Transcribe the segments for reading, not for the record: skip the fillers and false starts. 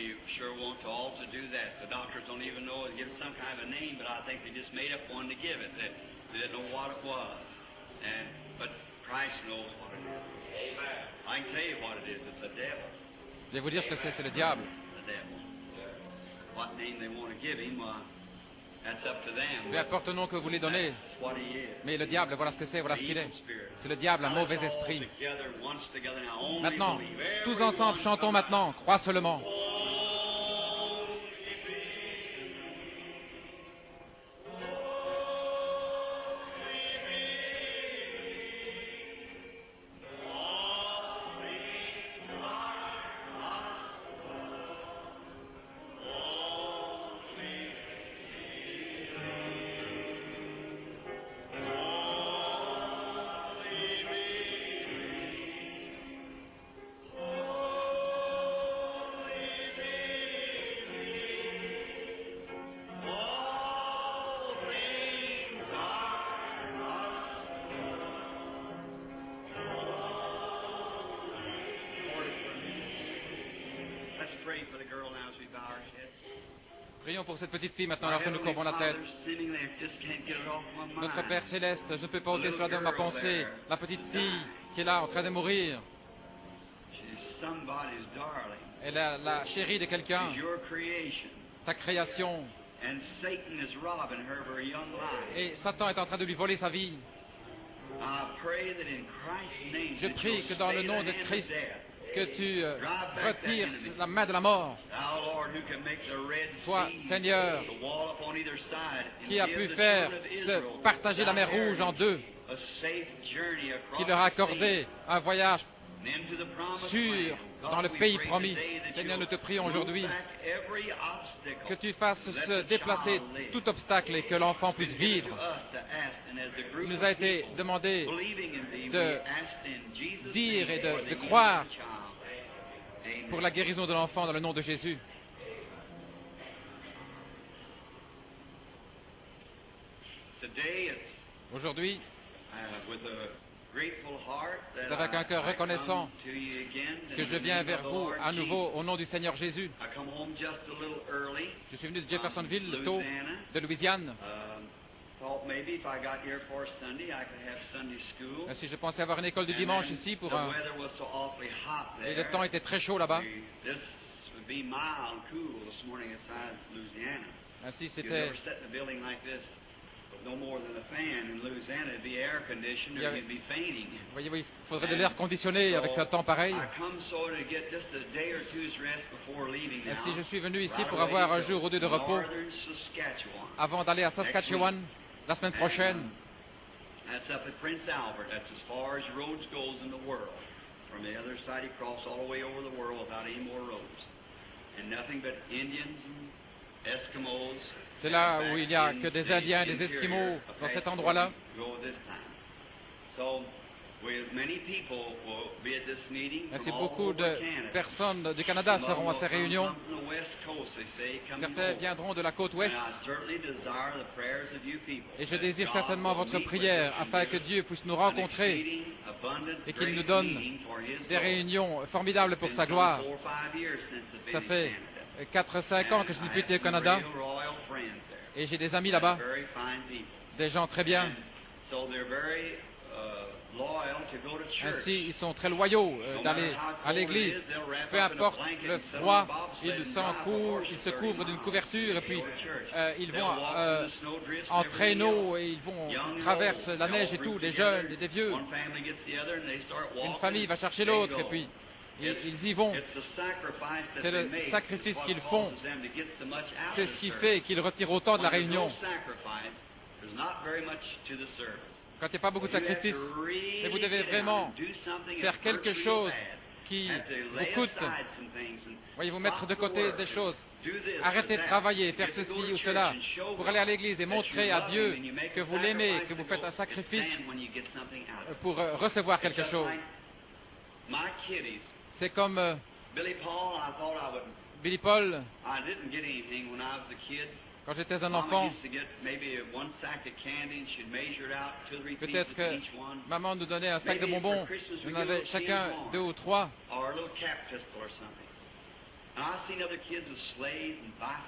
we sure want to all to do that. The doctors don't even know it gives some kind of a name, but I think they just made up one to give it. They didn't know what it was. But Christ knows what it is. Amen. I can tell you what it is. It's the devil. Je vais vous dire ce que c'est le diable. The devil. What name they want to give him, that's up to them. Peu importe le nom que vous voulez donner, That's what he is. mais le diable, voilà ce que c'est, voilà ce qu'il est. Evil spirit. C'est le diable, un mauvais esprit. Together, once together. Now, only Maintenant, believe. tous ensemble, chantons maintenant, crois seulement. Let's pray for the girl now as we bow our heads. Prions pour cette petite fille maintenant alors que nous courbons la tête. Notre Père Céleste, je ne peux pas ôter cela de ma pensée. La petite fille qui est là en train de mourir, elle est la chérie de quelqu'un, ta création. Et Satan est en train de lui voler sa vie. Je prie que dans le nom de Christ, que tu retires la main de la mort. Toi, Seigneur, qui a pu faire se partager la mer Rouge en deux, qui leur a accordé un voyage sûr dans le pays promis. Seigneur, nous te prions aujourd'hui que tu fasses se déplacer tout obstacle et que l'enfant puisse vivre. Il nous a été demandé de dire et de croire pour la guérison de l'enfant dans le nom de Jésus. Aujourd'hui, c'est avec un cœur reconnaissant que je viens vers vous à nouveau au nom du Seigneur Jésus. Je suis venu de Jeffersonville, tôt, de Louisiane. Si je pensais avoir une école du dimanche ici pour un... Et le temps était très chaud là-bas. Ainsi c'était... Voyez-vous, il faudrait de l'air conditionné avec un temps pareil. Ainsi je suis venu ici pour avoir un jour ou deux de repos avant d'aller à Saskatchewan la semaine prochaine. C'est là où il n'y a que des Indiens, des Esquimaux dans cet endroit-là. Ainsi, beaucoup de personnes du Canada seront à ces réunions. Certains viendront de la côte ouest. Et je désire certainement votre prière afin que Dieu puisse nous rencontrer et qu'il nous donne des réunions formidables pour sa gloire. Ça fait 4-5 ans que je n'ai plus été au Canada et j'ai des amis là-bas, des gens très bien. Ainsi, ils sont très loyaux d'aller à l'église. Peu importe le froid, ils se couvrent d'une couverture et puis ils vont en traîneau et ils traversent la neige et tout, des jeunes et des vieux. Une famille va chercher l'autre et puis ils y vont. C'est le sacrifice qu'ils font. C'est ce qui fait qu'ils retirent autant de la réunion. Quand il n'y a pas beaucoup de sacrifices, mais vous devez vraiment faire quelque chose qui vous coûte. Voyez-vous, mettre de côté des choses. Arrêtez de travailler, faire ceci ou cela, pour aller à l'église et montrer à Dieu que vous l'aimez, que vous faites un sacrifice pour recevoir quelque chose. C'est comme Billy Paul. Quand j'étais un enfant, peut-être que maman nous donnait un sac de bonbons, on avait chacun 2 ou 3.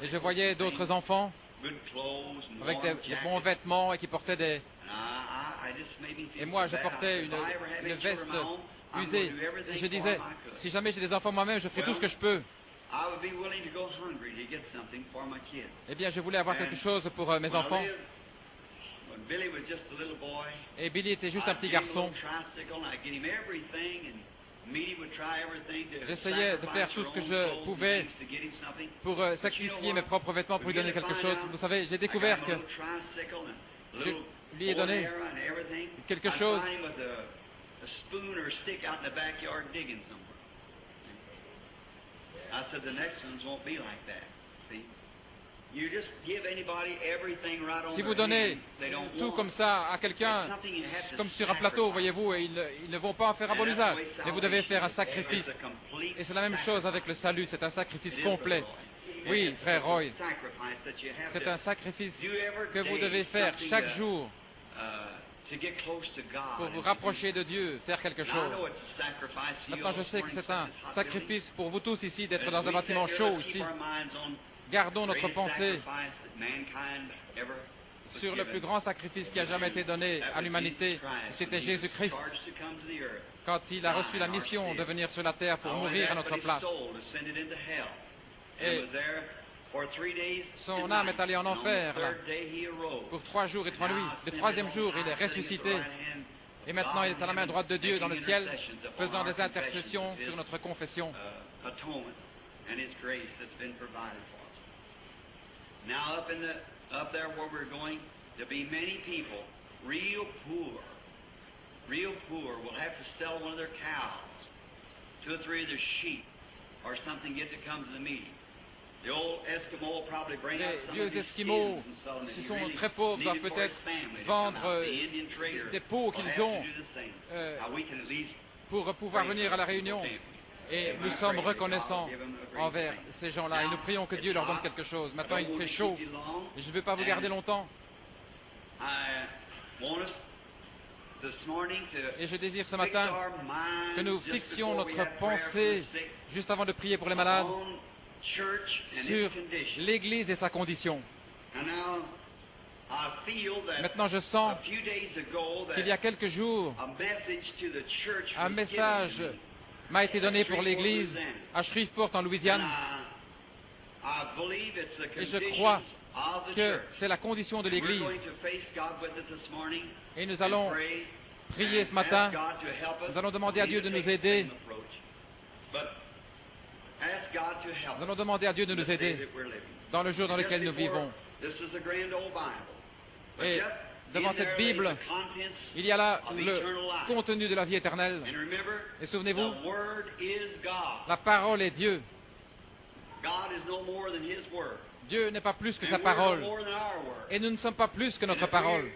Et je voyais d'autres enfants avec des bons vêtements et qui portaient des... Et moi, je portais une veste usée. Et je disais, si jamais j'ai des enfants moi-même, je ferai tout ce que je peux. Eh bien, je voulais avoir quelque chose pour mes enfants. Et Billy était juste un petit garçon. J'essayais de faire tout ce que je pouvais pour sacrifier mes propres vêtements pour lui donner quelque chose. Vous savez, j'ai découvert que je lui ai donné quelque chose. Si vous donnez tout comme ça à quelqu'un, comme sur un plateau, voyez-vous, et ils ne vont pas en faire un bon usage. Mais vous devez faire un sacrifice. Et c'est la même chose avec le salut, c'est un sacrifice complet. Oui, frère Roy, c'est un sacrifice que vous devez faire chaque jour pour vous rapprocher de Dieu, faire quelque chose. Maintenant, je sais que c'est un sacrifice pour vous tous ici d'être dans un bâtiment chaud ici. Gardons notre pensée sur le plus grand sacrifice qui a jamais été donné à l'humanité. C'était Jésus-Christ, quand il a reçu la mission de venir sur la terre pour mourir à notre place. Et son âme est allée en enfer là, pour 3 jours et 3 nuits. Le 3e jour, il est ressuscité. Et maintenant, il est à la main droite de Dieu dans le ciel, faisant des intercessions sur notre confession. Now up there where we're going, there'll be many people, real poor, will have to sell one of their cows, 2 or 3 of their sheep, or something get to come to the meeting. The old Eskimo will probably bring out some vieux of his Esquimaux, skins and sell them. s'ils He sont really très pauvres, doivent needed for peut-être his family to come vendre out. The Indian trader des peaux will qu'ils have ont to do the same. How we can at least pour pouvoir venir à la réunion. Et nous sommes reconnaissants envers ces gens-là et nous prions que Dieu leur donne quelque chose. Maintenant, il fait chaud et je ne vais pas vous garder longtemps. Et je désire ce matin que nous fixions notre pensée, juste avant de prier pour les malades, sur l'Église et sa condition. Maintenant, je sens qu'il y a quelques jours, un message m'a été donné pour l'Église à Shreveport, en Louisiane. Et je crois que c'est la condition de l'Église. Et nous allons prier ce matin. Nous allons demander à Dieu de nous aider. Nous allons demander à Dieu de nous aider dans le jour dans lequel nous vivons. Et devant cette Bible, il y a là le contenu de la vie éternelle. Et souvenez-vous, la parole est Dieu. Dieu n'est pas plus que sa parole. Et nous ne sommes pas plus que notre parole.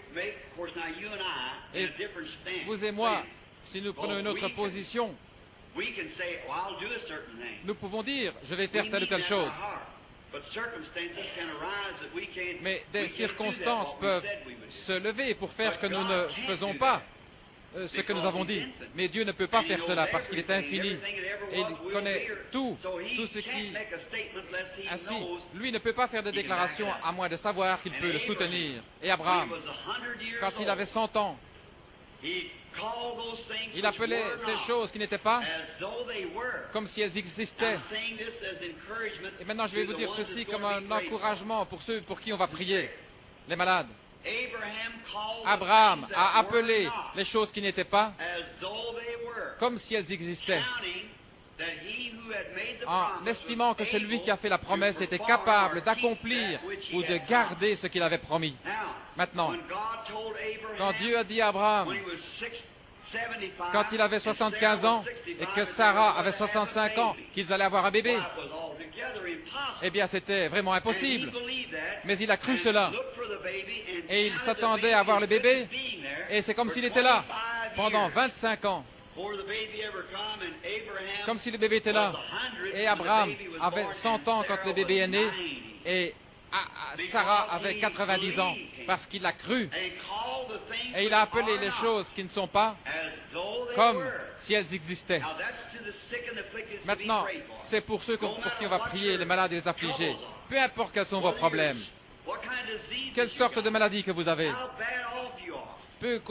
Et vous et moi, si nous prenons une autre position, nous pouvons dire, je vais faire telle ou telle chose. Mais des circonstances peuvent se lever pour faire que nous ne faisons pas ce que nous avons dit. Mais Dieu ne peut pas faire cela parce qu'il est infini. Et il connaît tout ce qui... Ainsi, lui ne peut pas faire de déclaration à moins de savoir qu'il peut le soutenir. Et Abraham, quand il avait 100 ans, il appelait ces choses qui n'étaient pas comme si elles existaient. Et maintenant, je vais vous dire ceci comme un encouragement pour ceux pour qui on va prier, les malades. Abraham a appelé les choses qui n'étaient pas comme si elles existaient, en estimant que celui qui a fait la promesse était capable d'accomplir ou de garder ce qu'il avait promis. Maintenant, quand Dieu a dit à Abraham, quand il avait 75 ans et que Sarah avait 65 ans, qu'ils allaient avoir un bébé, eh bien c'était vraiment impossible. Mais il a cru cela. Et il s'attendait à avoir le bébé, et c'est comme s'il était là pendant 25 ans. Comme si le bébé était là. Et Abraham avait 100 ans quand le bébé est né, et Sarah avait 90 ans, parce qu'il a cru. Et il a appelé les choses qui ne sont pas comme si elles existaient. Maintenant, c'est pour ceux pour qui on va prier, les malades et les affligés. Peu importe quels sont vos problèmes, quelle sorte de maladie que vous avez, peu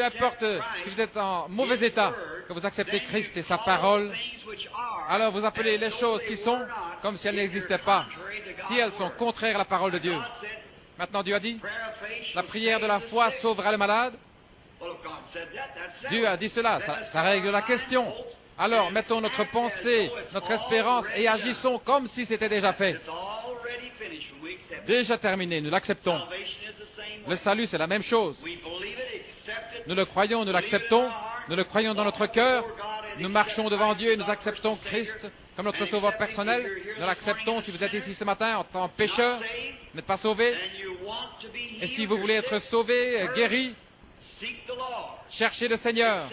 importe si vous êtes en mauvais état, que vous acceptez Christ et sa parole, alors vous appelez les choses qui sont comme si elles n'existaient pas, si elles sont contraires à la parole de Dieu. Maintenant, Dieu a dit, la prière de la foi sauvera le malade. Dieu a dit cela, ça règle la question. Alors, mettons notre pensée, notre espérance et agissons comme si c'était déjà fait. Déjà terminé, nous l'acceptons. Le salut, c'est la même chose. Nous le croyons, nous l'acceptons, nous le croyons dans notre cœur, nous marchons devant Dieu et nous acceptons Christ comme notre sauveur personnel. Nous l'acceptons. Si vous êtes ici ce matin en tant que pécheur, vous n'êtes pas sauvé. Et si vous voulez être sauvé, guéri, cherchez le Seigneur.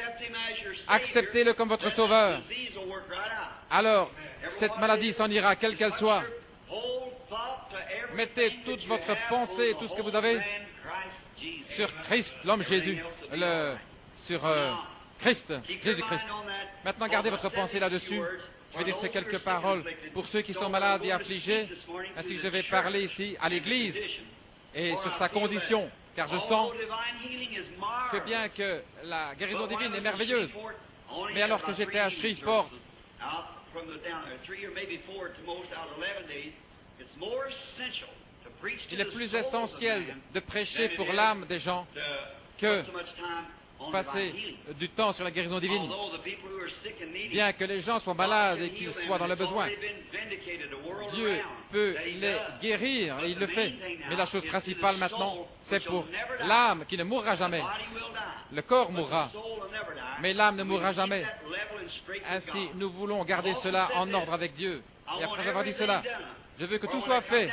Acceptez-le comme votre sauveur. Alors, cette maladie s'en ira, quelle qu'elle soit. Mettez toute votre pensée, tout ce que vous avez, sur Christ, l'homme Jésus, sur Christ, Jésus-Christ. Maintenant, gardez votre pensée là-dessus. Je vais dire ces quelques paroles pour ceux qui sont malades et affligés, ainsi que je vais parler ici à l'Église et sur sa condition, car je sens que bien que la guérison divine est merveilleuse, mais alors que j'étais à Shreveport, il est plus essentiel de prêcher pour l'âme des gens que passer du temps sur la guérison divine. Bien que les gens soient malades et qu'ils soient dans le besoin, Dieu peut les guérir et il le fait. Mais la chose principale maintenant, c'est pour l'âme qui ne mourra jamais. Le corps mourra, mais l'âme ne mourra jamais. Ainsi, nous voulons garder cela en ordre avec Dieu. Et après avoir dit cela, je veux que tout soit fait,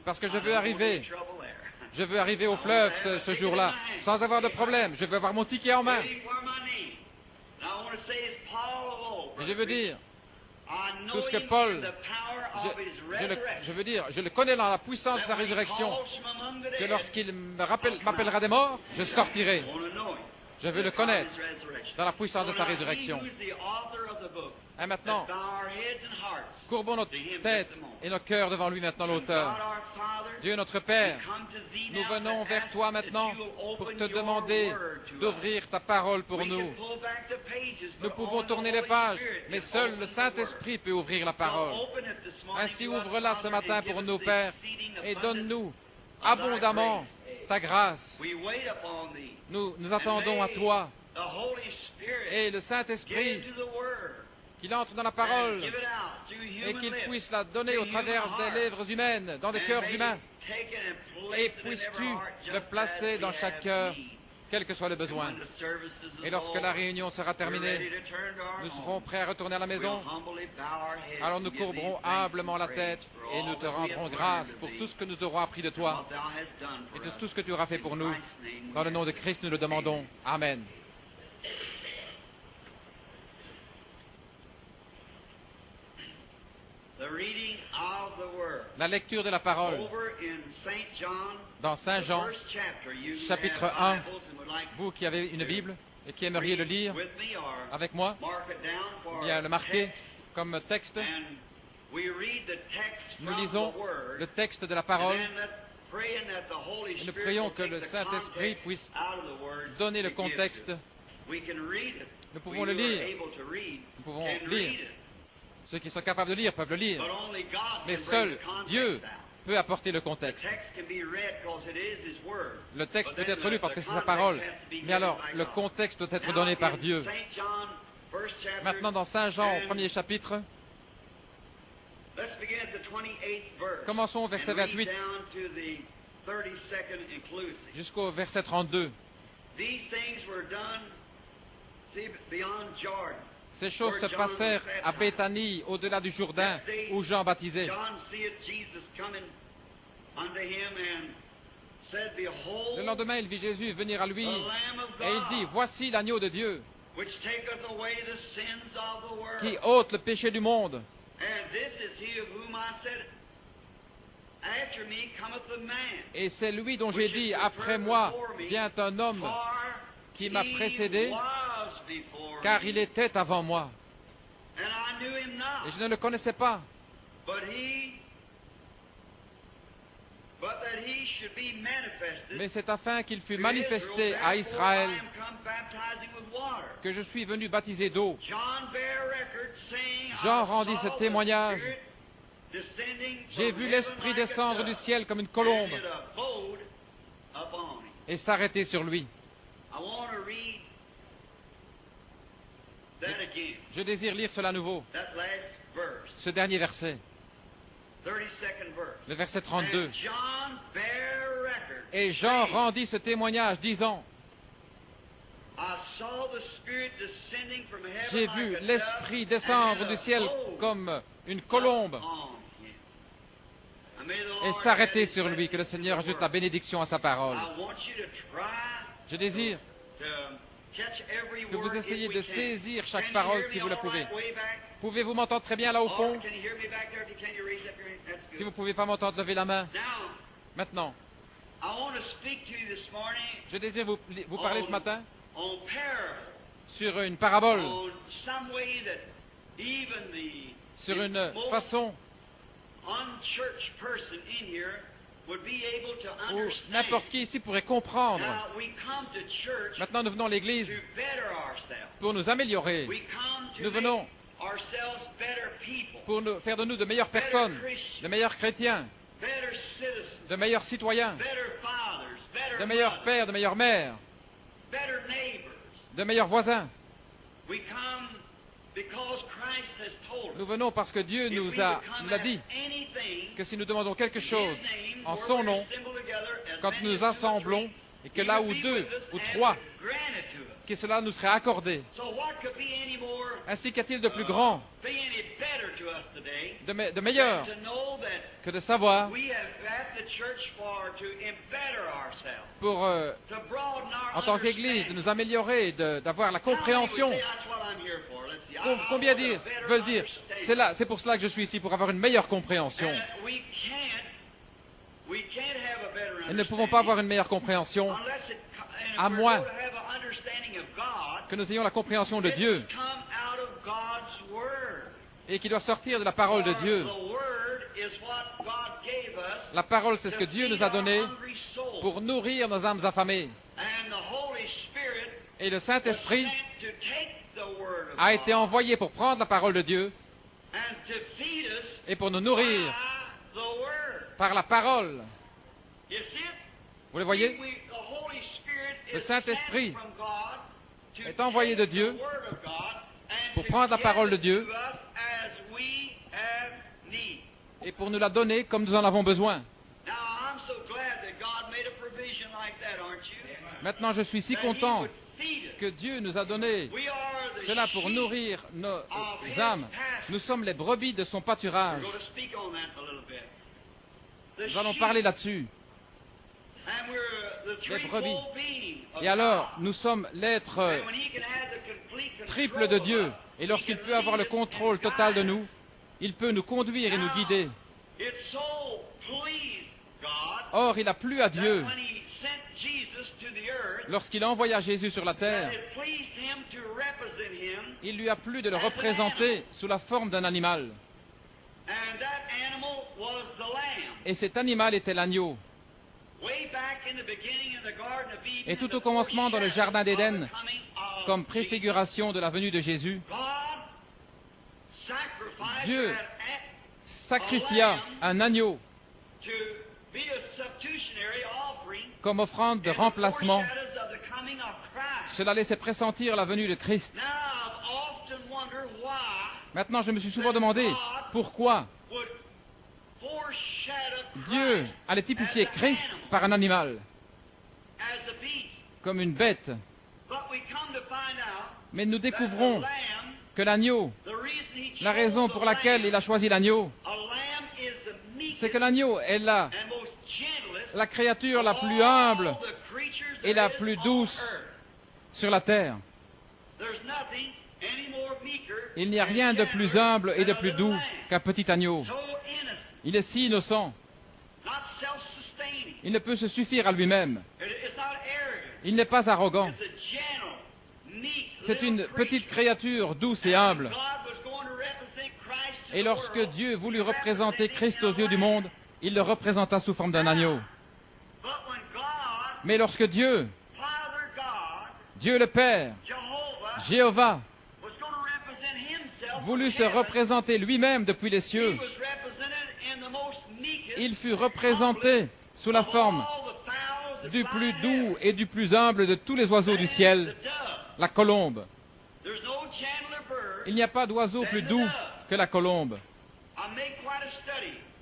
parce que je veux arriver au fleuve ce jour-là, sans avoir de problème. Je veux avoir mon ticket en main. Et je veux dire, tout ce que Paul, je le connais dans la puissance de sa résurrection, que lorsqu'il m'appellera des morts, je sortirai. Je veux le connaître dans la puissance de sa résurrection. Et maintenant, courbons notre tête et nos cœurs devant lui maintenant, l'auteur. Dieu notre Père, nous venons vers toi maintenant pour te demander d'ouvrir ta parole pour nous. Nous pouvons tourner les pages, mais seul le Saint-Esprit peut ouvrir la parole. Ainsi, ouvre-la ce matin pour nous, Père, et donne-nous abondamment ta grâce. Nous attendons à toi et le Saint-Esprit qu'il entre dans la parole et qu'il puisse la donner au travers des lèvres humaines, dans des cœurs humains. Et puisses-tu le placer dans chaque cœur, quel que soit le besoin. Et lorsque la réunion sera terminée, nous serons prêts à retourner à la maison. Alors nous courberons humblement la tête et nous te rendrons grâce pour tout ce que nous aurons appris de toi et de tout ce que tu auras fait pour nous. Dans le nom de Christ, nous le demandons. Amen. La lecture de la parole dans Saint Jean, chapitre 1. Vous qui avez une Bible et qui aimeriez le lire avec moi, bien le marquer comme texte. Nous lisons le texte de la parole et nous prions que le Saint-Esprit puisse donner le contexte. Nous pouvons le lire. Nous pouvons lire. Ceux qui sont capables de lire peuvent le lire. Mais seul Dieu peut apporter le contexte. Le texte peut être lu parce que c'est sa parole. Mais alors, le contexte doit être donné par Dieu. Maintenant, dans Saint Jean, au premier chapitre, commençons au verset 28 jusqu'au verset 32. Ces choses se passèrent à Béthanie, au-delà du Jourdain, où Jean baptisait. Le lendemain, il vit Jésus venir à lui, et il dit, « Voici l'agneau de Dieu, qui ôte le péché du monde. Et c'est lui dont j'ai dit, après moi vient un homme qui m'a précédé, car il était avant moi. » et je ne le connaissais pas. Mais c'est afin qu'il fût manifesté à Israël que je suis venu baptiser d'eau. Jean rendit ce témoignage. J'ai vu l'Esprit descendre du ciel comme une colombe et s'arrêter sur lui. Je désire lire cela à nouveau, ce dernier verset, le verset 32. Et Jean rendit ce témoignage, disant, j'ai vu l'Esprit descendre du ciel comme une colombe et s'arrêter sur lui. Que le Seigneur ajoute la bénédiction à sa parole. Je désire que vous essayiez de saisir chaque parole si vous le pouvez. Pouvez-vous m'entendre très bien là au fond? Si vous ne pouvez pas m'entendre, levez la main. Maintenant, je désire vous parler ce matin sur une parabole, sur une façon où n'importe qui ici pourrait comprendre. Maintenant, nous venons à l'Église pour nous améliorer. Nous venons pour faire de nous de meilleures personnes, de meilleurs chrétiens, de meilleurs citoyens, de meilleurs pères, de meilleures mères, de meilleurs voisins. Nous venons parce que Dieu nous l'a dit, que si nous demandons quelque chose en son nom, quand nous nous assemblons, et que là où deux ou trois, que cela nous serait accordé. Ainsi qu'a-t-il de plus grand, de meilleur, que de savoir, pour, en tant qu'Église, de nous améliorer, d'avoir la compréhension. Combien veulent dire, c'est pour cela que je suis ici, pour avoir une meilleure compréhension. Et ne pouvons pas avoir une meilleure compréhension à moins que nous ayons la compréhension de Dieu et qui doit sortir de la parole de Dieu. La parole, c'est ce que Dieu nous a donné pour nourrir nos âmes affamées. Et le Saint-Esprit a été envoyé pour prendre la parole de Dieu et pour nous nourrir par la parole. Vous le voyez? Le Saint-Esprit est envoyé de Dieu pour prendre la parole de Dieu et pour nous la donner comme nous en avons besoin. Maintenant, je suis si content que Dieu nous a donné cela pour nourrir nos âmes. Nous sommes les brebis de son pâturage. Nous allons parler là-dessus. Les brebis. Et alors, nous sommes l'être triple de Dieu. Et lorsqu'il peut avoir le contrôle total de nous, il peut nous conduire et nous guider. Or, il a plu à Dieu, lorsqu'il a envoyé Jésus sur la terre, il lui a plu de le représenter sous la forme d'un animal. Et cet animal était l'agneau. Et tout au commencement dans le jardin d'Éden, comme préfiguration de la venue de Jésus, Dieu sacrifia un agneau comme offrande de remplacement. Cela laissait pressentir la venue de Christ. Maintenant, je me suis souvent demandé pourquoi Dieu allait typifier Christ par un animal, comme une bête. Mais nous découvrons que l'agneau, la raison pour laquelle il a choisi l'agneau, c'est que l'agneau est la créature la plus humble et la plus douce sur la terre. Il n'y a rien de plus humble et de plus doux qu'un petit agneau. Il est si innocent. Il ne peut se suffire à lui-même. Il n'est pas arrogant. C'est une petite créature douce et humble. Et lorsque Dieu voulut représenter Christ aux yeux du monde, il le représenta sous forme d'un agneau. Mais lorsque Dieu le Père, Jéhovah, voulut se représenter lui-même depuis les cieux, il fut représenté sous la forme du plus doux et du plus humble de tous les oiseaux du ciel, la colombe. Il n'y a pas d'oiseau plus doux que la colombe.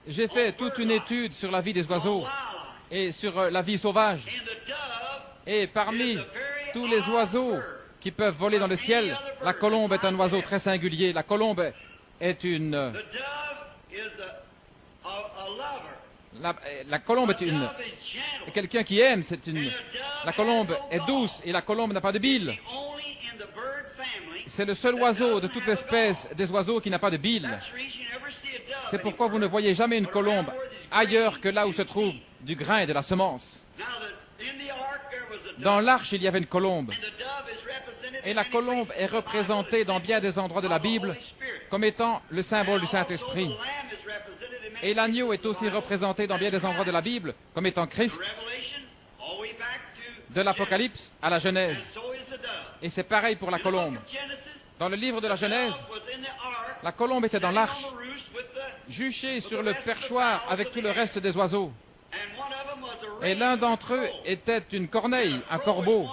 J'ai fait toute une étude sur la vie des oiseaux et sur la vie sauvage. Et parmi tous les oiseaux qui peuvent voler dans le ciel, la colombe est un oiseau très singulier. La colombe est la colombe est quelqu'un qui aime. La colombe est douce et la colombe n'a pas de bile. C'est le seul oiseau de toute l'espèce des oiseaux qui n'a pas de bile. C'est pourquoi vous ne voyez jamais une colombe ailleurs que là où se trouve du grain et de la semence. Dans l'arche, il y avait une colombe. Et la colombe est représentée dans bien des endroits de la Bible comme étant le symbole du Saint-Esprit. Et l'agneau est aussi représenté dans bien des endroits de la Bible comme étant Christ, de l'Apocalypse à la Genèse. Et c'est pareil pour la colombe. Dans le livre de la Genèse, la colombe était dans l'arche, juchée sur le perchoir avec tout le reste des oiseaux. Et l'un d'entre eux était une corneille, un corbeau.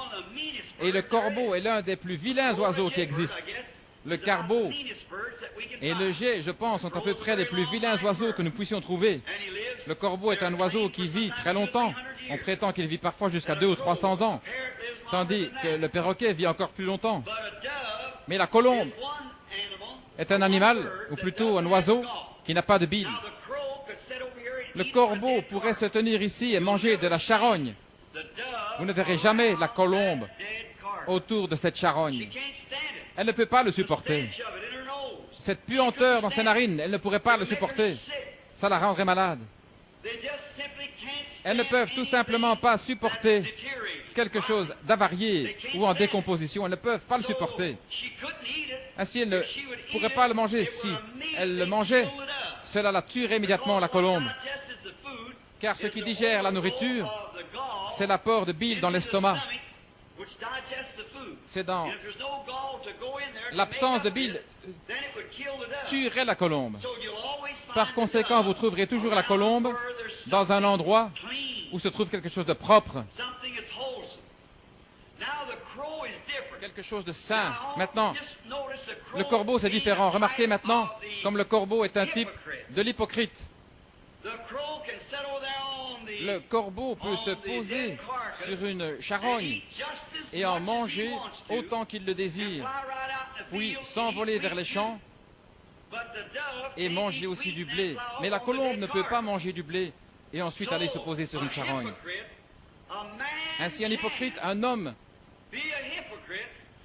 Et le corbeau est l'un des plus vilains oiseaux qui existent. Le carbeau et le geai, je pense, sont à peu près les plus vilains oiseaux que nous puissions trouver. Le corbeau est un oiseau qui vit très longtemps. On prétend qu'il vit parfois jusqu'à 200 ou 300 ans, tandis que le perroquet vit encore plus longtemps. Mais la colombe est un animal, ou plutôt un oiseau, qui n'a pas de bile. Le corbeau pourrait se tenir ici et manger de la charogne. Vous ne verrez jamais la colombe autour de cette charogne. Elle ne peut pas le supporter. Cette puanteur dans ses narines, elle ne pourrait pas le supporter. Ça la rendrait malade. Elles ne peuvent tout simplement pas supporter quelque chose d'avarié ou en décomposition. Elles ne peuvent pas le supporter. Ainsi, elle ne pourrait pas le manger. Si elle le mangeait, cela la tuerait immédiatement, la colombe. Car ce qui digère la nourriture, c'est l'apport de bile dans l'estomac. C'est dans l'absence de bile tuerait la colombe. Par conséquent, vous trouverez toujours la colombe dans un endroit où se trouve quelque chose de propre, quelque chose de sain. Maintenant, le corbeau, c'est différent. Remarquez maintenant, comme le corbeau est un type de l'hypocrite. Le corbeau peut se poser sur une charogne et en manger autant qu'il le désire, puis s'envoler vers les champs et manger aussi du blé. Mais la colombe ne peut pas manger du blé et ensuite aller se poser sur une charogne. Ainsi, un hypocrite, un homme,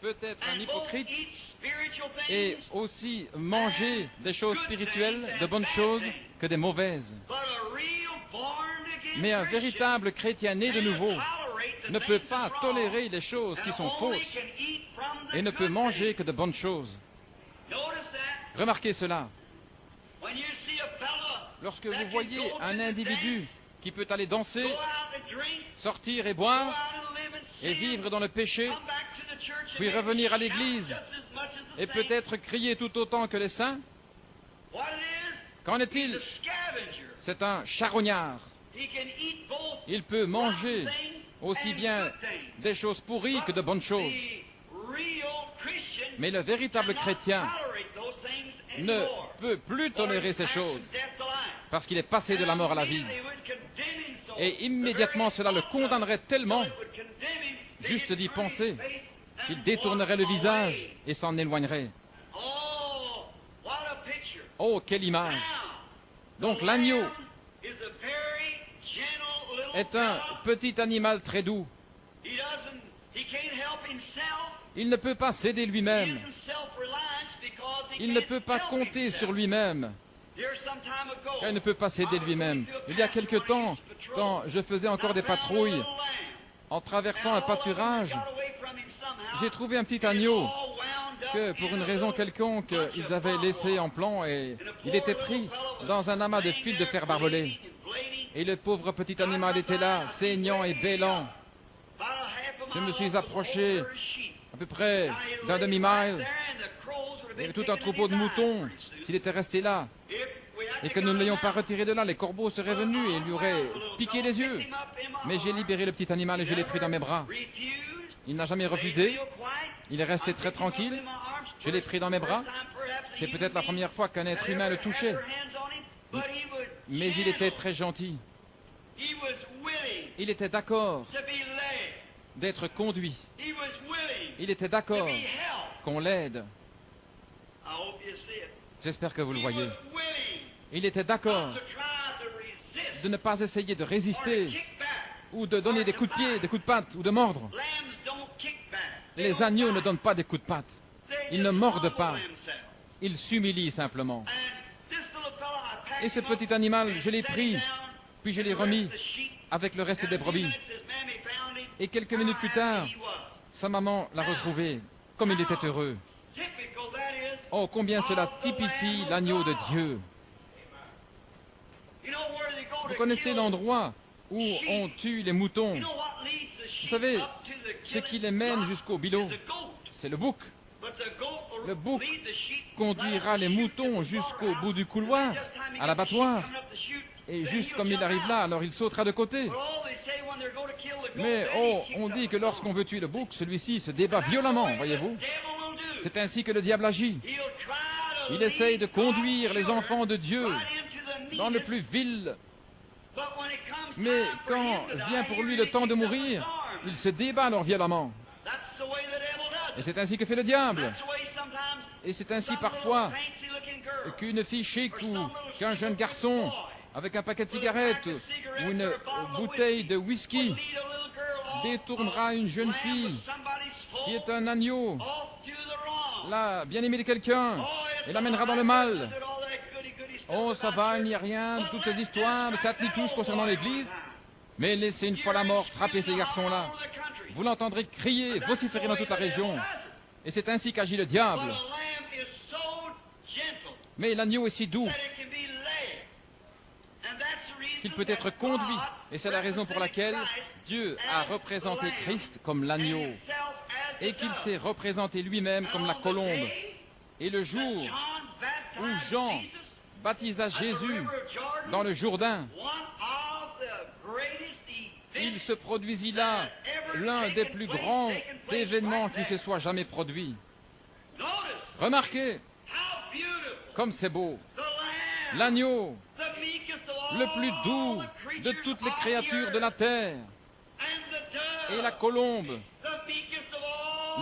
peut être un hypocrite et aussi manger des choses spirituelles, de bonnes choses, que des mauvaises. Mais un véritable chrétien né de nouveau ne peut pas tolérer les choses qui sont fausses et ne peut manger que de bonnes choses. Remarquez cela. Lorsque vous voyez un individu qui peut aller danser, sortir et boire, et vivre dans le péché, puis revenir à l'église, et peut-être crier tout autant que les saints, qu'en est-il? C'est un charognard. Il peut manger aussi bien des choses pourries que de bonnes choses. Mais le véritable chrétien ne peut plus tolérer ces choses parce qu'il est passé de la mort à la vie. Et immédiatement cela le condamnerait tellement, juste d'y penser, qu'il détournerait le visage et s'en éloignerait. Oh, quelle image! Donc l'agneau est un petit animal très doux. Il ne peut pas s'aider lui-même. Il ne peut pas compter sur lui-même. Il ne peut pas s'aider lui-même. Il y a quelque temps, quand je faisais encore des patrouilles, en traversant un pâturage, j'ai trouvé un petit agneau que pour une raison quelconque, ils avaient laissé en plan et il était pris dans un amas de fils de fer barbelé. Et le pauvre petit animal était là, saignant et bêlant. Je me suis approché à peu près d'un demi-mile. Il y avait tout un troupeau de moutons. S'il était resté là et que nous ne l'ayons pas retiré de là, les corbeaux seraient venus et lui auraient piqué les yeux. Mais j'ai libéré le petit animal et je l'ai pris dans mes bras. Il n'a jamais refusé. Il est resté très tranquille. Je l'ai pris dans mes bras. C'est peut-être la première fois qu'un être humain le touchait. Mais il était très gentil. Il était d'accord d'être conduit. Il était d'accord qu'on l'aide. J'espère que vous le voyez. Il était d'accord de ne pas essayer de résister ou de donner des coups de pied, des coups de patte ou de mordre. Les agneaux ne donnent pas des coups de patte. Ils ne mordent pas. Ils s'humilient simplement. Et ce petit animal, je l'ai pris, puis je l'ai remis avec le reste des brebis. Et quelques minutes plus tard, sa maman l'a retrouvé, comme il était heureux. Oh, combien cela typifie l'agneau de Dieu. Vous connaissez l'endroit où on tue les moutons. Vous savez, ce qui les mène jusqu'au billot, c'est le bouc. Le bouc conduira les moutons jusqu'au bout du couloir, à l'abattoir. Et juste comme il arrive là, alors il sautera de côté. Mais oh, on dit que lorsqu'on veut tuer le bouc, celui-ci se débat violemment, voyez-vous. C'est ainsi que le diable agit. Il essaye de conduire les enfants de Dieu dans le plus vil. Mais quand vient pour lui le temps de mourir, il se débat alors violemment. Et c'est ainsi que fait le diable. Et c'est ainsi parfois qu'une fille chic ou qu'un jeune garçon avec un paquet de cigarettes ou une bouteille de whisky détournera une jeune fille qui est un agneau, la bien-aimée de quelqu'un, et l'amènera dans le mal. Oh, ça va, il n'y a rien de toutes ces histoires de sainte-nitouche concernant l'Église. Mais laissez une fois la mort frapper ces garçons-là. Vous l'entendrez crier, vociférer dans toute la région. Et c'est ainsi qu'agit le diable. Mais l'agneau est si doux qu'il peut être conduit. Et c'est la raison pour laquelle Dieu a représenté Christ comme l'agneau. Et qu'il s'est représenté lui-même comme la colombe. Et le jour où Jean baptisa Jésus dans le Jourdain, il se produisit là l'un des plus grands événements qui se soit jamais produit. Remarquez comme c'est beau. L'agneau, le plus doux de toutes les créatures de la terre, et la colombe,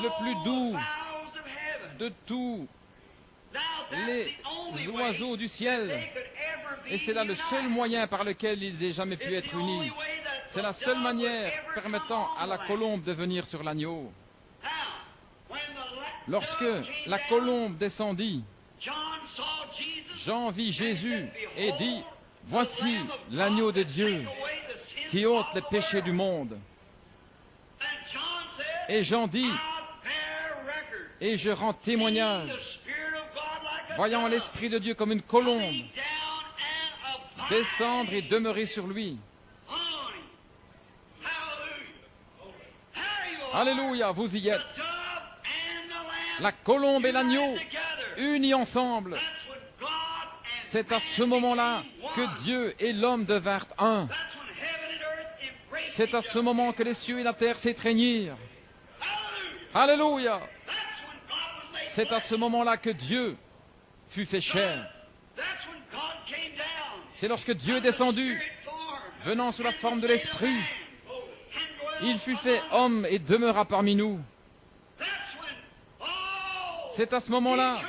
le plus doux de tous les oiseaux du ciel. Et c'est là le seul moyen par lequel ils aient jamais pu être unis. C'est la seule manière permettant à la colombe de venir sur l'agneau. Lorsque la colombe descendit, Jean vit Jésus et dit, « Voici l'agneau de Dieu qui ôte les péchés du monde. » Et Jean dit, « Et je rends témoignage, voyant l'Esprit de Dieu comme une colombe descendre et demeurer sur lui. » Alléluia, vous y êtes. La colombe et l'agneau unis ensemble. C'est à ce moment-là que Dieu et l'homme devinrent un. C'est à ce moment que les cieux et la terre s'étreignirent. Alléluia. C'est à ce moment-là que Dieu fut fait chair. C'est lorsque Dieu est descendu, venant sous la forme de l'Esprit. Il fut fait homme et demeura parmi nous. C'est à ce moment-là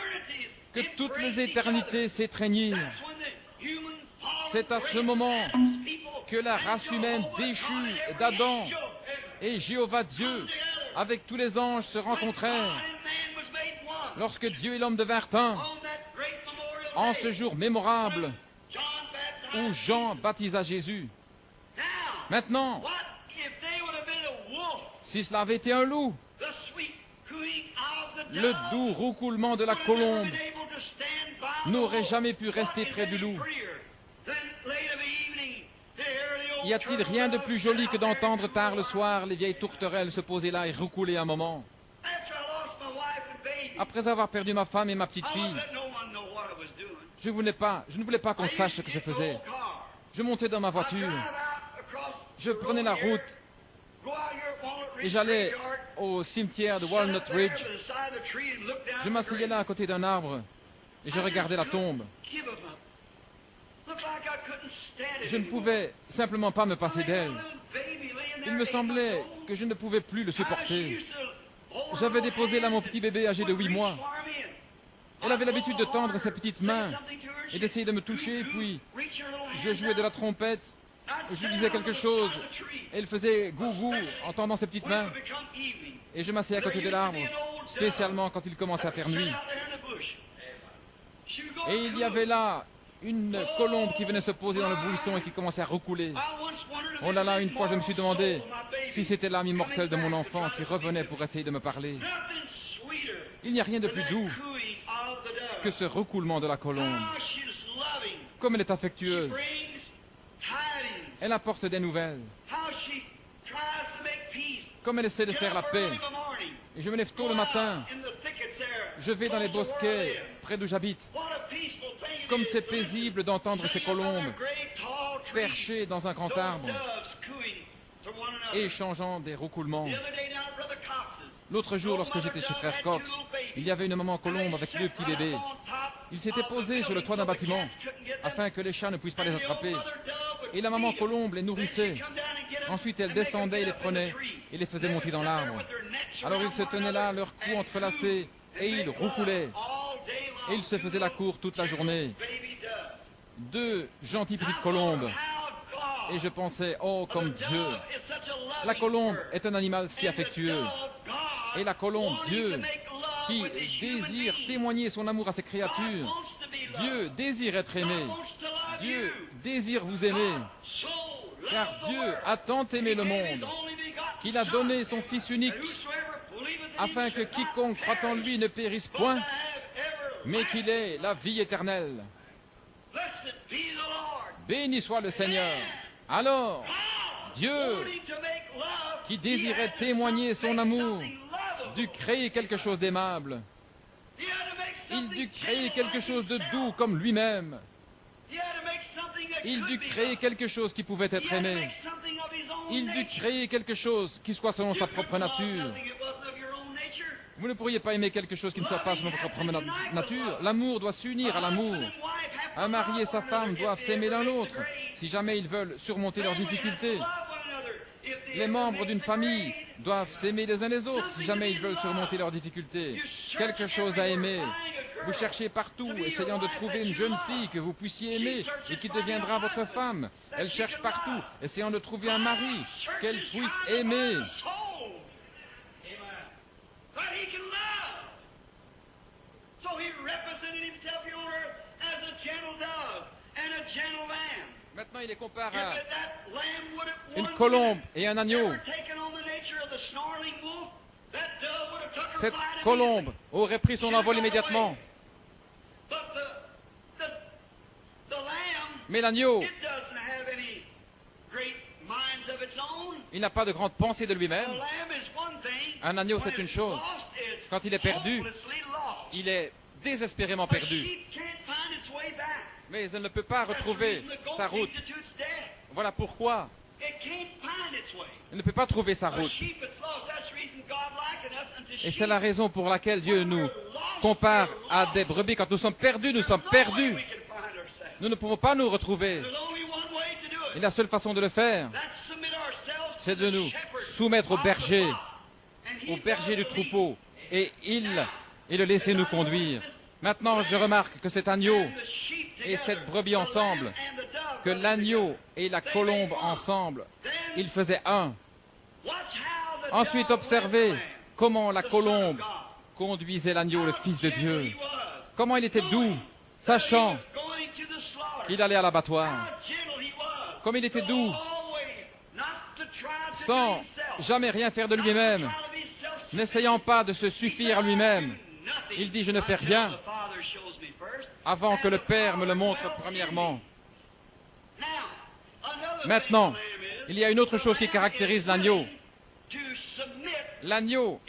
que toutes les éternités s'étreignirent. C'est à ce moment que la race humaine déchue d'Adam et Jéhovah Dieu, avec tous les anges, se rencontrèrent. Lorsque Dieu et l'homme devinrent un, en ce jour mémorable où Jean baptisa Jésus. Maintenant, si cela avait été un loup, le doux roucoulement de la colombe n'aurait jamais pu rester près du loup. Y a-t-il rien de plus joli que d'entendre tard le soir les vieilles tourterelles se poser là et roucouler un moment? Après avoir perdu ma femme et ma petite fille, je ne voulais pas qu'on sache ce que je faisais. Je montais dans ma voiture, je prenais la route et j'allais au cimetière de Walnut Ridge. Je m'asseyais là à côté d'un arbre et je regardais la tombe. Je ne pouvais simplement pas me passer d'elle. Il me semblait que je ne pouvais plus le supporter. J'avais déposé là mon petit bébé âgé de 8 mois. Elle avait l'habitude de tendre ses petites mains et d'essayer de me toucher, puis je jouais de la trompette, je lui disais quelque chose, et elle faisait gougou en tendant ses petites mains, et je m'asseyais à côté de l'arbre, spécialement quand il commençait à faire nuit. Et il y avait là une colombe qui venait se poser dans le buisson et qui commençait à roucouler. Oh là là, une fois je me suis demandé si c'était l'âme immortelle de mon enfant qui revenait pour essayer de me parler. Il n'y a rien de plus doux que ce roucoulement de la colombe. Comme elle est affectueuse. Elle apporte des nouvelles. Comme elle essaie de faire la paix. Et je me lève tôt le matin. Je vais dans les bosquets près d'où j'habite. Comme c'est paisible d'entendre ces colombes perchées dans un grand arbre, échangeant des roucoulements. L'autre jour, lorsque j'étais chez Frère Cox, il y avait une maman colombe avec deux petits bébés. Ils s'étaient posés sur le toit d'un bâtiment, afin que les chats ne puissent pas les attraper. Et la maman colombe les nourrissait. Ensuite, elle descendait et les prenait, et les faisait monter dans l'arbre. Alors ils se tenaient là, leurs cous entrelacés, et ils roucoulaient. Et ils se faisaient la cour toute la journée. Deux gentilles petites colombes. Et je pensais, oh, comme Dieu. La colombe est un animal si affectueux. Et la colombe, Dieu, qui désire témoigner son amour à ses créatures. Dieu désire être aimé. Dieu désire vous aimer. Car Dieu a tant aimé le monde qu'il a donné son Fils unique, afin que quiconque croit en lui ne périsse point, mais qu'il ait la vie éternelle. Béni soit le Seigneur. Alors, Dieu, qui désirait témoigner son amour, dut créer quelque chose d'aimable. Il dut créer quelque chose de doux comme lui-même. Il dut créer quelque chose qui pouvait être aimé. Il dut créer quelque chose qui soit selon sa propre nature. Vous ne pourriez pas aimer quelque chose qui ne soit pas selon votre propre nature. L'amour doit s'unir à l'amour. Un mari et sa femme doivent s'aimer l'un l'autre si jamais ils veulent surmonter leurs difficultés. Les membres d'une famille doivent s'aimer les uns les autres si jamais ils veulent surmonter leurs difficultés. Quelque chose à aimer. Vous cherchez partout, essayant de trouver une jeune fille que vous puissiez aimer et qui deviendra votre femme. Elle cherche partout, essayant de trouver un mari qu'elle puisse aimer. Maintenant, il les compare à une colombe et un agneau. Cette colombe aurait pris son envol immédiatement. Mais l'agneau, il n'a pas de grande pensée de lui-même. Un agneau, c'est une chose. Quand il est perdu, il est désespérément perdu. Mais elle ne peut pas retrouver sa route. Voilà pourquoi elle ne peut pas trouver sa route. Et c'est la raison pour laquelle Dieu nous compare à des brebis. Quand nous sommes perdus, nous sommes perdus. Nous ne pouvons pas nous retrouver. Et la seule façon de le faire, c'est de nous soumettre au berger du troupeau, et le laisser nous conduire. Maintenant, je remarque que cet agneau et cette brebis ensemble, que l'agneau et la colombe ensemble, ils faisaient un. Ensuite, observez comment la colombe conduisait l'agneau, le Fils de Dieu. Comment il était doux, sachant qu'il allait à l'abattoir. Comme il était doux, sans jamais rien faire de lui-même, n'essayant pas de se suffire à lui-même. Il dit, je ne fais rien avant que le Père me le montre premièrement. Maintenant, il y a une autre chose qui caractérise l'agneau. L'agneau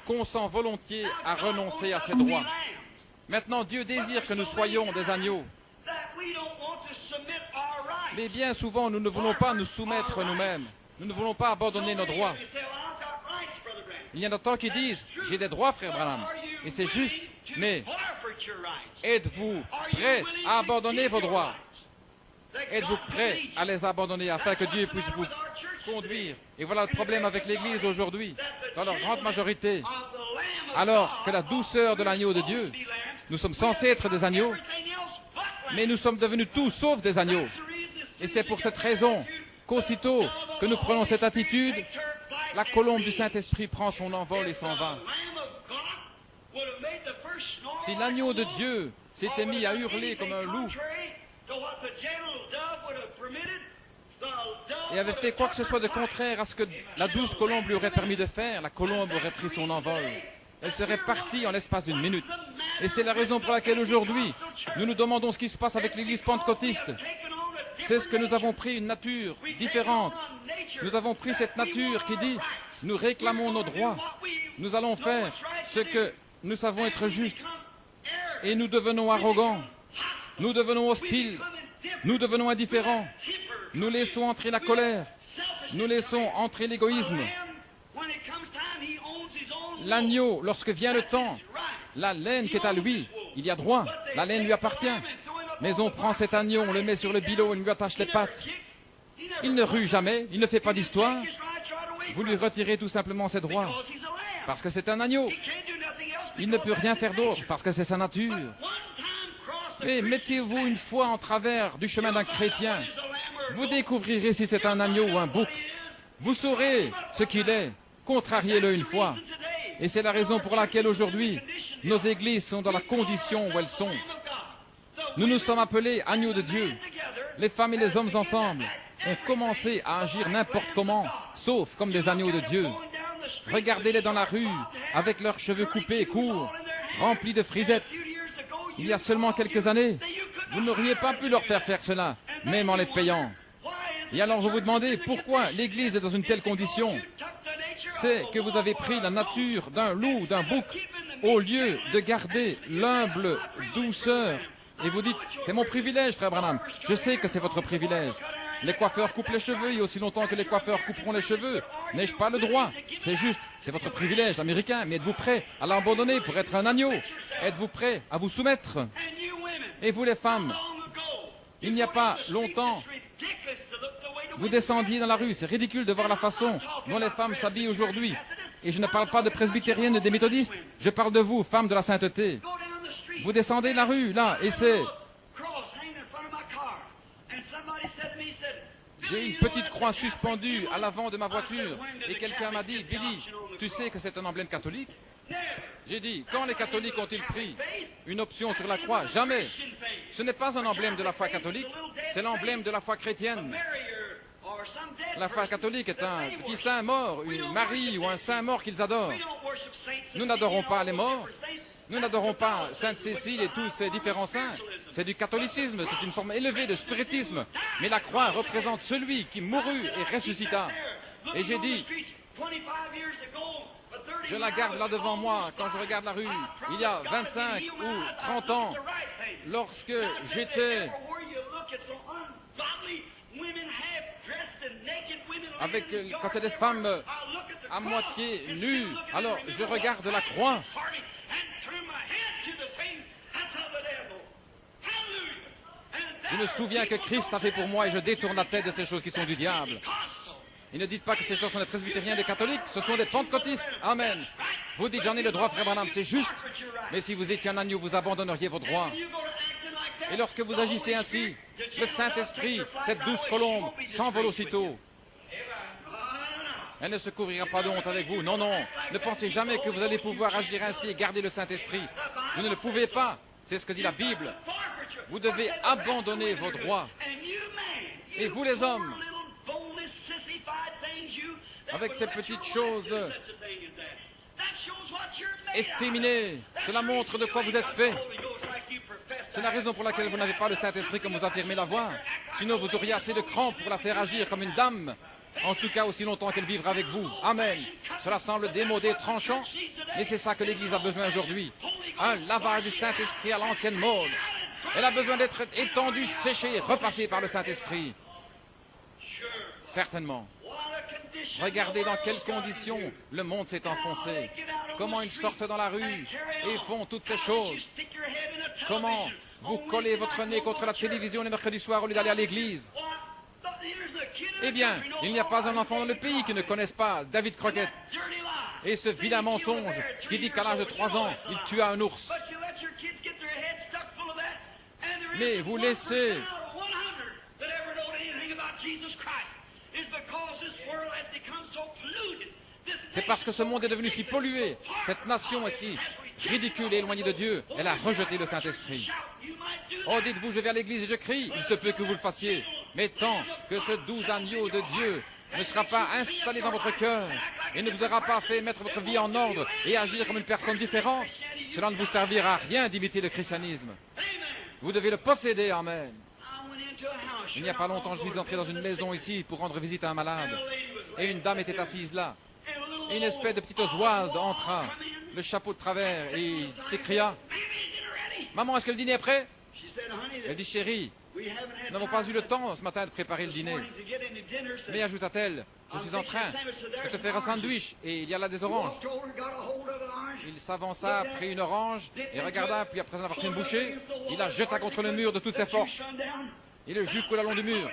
consent volontiers à renoncer à ses droits. Maintenant, Dieu désire que nous soyons des agneaux. Mais bien souvent, nous ne voulons pas nous soumettre nous-mêmes. Nous ne voulons pas abandonner nos droits. Il y en a tant qui disent, j'ai des droits, frère Branham. Et c'est juste, mais êtes-vous prêt à abandonner vos droits? Êtes-vous prêt à les abandonner afin que Dieu puisse vous conduire? Et voilà le problème avec l'Église aujourd'hui, dans leur grande majorité. Alors que la douceur de l'agneau de Dieu, nous sommes censés être des agneaux, mais nous sommes devenus tous sauf des agneaux. Et c'est pour cette raison qu'aussitôt que nous prenons cette attitude, la colombe du Saint-Esprit prend son envol et s'en va. Si l'agneau de Dieu s'était mis à hurler comme un loup et avait fait quoi que ce soit de contraire à ce que la douce colombe lui aurait permis de faire, la colombe aurait pris son envol. Elle serait partie en l'espace d'une minute. Et c'est la raison pour laquelle aujourd'hui, nous nous demandons ce qui se passe avec l'Église pentecôtiste. C'est ce que nous avons pris une nature différente. Nous avons pris cette nature qui dit, nous réclamons nos droits. Nous allons faire ce que nous savons être juste. Et nous devenons arrogants. Nous devenons hostiles. Nous devenons indifférents. Nous laissons entrer la colère. Nous laissons entrer l'égoïsme. L'agneau, lorsque vient le temps, la laine qui est à lui, il y a droit. La laine lui appartient. Mais on prend cet agneau, on le met sur le billot, on lui attache les pattes. Il ne rue jamais, il ne fait pas d'histoire. Vous lui retirez tout simplement ses droits. Parce que c'est un agneau. Il ne peut rien faire d'autre, parce que c'est sa nature. Mais mettez-vous une fois en travers du chemin d'un chrétien. Vous découvrirez si c'est un agneau ou un bouc. Vous saurez ce qu'il est. Contrariez-le une fois. Et c'est la raison pour laquelle aujourd'hui, nos églises sont dans la condition où elles sont. Nous nous sommes appelés agneaux de Dieu. Les femmes et les hommes ensemble ont commencé à agir n'importe comment, sauf comme des agneaux de Dieu. Regardez-les dans la rue, avec leurs cheveux coupés, courts, remplis de frisettes. Il y a seulement quelques années, vous n'auriez pas pu leur faire faire cela, même en les payant. Et alors vous vous demandez pourquoi l'Église est dans une telle condition. C'est que vous avez pris la nature d'un loup, d'un bouc, au lieu de garder l'humble douceur. Et vous dites, c'est mon privilège, frère Branham. Je sais que c'est votre privilège. Les coiffeurs coupent les cheveux, et aussi longtemps que les coiffeurs couperont les cheveux, n'ai-je pas le droit? C'est juste, c'est votre privilège américain, mais êtes-vous prêt à l'abandonner pour être un agneau? Êtes-vous prêt à vous soumettre? Et vous les femmes, il n'y a pas longtemps, vous descendiez dans la rue, c'est ridicule de voir la façon dont les femmes s'habillent aujourd'hui. Et je ne parle pas de presbytériennes et des méthodistes, je parle de vous, femmes de la sainteté. Vous descendez la rue, là, et c'est... J'ai une petite croix suspendue à l'avant de ma voiture, et quelqu'un m'a dit, Billy, tu sais que c'est un emblème catholique? J'ai dit, quand les catholiques ont-ils pris une option sur la croix? Jamais. Ce n'est pas un emblème de la foi catholique, c'est l'emblème de la foi chrétienne. La foi catholique est un petit saint mort, une Marie ou un saint mort qu'ils adorent. Nous n'adorons pas les morts. Nous n'adorons pas Sainte Cécile et tous ces différents saints. C'est du catholicisme, c'est une forme élevée de spiritisme. Mais la croix représente celui qui mourut et ressuscita. Et j'ai dit, je la garde là devant moi quand je regarde la rue. Il y a 25 ou 30 ans, lorsque j'étais avec, quand il y a des femmes à moitié nues, alors je regarde la croix. Je me souviens que Christ a fait pour moi et je détourne la tête de ces choses qui sont du diable. Et ne dites pas que ces choses sont des presbytériens, des catholiques, ce sont des pentecôtistes. Amen. Vous dites, j'en ai le droit, frère Branham, c'est juste. Mais si vous étiez un agneau, vous abandonneriez vos droits. Et lorsque vous agissez ainsi, le Saint-Esprit, cette douce colombe, s'envole aussitôt. Elle ne se couvrira pas de honte avec vous. Non, non. Ne pensez jamais que vous allez pouvoir agir ainsi et garder le Saint-Esprit. Vous ne le pouvez pas. C'est ce que dit la Bible. Vous devez abandonner vos droits. Et vous les hommes, avec ces petites choses efféminé. Cela montre de quoi vous êtes fait. C'est la raison pour laquelle vous n'avez pas le Saint-Esprit comme vous affirmez l'avoir. Sinon, vous auriez assez de crampes pour la faire agir comme une dame. En tout cas, aussi longtemps qu'elle vivra avec vous. Amen. Cela semble démodé, tranchant, mais c'est ça que l'Église a besoin aujourd'hui. Un lavage du Saint-Esprit à l'ancienne mode. Elle a besoin d'être étendue, séchée, repassée par le Saint-Esprit. Certainement. Regardez dans quelles conditions le monde s'est enfoncé. Comment ils sortent dans la rue et font toutes ces choses. Comment vous collez votre nez contre la télévision les mercredis soirs au lieu d'aller à l'église. Eh bien, il n'y a pas un enfant dans le pays qui ne connaisse pas David Crockett. Et ce vilain mensonge qui dit qu'à l'âge de 3 ans, il tua un ours. Mais vous laissez... C'est parce que ce monde est devenu si pollué, cette nation est si ridicule et éloignée de Dieu, elle a rejeté le Saint-Esprit. Oh, dites-vous, je vais à l'église et je crie, il se peut que vous le fassiez. Mais tant que ce doux agneau de Dieu ne sera pas installé dans votre cœur et ne vous aura pas fait mettre votre vie en ordre et agir comme une personne différente, cela ne vous servira à rien d'imiter le christianisme. Vous devez le posséder, amen. Il n'y a pas longtemps, je suis entré dans une maison ici pour rendre visite à un malade. Et une dame était assise là. Et une espèce de petit Oswald entra, le chapeau de travers, et il s'écria « Maman, est-ce que le dîner est prêt ?» Elle dit « Chérie, nous n'avons pas eu le temps ce matin de préparer le dîner. » Mais ajouta-t-elle « Je suis en train de te faire un sandwich et il y a là des oranges. » Il s'avança, prit une orange et regarda, puis après en avoir pris une bouchée, il la jeta contre le mur de toutes ses forces. Et le jus coula le long du mur.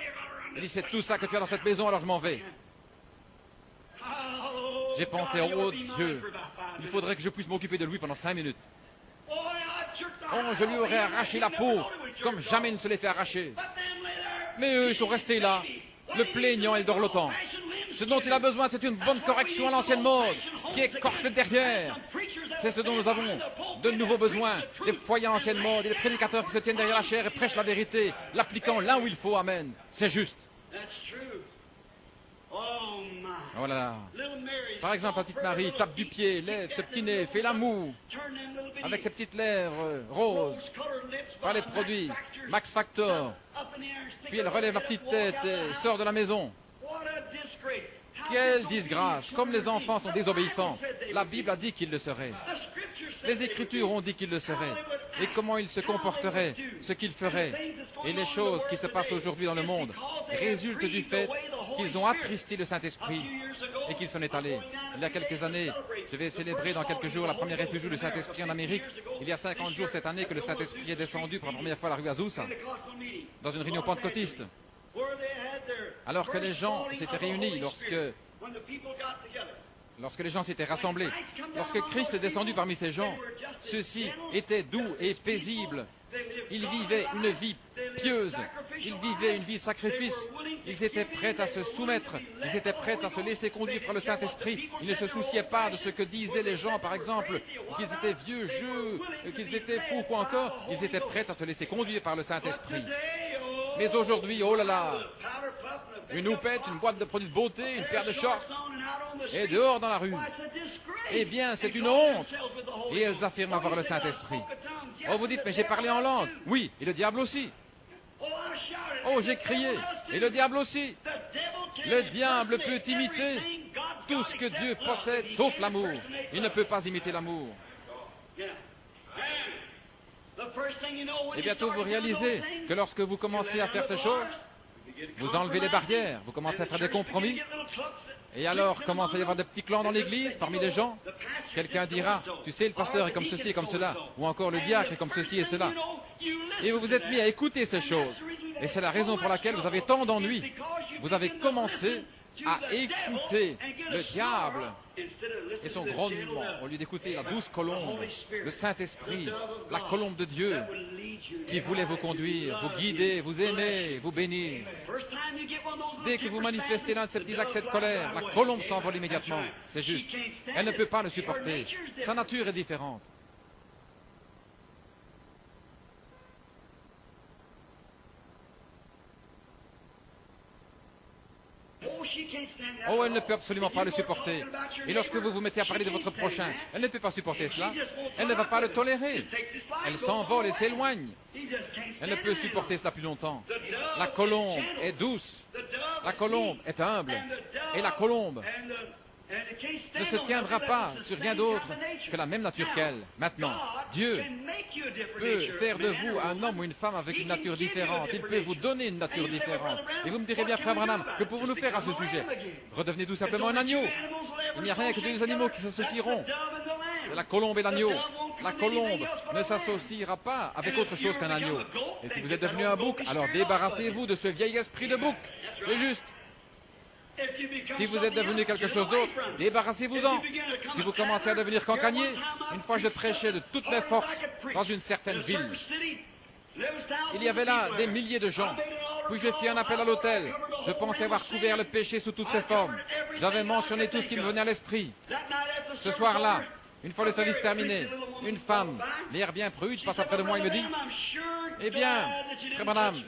Il dit « C'est tout ça que tu as dans cette maison, alors je m'en vais. » J'ai pensé, oh Dieu, il faudrait que je puisse m'occuper de lui pendant 5 minutes. Oh, je lui aurais arraché la peau, comme jamais il ne se l'est fait arracher. Mais eux, ils sont restés là, le plaignant et le dorlotant. Ce dont il a besoin, c'est une bonne correction à l'ancienne mode, qui écorche le derrière. C'est ce dont nous avons de nouveaux besoins, des foyers à l'ancienne mode, et des prédicateurs qui se tiennent derrière la chair et prêchent la vérité, l'appliquant là où il faut, amen. C'est juste. Oh là là. Par exemple, la petite Marie tape du pied, lève ce petit nez, fait l'amour avec ses petites lèvres roses par les produits Max Factor. Puis elle relève la petite tête et sort de la maison. Quelle disgrâce! Comme les enfants sont désobéissants, la Bible a dit qu'ils le seraient. Les Écritures ont dit qu'ils le seraient. Et comment ils se comporteraient, ce qu'ils feraient. Et les choses qui se passent aujourd'hui dans le monde résultent du fait qu'ils ont attristé le Saint-Esprit et qu'il s'en est allé. Il y a quelques années, je vais célébrer dans quelques jours la première effugie du Saint-Esprit en Amérique. Il y a 50 jours cette année que le Saint-Esprit est descendu pour la première fois à la rue Azusa, dans une réunion pentecôtiste. Alors que les gens s'étaient réunis, lorsque les gens s'étaient rassemblés, lorsque Christ est descendu parmi ces gens, ceux-ci étaient doux et paisibles. Ils vivaient une vie pieuse, ils vivaient une vie sacrifice, ils étaient prêts à se soumettre, ils étaient prêts à se laisser conduire par le Saint-Esprit, ils ne se souciaient pas de ce que disaient les gens, par exemple, qu'ils étaient vieux jeux, qu'ils étaient fous, quoi encore, ils étaient prêts à se laisser conduire par le Saint-Esprit. Mais aujourd'hui, oh là là, une houppette, une boîte de produits de beauté, une paire de shorts, et dehors dans la rue. Eh bien, c'est une honte. Et elles affirment avoir le Saint-Esprit. Oh, vous dites, mais j'ai parlé en langue. Oui, et le diable aussi. Oh, j'ai crié. Et le diable aussi. Le diable peut imiter tout ce que Dieu possède, sauf l'amour. Il ne peut pas imiter l'amour. Et bientôt, vous réalisez que lorsque vous commencez à faire ces choses, vous enlevez les barrières, vous commencez à faire des compromis. Et alors, commence à y avoir des petits clans dans l'église, parmi les gens. Quelqu'un dira, tu sais, le pasteur est comme ceci et comme cela. Ou encore, le diacre est comme ceci et cela. Et vous vous êtes mis à écouter ces choses. Et c'est la raison pour laquelle vous avez tant d'ennuis. Vous avez commencé à écouter le diable et son grognement, au lieu d'écouter la douce colombe, le Saint-Esprit, la colombe de Dieu, qui voulait vous conduire, vous guider, vous aimer, vous bénir. Dès que vous manifestez l'un de ces petits accès de colère, la colombe s'envole immédiatement. C'est juste. Elle ne peut pas le supporter. Sa nature est différente. Oh, elle ne peut absolument pas le supporter. Et lorsque vous vous mettez à parler de votre prochain, elle ne peut pas supporter cela. Elle ne va pas le tolérer. Elle s'envole et s'éloigne. Elle ne peut supporter cela plus longtemps. La colombe est douce. La colombe est humble. Et la colombe ne se tiendra pas sur rien d'autre que la même nature qu'elle. Maintenant, Dieu peut faire de vous un homme ou une femme avec une nature différente. Il peut vous donner une nature différente. Et vous me direz bien, frère Branham, que pouvons-nous faire à ce sujet? Redevenez tout simplement un agneau. Il n'y a rien que deux animaux qui s'associeront. C'est la colombe et l'agneau. La colombe ne s'associera pas avec autre chose qu'un agneau. Et si vous êtes devenu un bouc, alors débarrassez-vous de ce vieil esprit de bouc. C'est juste. Si vous êtes devenu quelque chose d'autre, débarrassez-vous-en. Si vous commencez à devenir cancanier, une fois je prêchais de toutes mes forces dans une certaine ville. Il y avait là des milliers de gens. Puis je fis un appel à l'autel. Je pensais avoir couvert le péché sous toutes ses formes. J'avais mentionné tout ce qui me venait à l'esprit. Ce soir-là, une fois le service terminé, une femme, l'air bien prude, passe après de moi et me dit « Eh bien, frère Branham,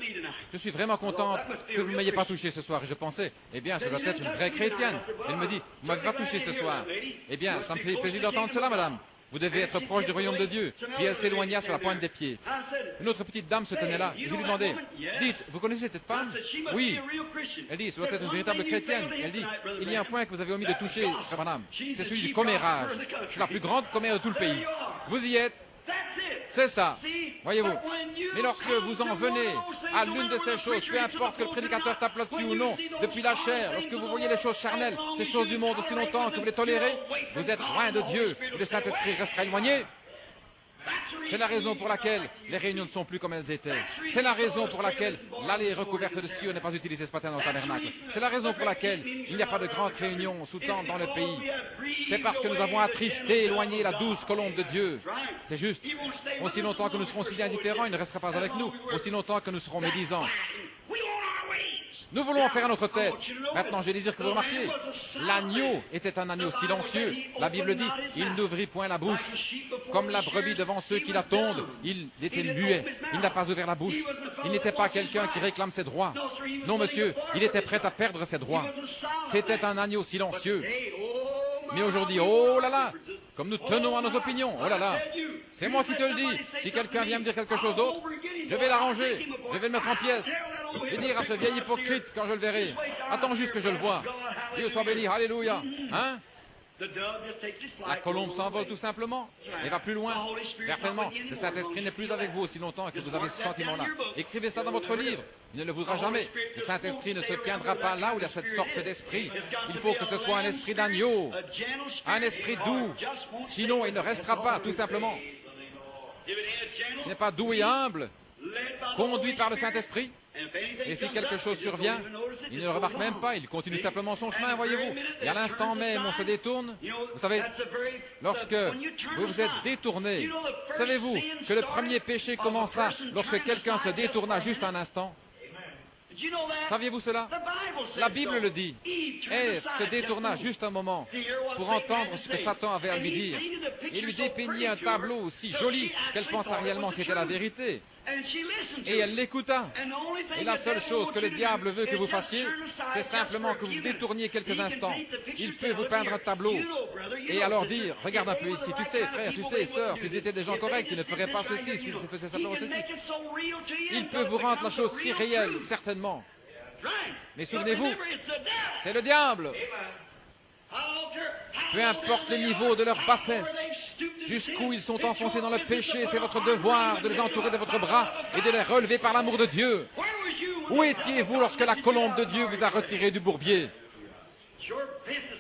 je suis vraiment contente que vous ne m'ayez pas touché ce soir. » Et je pensais « Eh bien, ça doit être une vraie chrétienne. » Elle me dit « Vous ne m'avez pas touché ce soir. » Eh bien, ça me fait plaisir d'entendre cela, madame. Vous devez être proche du royaume de Dieu. Puis elle s'éloigna sur la pointe des pieds. Une autre petite dame se tenait là. Et je lui demandais, dites, vous connaissez cette femme? Oui. Elle dit, ça doit être une véritable chrétienne. Elle dit, il y a un point que vous avez omis de toucher, frère Branham. C'est celui du commérage. C'est la plus grande commère de tout le pays. Vous y êtes. C'est ça. Voyez-vous. Mais lorsque vous en venez à l'une de ces choses, peu importe que le prédicateur tape là-dessus ou non, depuis la chair, lorsque vous voyez les choses charnelles, ces choses du monde aussi longtemps que vous les tolérez, vous êtes loin de Dieu et le Saint-Esprit restera éloigné. C'est la raison pour laquelle les réunions ne sont plus comme elles étaient. C'est la raison pour laquelle l'allée recouverte de cieux n'est pas utilisée ce matin dans le tabernacle. C'est la raison pour laquelle il n'y a pas de grandes réunions sous-tentes dans le pays. C'est parce que nous avons attristé, éloigné la douce colombe de Dieu. C'est juste. Aussi longtemps que nous serons si indifférents, il ne restera pas avec nous. Aussi longtemps que nous serons médisants. Nous voulons en faire à notre tête. Maintenant, je désire que vous remarquiez. L'agneau était un agneau silencieux. La Bible dit, il n'ouvrit point la bouche. Comme la brebis devant ceux qui la tondent, il était muet. Il n'a pas ouvert la bouche. Il n'était pas quelqu'un qui réclame ses droits. Non, monsieur, il était prêt à perdre ses droits. C'était un agneau silencieux. Mais aujourd'hui, oh là là, comme nous tenons à nos opinions, oh là là, c'est moi qui te le dis. Si quelqu'un vient me dire quelque chose d'autre, je vais l'arranger, je vais le mettre en pièces. Et dire à ce vieil hypocrite quand je le verrai, attends juste que je le vois. Dieu soit béni, alléluia. Hein? La colombe s'envole tout simplement et va plus loin. Certainement, le Saint-Esprit n'est plus avec vous aussi longtemps que vous avez ce sentiment-là. Écrivez cela dans votre livre. Il ne le voudra jamais. Le Saint-Esprit ne se tiendra pas là où il y a cette sorte d'esprit. Il faut que ce soit un esprit d'agneau, un esprit doux. Sinon, il ne restera pas, tout simplement. Ce n'est pas doux et humble, conduit par le Saint-Esprit. Et si quelque chose survient, il ne le remarque même pas, il continue simplement son chemin, voyez-vous. Et à l'instant même, on se détourne. Vous savez, lorsque vous vous êtes détourné, savez-vous que le premier péché commença lorsque quelqu'un se détourna juste un instant? Saviez-vous cela? La Bible le dit. Ève se détourna juste un moment pour entendre ce que Satan avait à lui dire. Il lui dépeignit un tableau si joli qu'elle pensa réellement que c'était la vérité. Et elle l'écouta. Et la seule chose que le diable veut que vous fassiez, c'est simplement que vous vous détourniez quelques instants. Il peut vous peindre un tableau et alors dire, regarde un peu ici, tu sais frère, tu sais sœur, s'ils étaient des gens corrects, ils ne feraient pas ceci, s'ils faisaient simplement ceci. Il peut vous rendre la chose si réelle, certainement. Mais souvenez-vous, c'est le diable. Peu importe le niveau de leur bassesse, jusqu'où ils sont enfoncés dans le péché, c'est votre devoir de les entourer de votre bras et de les relever par l'amour de Dieu. Où étiez-vous lorsque la colombe de Dieu vous a retiré du bourbier?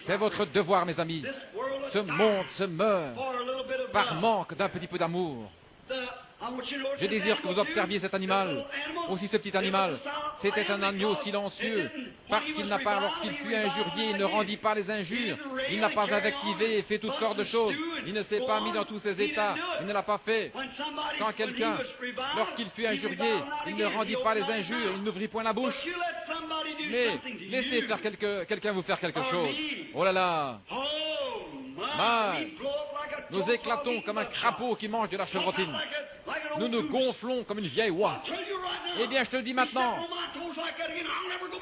C'est votre devoir, mes amis. Ce monde se meurt par manque d'un petit peu d'amour. Je désire que vous observiez cet animal, aussi ce petit animal. C'était un agneau silencieux, parce qu'il n'a pas, lorsqu'il fut injurié, il ne rendit pas les injures. Il n'a pas invectivé et fait toutes sortes de choses. Il ne s'est pas mis dans tous ses états. Il ne l'a pas fait. Quand quelqu'un, lorsqu'il fut injurié, il ne rendit pas les injures, il n'ouvrit point la bouche. Mais laissez faire quelqu'un vous faire quelque chose. Oh là là! Mal. Nous éclatons comme un crapaud qui mange de la chevrotine. Nous nous gonflons comme une vieille oie. Eh bien, je te le dis maintenant,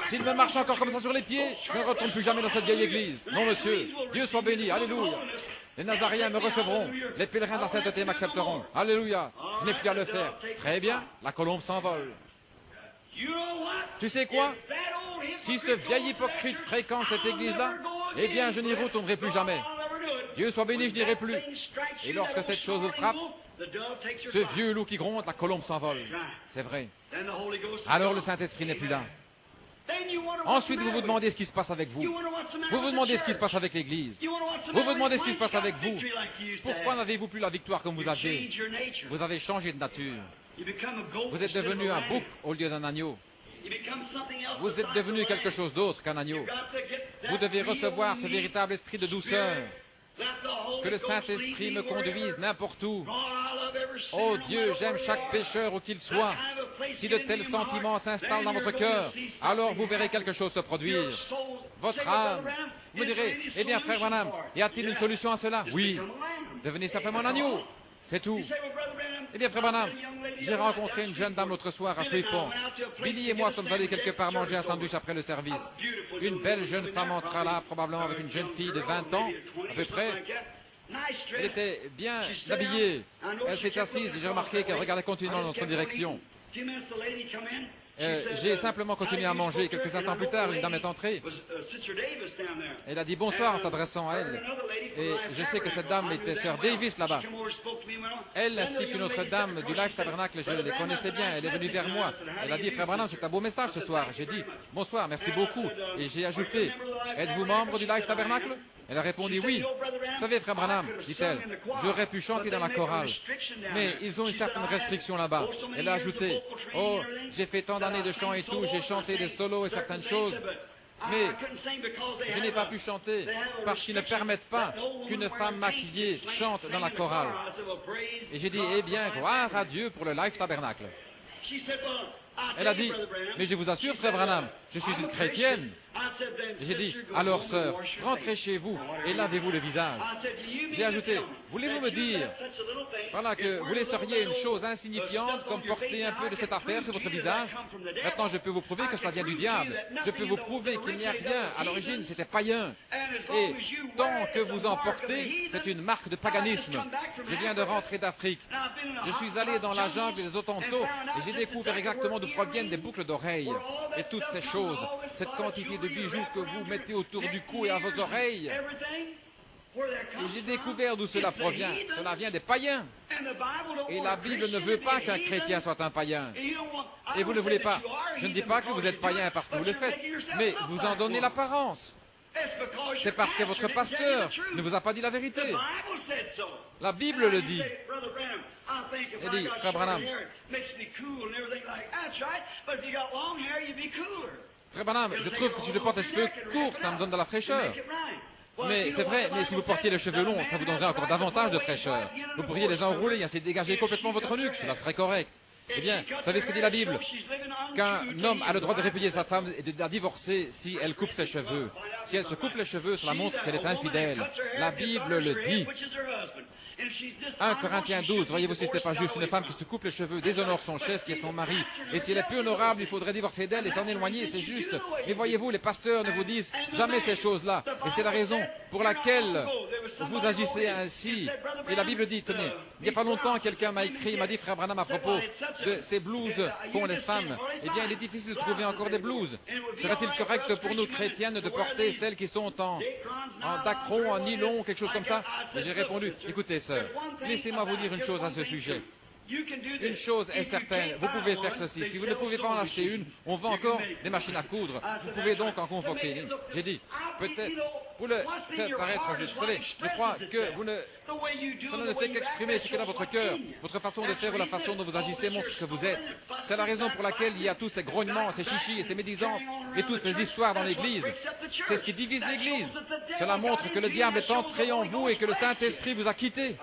S'il me marche encore comme ça sur les pieds, je ne retourne plus jamais dans cette vieille église. Non, monsieur. Dieu soit béni. Alléluia. Les Nazaréens me recevront. Les pèlerins de la sainteté m'accepteront. Alléluia. Je n'ai plus à le faire. Très bien. La colombe s'envole. Tu sais quoi? Si ce vieil hypocrite fréquente cette église-là, eh bien, je n'y retournerai plus jamais. Dieu soit béni, je n'irai plus. Et lorsque cette chose vous frappe, ce vieux loup qui gronde, la colombe s'envole. C'est vrai. Alors le Saint-Esprit n'est plus là. Ensuite, vous vous demandez ce qui se passe avec vous. Vous vous demandez ce qui se passe avec l'Église. Vous vous demandez ce qui se passe avec vous. Pourquoi n'avez-vous plus la victoire comme vous aviez? Vous avez changé de nature. Vous êtes devenu un bouc au lieu d'un agneau. Vous êtes devenu quelque chose d'autre qu'un agneau. Vous devez recevoir ce véritable esprit de douceur. Que le Saint-Esprit me conduise n'importe où. Oh Dieu, j'aime chaque pécheur où qu'il soit. Si de tels sentiments s'installent dans votre cœur, alors vous verrez quelque chose se produire. Votre âme, vous me direz, eh bien frère Branham, y a-t-il une solution à cela? Oui, devenez simplement un agneau, c'est tout. Eh bien frère Branham, j'ai rencontré une jeune dame l'autre soir à Shreveport. Billy et moi sommes allés quelque part manger un sandwich après le service. Une belle jeune femme entra là, probablement avec une jeune fille de 20 ans, à peu près. Elle était bien habillée. Elle s'est assise et j'ai remarqué qu'elle regardait continuellement dans notre direction. J'ai simplement continué à manger. Quelques instants plus tard, une dame est entrée. Elle a dit bonsoir en s'adressant à elle. Et je sais que cette dame était sœur Davis là-bas. Elle ainsi qu'une autre dame du Life Tabernacle, je les connaissais bien. Elle est venue vers moi. Elle a dit frère Branham, c'est un beau message ce soir. J'ai dit bonsoir, merci beaucoup. Et j'ai ajouté, êtes-vous membre du Life Tabernacle? Elle a répondu oui. Vous savez, frère Branham, dit-elle, j'aurais pu chanter dans la chorale, mais ils ont une certaine restriction là-bas. Elle a ajouté, oh, j'ai fait tant d'années de chant et tout, j'ai chanté des solos et certaines choses, mais je n'ai pas pu chanter parce qu'ils ne permettent pas qu'une femme maquillée chante dans la chorale. Et j'ai dit, eh bien, gloire à Dieu pour le Life Tabernacle. Elle a dit, mais je vous assure, frère Branham, je suis une chrétienne. J'ai dit, alors sœur, rentrez chez vous et lavez-vous le visage. J'ai ajouté, voulez-vous me dire, voilà, que vous laisseriez une chose insignifiante comme porter un peu de cette affaire sur votre visage? Maintenant, je peux vous prouver que cela vient du diable. Je peux vous prouver qu'il n'y a rien. À l'origine, c'était païen. Et tant que vous en portez, c'est une marque de paganisme. Je viens de rentrer d'Afrique. Je suis allé dans la jungle des Otonto et j'ai découvert exactement d'où proviennent des boucles d'oreilles. Et toutes ces choses, cette quantité de bijoux que vous mettez autour du cou et à vos oreilles. Et j'ai découvert d'où cela provient. Cela vient des païens. Et la Bible ne veut pas qu'un chrétien soit un païen. Et vous ne voulez pas. Je ne dis pas que vous êtes païen parce que vous le faites, mais vous en donnez l'apparence. C'est parce que votre pasteur ne vous a pas dit la vérité. La Bible le dit. Il dit, frère Branham, frère Branham, je trouve que si je porte les cheveux courts, ça me donne de la fraîcheur. Mais c'est vrai, mais si vous portiez les cheveux longs, ça vous donnerait encore davantage de fraîcheur. Vous pourriez les enrouler et ainsi dégager complètement votre nuque, cela serait correct. Eh bien, vous savez ce que dit la Bible? Qu'un homme a le droit de répudier sa femme et de la divorcer si elle coupe ses cheveux. Si elle se coupe les cheveux, cela montre qu'elle est infidèle. La Bible le dit. 1 Corinthiens 12, voyez-vous si ce n'est pas juste, une femme qui se coupe les cheveux déshonore son chef qui est son mari, et si elle est peu honorable, il faudrait divorcer d'elle et s'en éloigner, c'est juste. Mais voyez-vous, les pasteurs ne vous disent jamais ces choses-là, et c'est la raison pour laquelle vous agissez ainsi. Et la Bible dit, tenez, il n'y a pas longtemps, quelqu'un m'a écrit, il m'a dit, frère Branham, à propos de ces blouses qu'ont les femmes, eh bien, il est difficile de trouver encore des blouses. Serait-il correct pour nous chrétiennes de porter celles qui sont en dacron, en nylon, quelque chose comme ça? Et j'ai répondu, écoutez, sœur, laissez-moi vous dire une chose à ce sujet. Une chose est certaine, vous pouvez faire ceci. Si vous ne pouvez pas en acheter une, on vend encore des machines à coudre. Vous pouvez donc en convoquer une. J'ai dit, peut-être, pour le faire paraître juste. Vous savez, je crois que ça ne fait qu'exprimer ce qu'il y a dans votre cœur. Votre façon de faire ou la façon dont vous agissez montre ce que vous êtes. C'est la raison pour laquelle il y a tous ces grognements, ces chichis et ces médisances et toutes ces histoires dans l'Église. C'est ce qui divise l'Église. Cela montre que le diable est entré en vous et que le Saint-Esprit vous a quitté.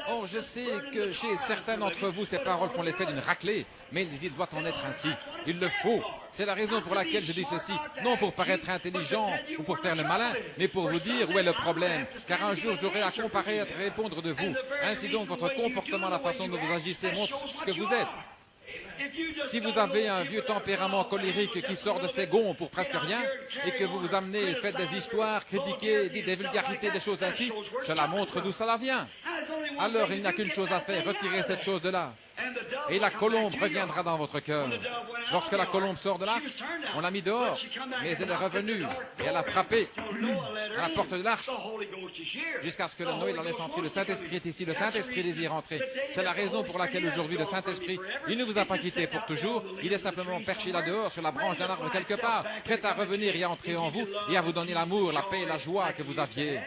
Or, je sais que chez certains d'entre vous, ces paroles font l'effet d'une raclée, mais il doit en être ainsi. Il le faut. C'est la raison pour laquelle je dis ceci, non pour paraître intelligent ou pour faire le malin, mais pour vous dire où est le problème, car un jour j'aurai à comparaître et répondre de vous. Ainsi donc, votre comportement, la façon dont vous agissez montre ce que vous êtes. Si vous avez un vieux tempérament colérique qui sort de ses gonds pour presque rien, et que vous vous amenez, faites des histoires, critiquez, dites des vulgarités, des choses ainsi, cela montre d'où cela vient. Alors il n'y a qu'une chose à faire, retirez cette chose de là. Et la colombe reviendra dans votre cœur. Lorsque la colombe sort de l'arche, on l'a mis dehors, mais elle est revenue et elle a frappé à la porte de l'arche jusqu'à ce que le Noé la laisse entrer. Le Saint-Esprit est ici, le Saint-Esprit désire entrer. C'est la raison pour laquelle aujourd'hui le Saint-Esprit, il ne vous a pas quitté pour toujours, il est simplement perché là dehors sur la branche d'un arbre quelque part, prêt à revenir et à entrer en vous et à vous donner l'amour, la paix et la joie que vous aviez.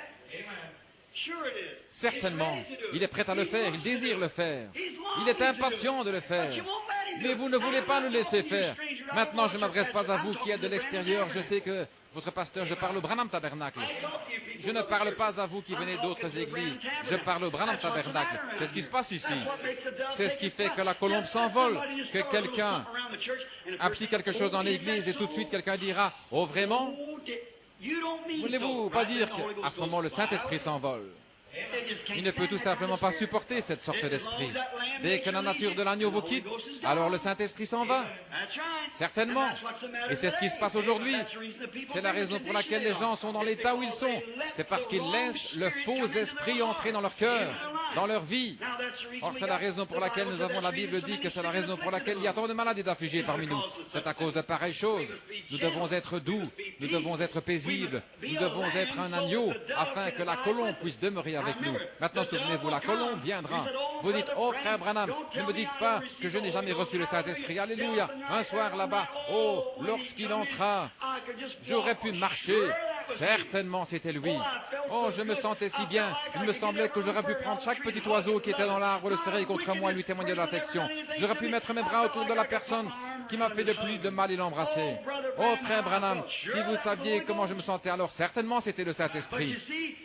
Certainement, il est prêt à le faire, il désire le faire. Il est impatient de le faire. Mais vous ne voulez pas le laisser faire. Maintenant, je ne m'adresse pas à vous qui êtes de l'extérieur. Je sais que votre pasteur, je parle au Branham Tabernacle. Je ne parle pas à vous qui venez d'autres églises. Je parle au Branham Tabernacle. C'est ce qui se passe ici. C'est ce qui fait que la colombe s'envole. Que quelqu'un applique quelque chose dans l'église et tout de suite quelqu'un dira « Oh, vraiment ?» Voulez-vous pas dire qu'à ce moment le Saint-Esprit s'envole? Il ne peut tout simplement pas supporter cette sorte d'esprit. Dès que la nature de l'agneau vous quitte, alors le Saint-Esprit s'en va. Certainement. Et c'est ce qui se passe aujourd'hui. C'est la raison pour laquelle les gens sont dans l'état où ils sont. C'est parce qu'ils laissent le faux esprit entrer dans leur cœur, dans leur vie. Or, c'est la raison pour laquelle nous avons, la Bible dit que c'est la raison pour laquelle il y a tant de maladies d'affligés parmi nous. C'est à cause de pareilles choses. Nous devons être doux, nous devons être paisibles, nous devons être un agneau afin que la colombe puisse demeurer avec nous. Maintenant, souvenez-vous, la colombe viendra. Vous dites, oh frère Branham, ne me dites pas que je n'ai jamais reçu le Saint-Esprit. Alléluia. Un soir là-bas, oh, lorsqu'il entra, j'aurais pu marcher. Certainement, c'était lui. Oh, je me sentais si bien. Il me semblait que j'aurais pu prendre chaque petit oiseau qui était dans l'arbre, le serrer contre moi et lui témoigner de l'affection. J'aurais pu mettre mes bras autour de la personne qui m'a fait le plus de mal et l'embrasser. Oh, frère Branham, si vous saviez comment je me sentais alors, certainement c'était le Saint-Esprit.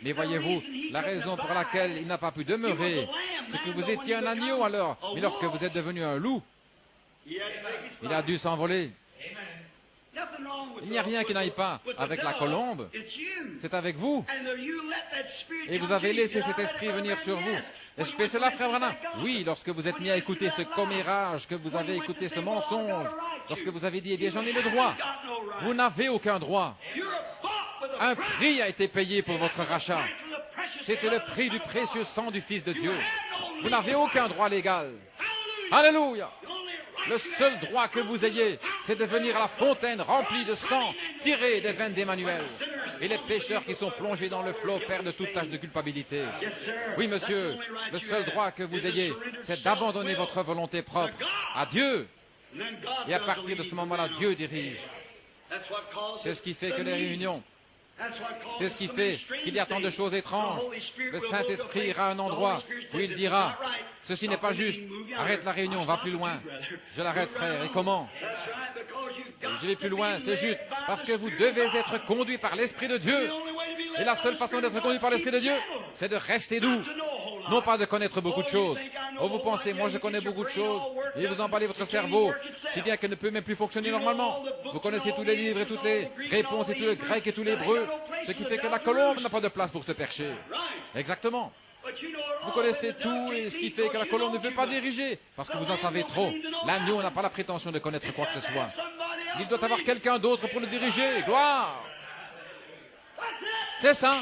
Mais voyez-vous, la raison pour laquelle il n'a pas pu demeurer, c'est que vous étiez un agneau alors. Mais lorsque vous êtes devenu un loup, il a dû s'envoler. Il n'y a rien qui n'aille pas avec la colombe, c'est avec vous. Et vous avez laissé cet esprit venir sur vous. Est-ce que je fais cela, frère Branham? Oui, lorsque vous êtes mis à écouter ce commérage, que vous avez écouté ce mensonge, lorsque vous avez dit, eh bien, j'en ai le droit. Vous n'avez aucun droit. Un prix a été payé pour votre rachat. C'était le prix du précieux sang du Fils de Dieu. Vous n'avez aucun droit légal. Alléluia! Le seul droit que vous ayez, c'est de venir à la fontaine remplie de sang, tirée des veines d'Emmanuel. Et les pécheurs qui sont plongés dans le flot perdent toute tâche de culpabilité. Oui, monsieur, le seul droit que vous ayez, c'est d'abandonner votre volonté propre à Dieu. Et à partir de ce moment-là, Dieu dirige. C'est ce qui fait que les réunions, c'est ce qui fait qu'il y a tant de choses étranges. Le Saint-Esprit ira à un endroit où il dira, ceci n'est pas juste, arrête la réunion, va plus loin. Je l'arrête, frère, et comment? Je vais plus loin, c'est juste, parce que vous devez être conduit par l'Esprit de Dieu. Et la seule façon d'être conduit par l'Esprit de Dieu, c'est de rester doux. Non pas de connaître beaucoup de choses. Oh, vous pensez, moi je connais beaucoup de choses, et vous emballez votre cerveau, si bien qu'elle ne peut même plus fonctionner normalement. Vous connaissez tous les livres et toutes les réponses et tout le grec et tout l'hébreu, ce qui fait que la colombe n'a pas de place pour se percher. Exactement. Vous connaissez tout, et ce qui fait que la colombe ne peut pas diriger, parce que vous en savez trop. L'agneau n'a pas la prétention de connaître quoi que ce soit. Il doit avoir quelqu'un d'autre pour le diriger. Gloire! C'est ça.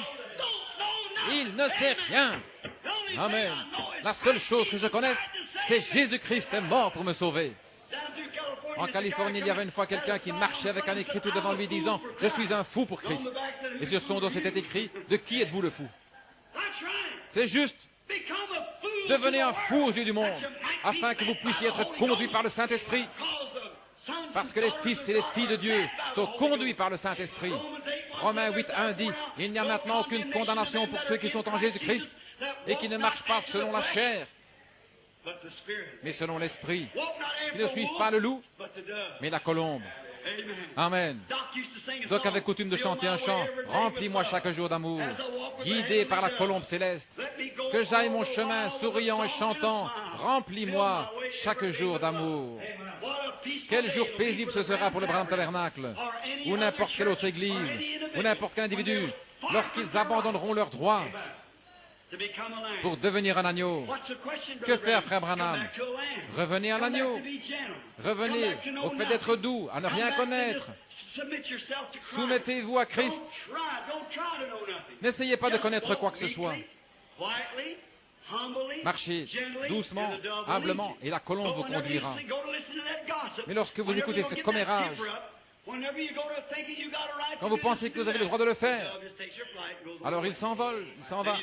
Il ne sait rien. Amen. La seule chose que je connaisse, c'est Jésus-Christ est mort pour me sauver. En Californie, il y avait une fois quelqu'un qui marchait avec un écrit tout devant lui disant « Je suis un fou pour Christ ». Et sur son dos c'était écrit « De qui êtes-vous le fou ?» C'est juste. Devenez un fou aux yeux du monde, afin que vous puissiez être conduits par le Saint-Esprit. Parce que les fils et les filles de Dieu sont conduits par le Saint-Esprit. Romains 8.1 dit « Il n'y a maintenant aucune condamnation pour ceux qui sont en Jésus-Christ et qui ne marchent pas selon la chair, mais selon l'Esprit, qui ne suivent pas le loup, mais la colombe. » Amen. Doc avait coutume de chanter un chant « Remplis-moi chaque jour d'amour, guidé par la colombe céleste, que j'aille mon chemin souriant et chantant, remplis-moi chaque jour d'amour. » Quel jour paisible ce sera pour le Branham Tabernacle, ou n'importe quelle autre église, ou n'importe quel individu, lorsqu'ils abandonneront leurs droits pour devenir un agneau. Que faire, frère Branham? Revenez à l'agneau. Revenez au fait d'être doux, à ne rien connaître. Soumettez-vous à Christ. N'essayez pas de connaître quoi que ce soit. Marchez doucement, humblement, et la colombe vous conduira. Mais lorsque vous écoutez ce commérage, quand vous pensez que vous avez le droit de le faire, alors il s'envole, il s'en va.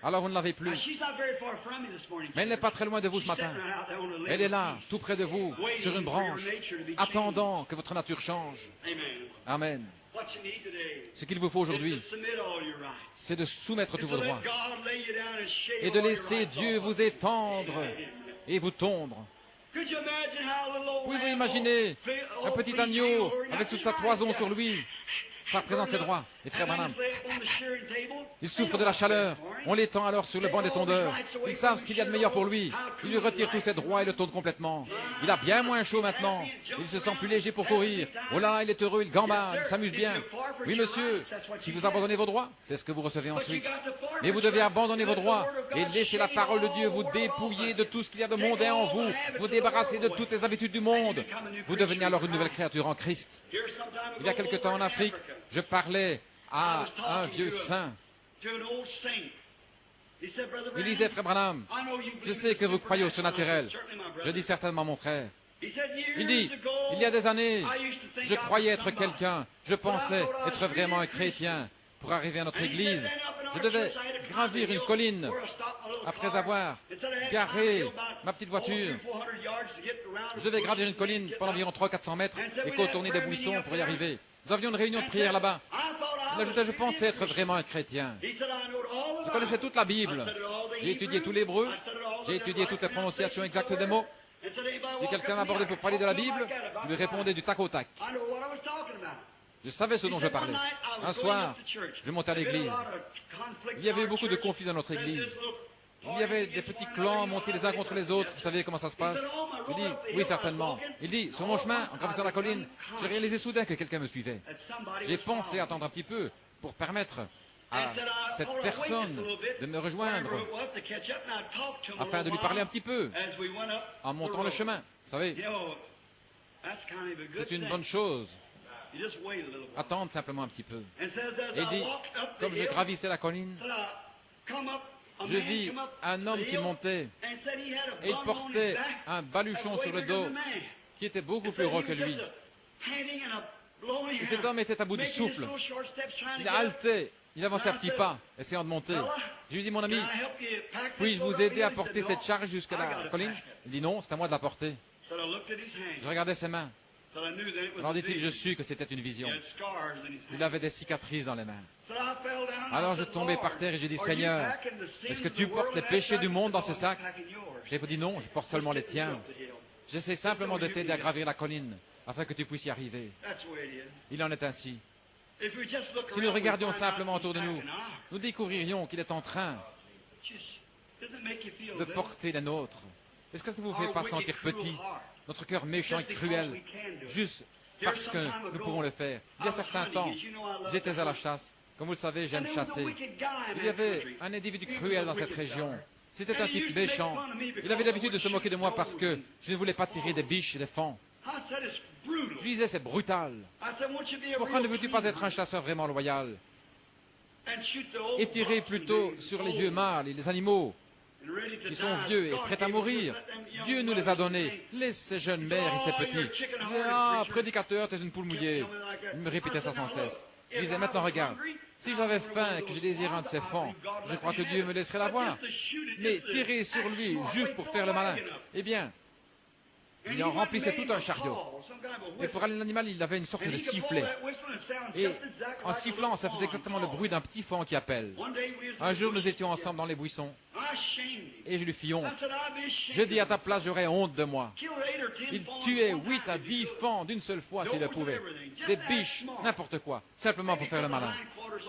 Alors vous ne l'avez plus. Mais elle n'est pas très loin de vous ce matin. Elle est là, tout près de vous, sur une branche, attendant que votre nature change. Amen. Ce qu'il vous faut aujourd'hui, c'est de soumettre tous vos droits et de laisser Dieu vous étendre et vous tondre. Pouvez-vous imaginer un petit agneau avec toute sa toison sur lui? Ça représente ses droits. Et frère Branham, il souffre de la chaleur. On l'étend alors sur le banc des tondeurs. Ils savent ce qu'il y a de meilleur pour lui. Ils lui retirent tous ses droits et le tondent complètement. Il a bien moins chaud maintenant. Il se sent plus léger pour courir. Oh là, il est heureux, il gambade, il s'amuse bien. Oui, monsieur, si vous abandonnez vos droits, c'est ce que vous recevez ensuite. Mais vous devez abandonner vos droits et laisser la parole de Dieu vous dépouiller de tout ce qu'il y a de mondain en vous, vous débarrasser de toutes les habitudes du monde. Vous devenez alors une nouvelle créature en Christ. Il y a quelque temps en Afrique, je parlais à un vieux saint. Il disait, frère Branham, je sais que vous croyez au surnaturel. Je dis certainement, mon frère. Il dit, il y a des années, je croyais être quelqu'un, je pensais être vraiment un chrétien. Pour arriver à notre église, je devais gravir une colline après avoir garé ma petite voiture. Je devais gravir une colline pendant environ 300-400 mètres et contourner des buissons pour y arriver. Nous avions une réunion de prière là-bas. Il ajoutait, je pensais être vraiment un chrétien. Je connaissais toute la Bible. J'ai étudié tout l'hébreu. J'ai étudié toutes les prononciations exactes des mots. Si quelqu'un m'abordait pour parler de la Bible, je lui répondais du tac au tac. Je savais ce dont je parlais. Un soir, je montais à l'église. Il y avait eu beaucoup de conflits dans notre église. Il y avait des petits clans montés les uns contre les autres. Vous savez comment ça se passe? Je dis, oui, certainement. Il dit, sur mon chemin, en gravissant la colline, j'ai réalisé soudain que quelqu'un me suivait. J'ai pensé attendre un petit peu pour permettre à cette personne de me rejoindre afin de lui parler un petit peu en montant le chemin. Vous savez, c'est une bonne chose. Attendre simplement un petit peu. Et il dit, comme je gravissais la colline, je vis un homme qui montait et il portait un baluchon sur le dos qui était beaucoup plus gros que lui. Et cet homme était à bout de souffle. Il haletait, il avançait à petits pas, essayant de monter. Je lui dis, mon ami, puis-je vous aider à porter cette charge jusqu'à la colline? Il dit, non, c'est à moi de la porter. Je regardais ses mains. Alors dit-il, je sus que c'était une vision. Il avait des cicatrices dans les mains. Alors je tombais par terre et je dis, Seigneur, est-ce que tu portes les péchés du monde dans ce sac? J'ai dit, non, je porte seulement les tiens. J'essaie simplement de t'aider à gravir la colline, afin que tu puisses y arriver. Il en est ainsi. Si nous regardions simplement autour de nous, nous découvririons qu'il est en train de porter les nôtres. Est-ce que ça ne vous fait pas sentir petit? Notre cœur méchant et cruel, juste parce que nous pouvons le faire. Il y a certains temps, j'étais à la chasse. Comme vous le savez, j'aime chasser. Il y avait un individu cruel dans cette région. C'était un type méchant. Il avait l'habitude de se moquer de moi parce que je ne voulais pas tirer des biches et des faons. Je disais, c'est brutal. Pourquoi ne veux-tu pas être un chasseur vraiment loyal et tirer plutôt sur les vieux mâles et les animaux qui sont vieux et prêts à mourir? Dieu nous les a donnés. Laisse ces jeunes mères et ces petits. Je disais, ah, prédicateur, t'es une poule mouillée. Il me répétait ça sans cesse. Je disais, maintenant regarde, si j'avais faim et que je désirais un de ces faons, je crois que Dieu me laisserait l'avoir. Mais tirer sur lui juste pour faire le malin, eh bien, il en remplissait tout un chariot. Et pour l'animal, il avait une sorte de sifflet. Et en sifflant, ça faisait exactement le bruit d'un petit faon qui appelle. Un jour, nous étions ensemble dans les buissons. Et je lui fis honte. Je dis, à ta place, j'aurais honte de moi. Il tuait 8 à 10 faons d'une seule fois s'il le pouvait. Des biches, n'importe quoi, simplement pour faire le malin.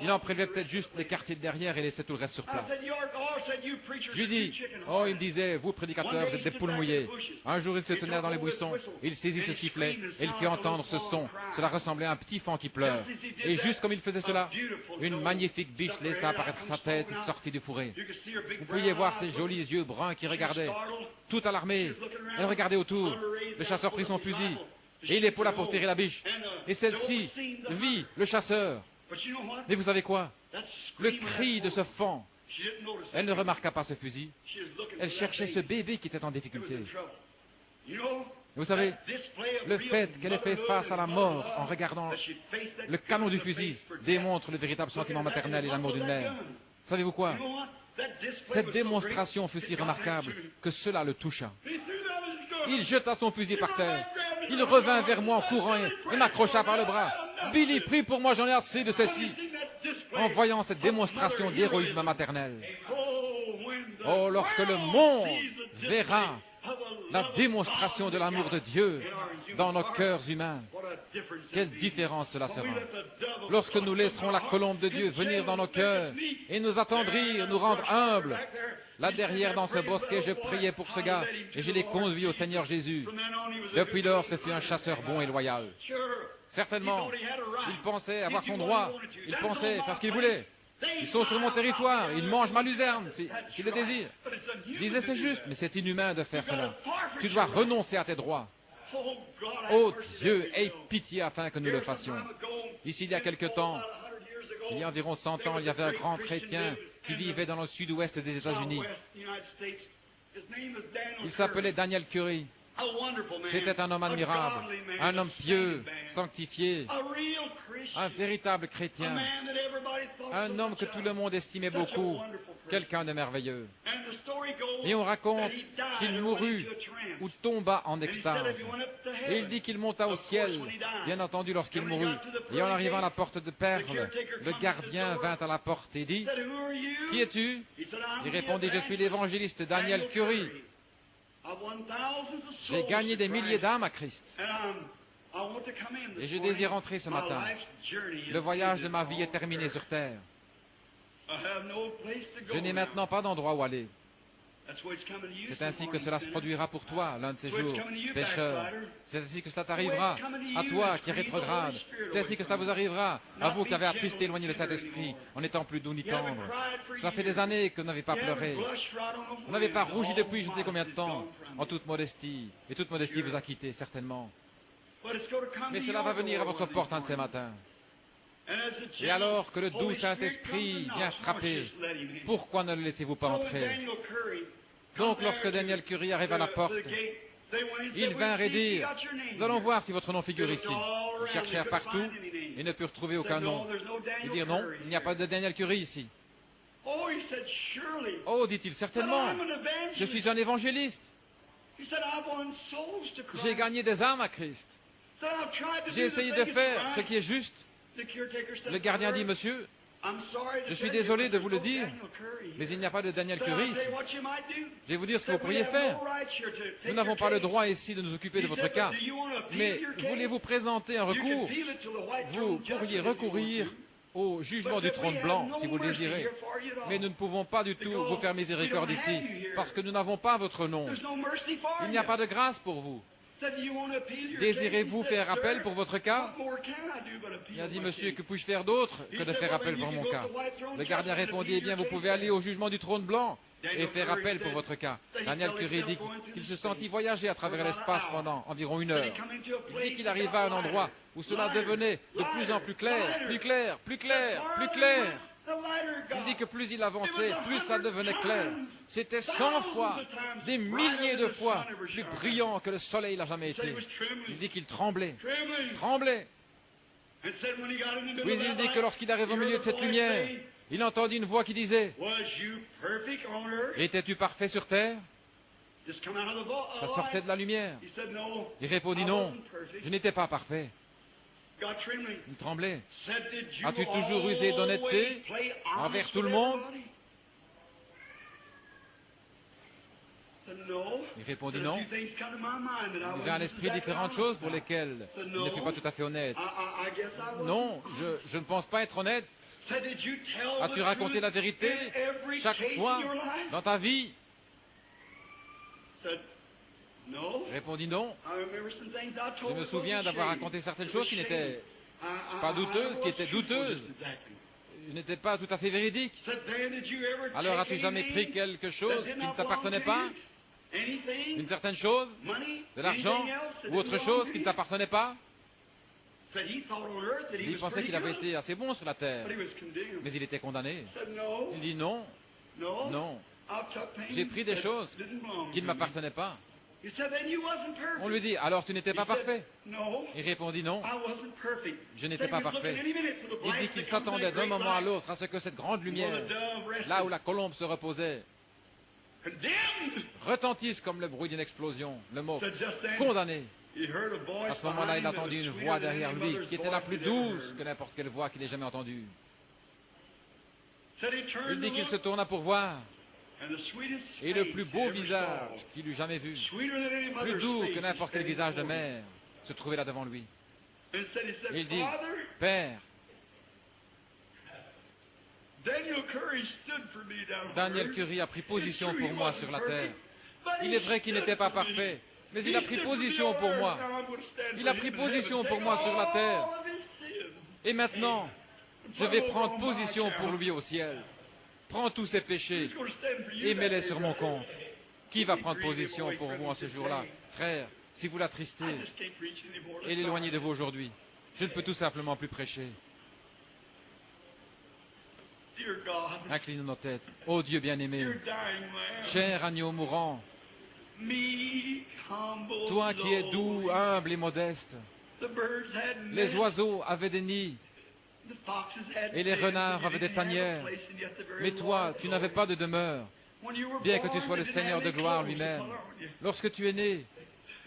Il en prélevait peut-être juste les quartiers de derrière et laissait tout le reste sur place. Je lui dis, oh, il me disait, vous prédicateurs, vous êtes des poules mouillées. Un jour, il se tenait dans les buissons, il saisit ce sifflet, et il fit entendre ce son. Cela ressemblait à un petit enfant qui pleure. Et juste comme il faisait cela, une magnifique biche laissa apparaître sa tête et sortit du fourré. Vous pouviez voir ses jolis yeux bruns qui regardaient. Tout alarmée, elle regardait autour. Le chasseur prit son fusil, et il épaula pour tirer la biche. Et celle-ci vit le chasseur. Mais vous savez quoi? Le cri de ce fan, elle ne remarqua pas ce fusil. Elle cherchait ce bébé qui était en difficulté. Vous savez, le fait qu'elle ait fait face à la mort en regardant le canon du fusil démontre le véritable sentiment maternel et l'amour d'une mère. Savez-vous quoi? Cette démonstration fut si remarquable que cela le toucha. Il jeta son fusil par terre. Il revint vers moi en courant et m'accrocha par le bras. « Billy, prie pour moi, j'en ai assez de ceci. » En voyant cette démonstration d'héroïsme maternel. Oh, lorsque le monde verra la démonstration de l'amour de Dieu dans nos cœurs humains, quelle différence cela sera. Lorsque nous laisserons la colombe de Dieu venir dans nos cœurs et nous attendrir, nous rendre humbles. Là derrière dans ce bosquet, je priais pour ce gars et je l'ai conduit au Seigneur Jésus. Depuis lors, ce fut un chasseur bon et loyal. Certainement, il pensait avoir son droit, il pensait faire ce qu'il voulait. Ils sont sur mon territoire, ils mangent ma luzerne, s'il le désire. Je disais, c'est juste, mais c'est inhumain de faire cela. Tu dois renoncer à tes droits. Oh Dieu, aie pitié afin que nous le fassions. Ici, il y a quelque temps, il y a environ 100 ans, il y avait un grand chrétien qui vivait dans le sud-ouest des États-Unis. Il s'appelait Daniel Curry. C'était un homme admirable, un homme pieux, sanctifié, un véritable chrétien, un homme que tout le monde estimait beaucoup, quelqu'un de merveilleux. Et on raconte qu'il mourut ou tomba en extase. Et il dit qu'il monta au ciel, bien entendu lorsqu'il mourut. Et en arrivant à la porte de perles, le gardien vint à la porte et dit, « Qui es-tu » Il répondit, « Je suis l'évangéliste Daniel Curry. J'ai gagné des milliers d'âmes à Christ. Et je désire entrer ce matin. Le voyage de ma vie est terminé sur terre. Je n'ai maintenant pas d'endroit où aller. C'est ainsi que cela se produira pour toi, l'un de ces jours, pécheur. C'est ainsi que cela t'arrivera, à toi qui es rétrograde. C'est ainsi que cela vous arrivera, à vous qui avez attristé, éloigné le Saint-Esprit, en n'étant plus doux ni tendre. Cela fait des années que vous n'avez pas pleuré. Vous n'avez pas rougi depuis je ne sais combien de temps, en toute modestie. Et toute modestie vous a quitté, certainement. Mais cela va venir à votre porte un de ces matins. Et alors que le doux Saint-Esprit vient frapper, pourquoi ne le laissez-vous pas entrer? Donc lorsque Daniel Curry arrive à la porte, ils vinrent et dirent, nous allons voir si votre nom figure ici. Ils cherchèrent partout et ne purent trouver aucun nom. Ils dirent non, il n'y a pas de Daniel Curry ici. Oh, dit-il, certainement, je suis un évangéliste. J'ai gagné des âmes à Christ. J'ai essayé de faire ce qui est juste. Le gardien dit, monsieur, je suis désolé de vous le dire, mais il n'y a pas de Daniel Curry ici. Je vais vous dire ce que vous pourriez faire. Nous n'avons pas le droit ici de nous occuper de votre cas, mais voulez-vous présenter un recours? Vous pourriez recourir au jugement du trône blanc, si vous le désirez. Mais nous ne pouvons pas du tout vous faire miséricorde ici, parce que nous n'avons pas votre nom. Il n'y a pas de grâce pour vous. Désirez-vous faire appel pour votre cas? Il a dit, monsieur, que puis-je faire d'autre que de faire appel pour mon cas? Le gardien répondit, eh bien, vous pouvez aller au jugement du trône blanc et faire appel pour votre cas. Daniel Curry dit qu'il se sentit voyager à travers l'espace pendant environ 1 heure. Il dit qu'il arriva à un endroit où cela devenait de plus en plus clair, plus clair, plus clair, plus clair. Il dit que plus il avançait, plus ça devenait clair. C'était 100 fois, des milliers de fois plus brillant que le soleil n'a jamais été. Il dit qu'il tremblait, tremblait. Puis il dit que lorsqu'il arrive au milieu de cette lumière, il entendit une voix qui disait, « Étais-tu parfait sur terre ?» Ça sortait de la lumière. Il répondit, « Non, je n'étais pas parfait. » Il tremblait. « As-tu toujours usé d'honnêteté envers tout le monde ?» Il répondit non. Il vient à l'esprit différentes choses pour lesquelles il ne fut pas tout à fait honnête. Non, je ne pense pas être honnête. As-tu raconté la vérité chaque fois dans ta vie? Répondit non. Je me souviens d'avoir raconté certaines choses qui n'étaient pas douteuses, qui étaient douteuses. N'étaient pas tout à fait véridiques. Alors as-tu jamais pris quelque chose qui ne t'appartenait pas? Une certaine chose? De l'argent? Ou autre chose qui ne t'appartenait pas? Il pensait qu'il avait été assez bon sur la terre, mais il était condamné. Il dit non, non, j'ai pris des choses qui ne m'appartenaient pas. On lui dit, alors tu n'étais pas parfait? Il répondit non, je n'étais pas parfait. Il dit qu'il s'attendait d'un moment à l'autre à ce que cette grande lumière, là où la colombe se reposait, retentisse comme le bruit d'une explosion, le mot condamné. À ce moment-là, il entendit une voix derrière lui qui était la plus douce que n'importe quelle voix qu'il ait jamais entendue. Il dit qu'il se tourna pour voir, et le plus beau visage qu'il eût jamais vu, plus doux que n'importe quel visage de mère, se trouvait là devant lui. Il dit, Père, Daniel Curry a pris position pour moi sur la terre. Il est vrai qu'il n'était pas parfait, mais il a pris position pour moi. Il a pris position pour moi sur la terre. Et maintenant, je vais prendre position pour lui au ciel. Prends tous ses péchés et mets-les sur mon compte. Qui va prendre position pour vous en ce jour-là? Frère, si vous l'attristez et l'éloignez de vous aujourd'hui, je ne peux tout simplement plus prêcher. Inclinons nos têtes. Ô Dieu bien-aimé, cher agneau mourant, toi qui es doux, humble et modeste, les oiseaux avaient des nids et les renards avaient des tanières, mais toi, tu n'avais pas de demeure, bien que tu sois le Seigneur de gloire lui-même. Lorsque tu es né,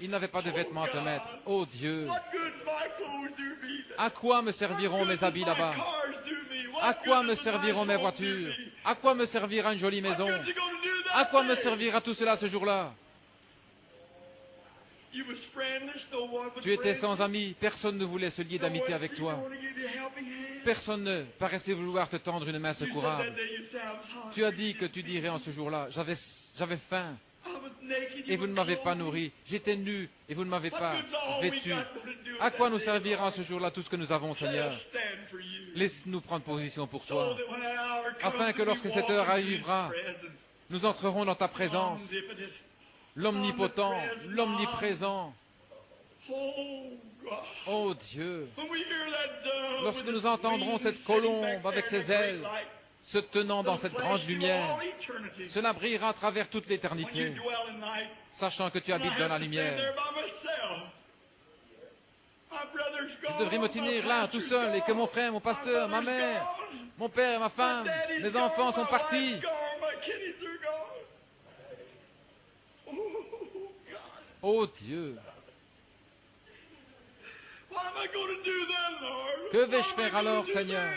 il n'avait pas de vêtements à te mettre. Ô Dieu, à quoi me serviront mes habits là-bas? À quoi me serviront mes voitures? À quoi me servira une jolie maison? À quoi me servira tout cela ce jour-là? Tu étais sans amis, personne ne voulait se lier d'amitié avec toi. Personne ne paraissait vouloir te tendre une main secourable. Tu as dit que tu dirais en ce jour-là, j'avais faim et vous ne m'avez pas nourri. J'étais nu et vous ne m'avez pas vêtu. À quoi nous servira en ce jour-là tout ce que nous avons, Seigneur? Laisse-nous prendre position pour toi, afin que lorsque cette heure arrivera, nous entrerons dans ta présence, l'omnipotent, l'omniprésent. Oh Dieu, lorsque nous entendrons cette colombe avec ses ailes se tenant dans cette grande lumière, cela brillera à travers toute l'éternité, sachant que tu habites dans la lumière. Je devrais me tenir là, tout seul, et que mon frère, mon pasteur, ma mère, mon père, ma femme, mes enfants sont partis. Oh Dieu! Que vais-je faire alors, Seigneur?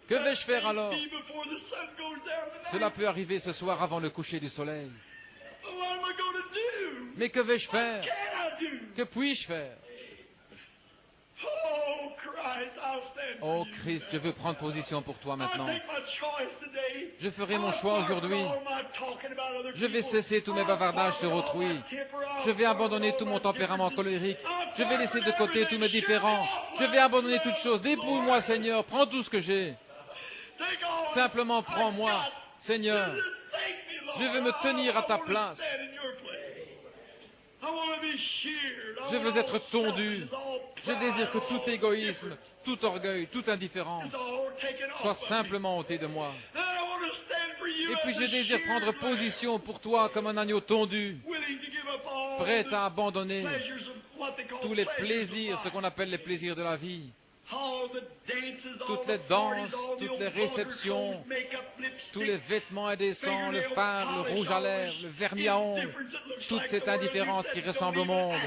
Que vais-je faire alors? Cela peut arriver ce soir avant le coucher du soleil. Mais que vais-je faire? Que puis-je faire? Oh Christ, je veux prendre position pour toi maintenant. Je ferai mon choix aujourd'hui. Je vais cesser tous mes bavardages sur autrui. Je vais abandonner tout mon tempérament colérique. Je vais laisser de côté tous mes différends. Je vais abandonner toutes choses. Dépouille-moi, Seigneur. Prends tout ce que j'ai. Simplement prends-moi, Seigneur. Je veux me tenir à ta place. Je veux être tondu. Je désire que tout égoïsme, tout orgueil, toute indifférence soit simplement ôté de moi. Et puis je désire prendre position pour toi comme un agneau tondu, prêt à abandonner tous les plaisirs, ce qu'on appelle les plaisirs de la vie. Toutes les danses, toutes les réceptions, tous les vêtements indécents, le fard, le rouge à lèvres, le vernis à ongles, toute cette indifférence qui ressemble au monde.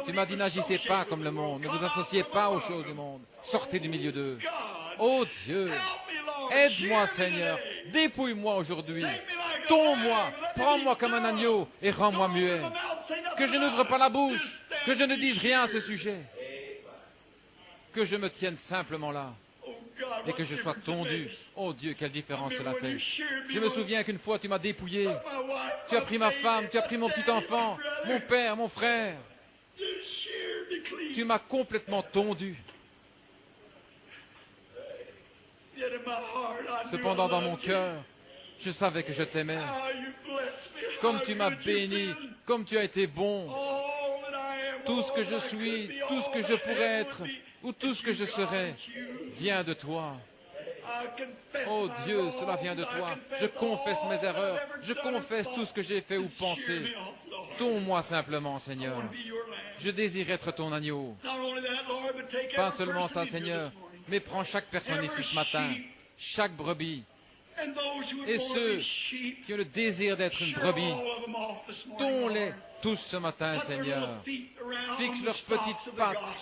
Tu m'as dit, n'agissez pas comme le monde, ne vous associez pas aux choses du monde, sortez du milieu d'eux. Oh Dieu, aide-moi Seigneur, dépouille-moi aujourd'hui, tombe-moi, prends-moi comme un agneau et rends-moi muet. Que je n'ouvre pas la bouche, que je ne dise rien à ce sujet. Que je me tienne simplement là. et que je sois tondu. Oh Dieu, quelle différence cela fait. Je me souviens qu'une fois tu m'as dépouillé. Tu as pris ma femme, tu as pris mon petit enfant, mon père, mon frère. Tu m'as complètement tondu. Cependant, dans mon cœur, je savais que je t'aimais. Comme tu m'as béni, comme tu as été bon, tout ce que je suis, tout ce que je pourrais être, ou tout ce que je serai, vient de toi. Oh Dieu, cela vient de toi. Je confesse mes erreurs, je confesse tout ce que j'ai fait ou pensé. Tombe-moi simplement, Seigneur. Je désire être ton agneau. Pas seulement ça, Seigneur, mais prends chaque personne ici ce matin, chaque brebis, et ceux qui ont le désir d'être une brebis, tons-les tous ce matin, Seigneur. Fixe leurs petites pattes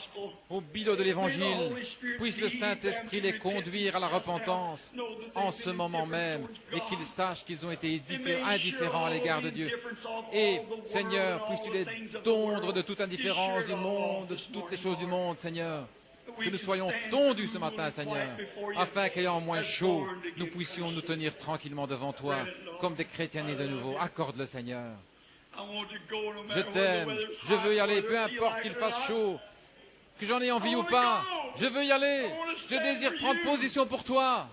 au bidon de l'Évangile. Puisse le Saint-Esprit les conduire à la repentance en ce moment même et qu'ils sachent qu'ils ont été indifférents à l'égard de Dieu. Et, Seigneur, puisses-tu les tondre de toute indifférence du monde, de toutes les choses du monde, Seigneur. Que nous soyons tondus ce matin, Seigneur, afin qu'ayant moins chaud, nous puissions nous tenir tranquillement devant toi, comme des chrétiens nés de nouveau. Accorde-le, Seigneur. Je t'aime, je veux y aller, peu importe qu'il fasse chaud, que j'en ai envie ou pas, je veux y aller, je désire prendre position pour toi,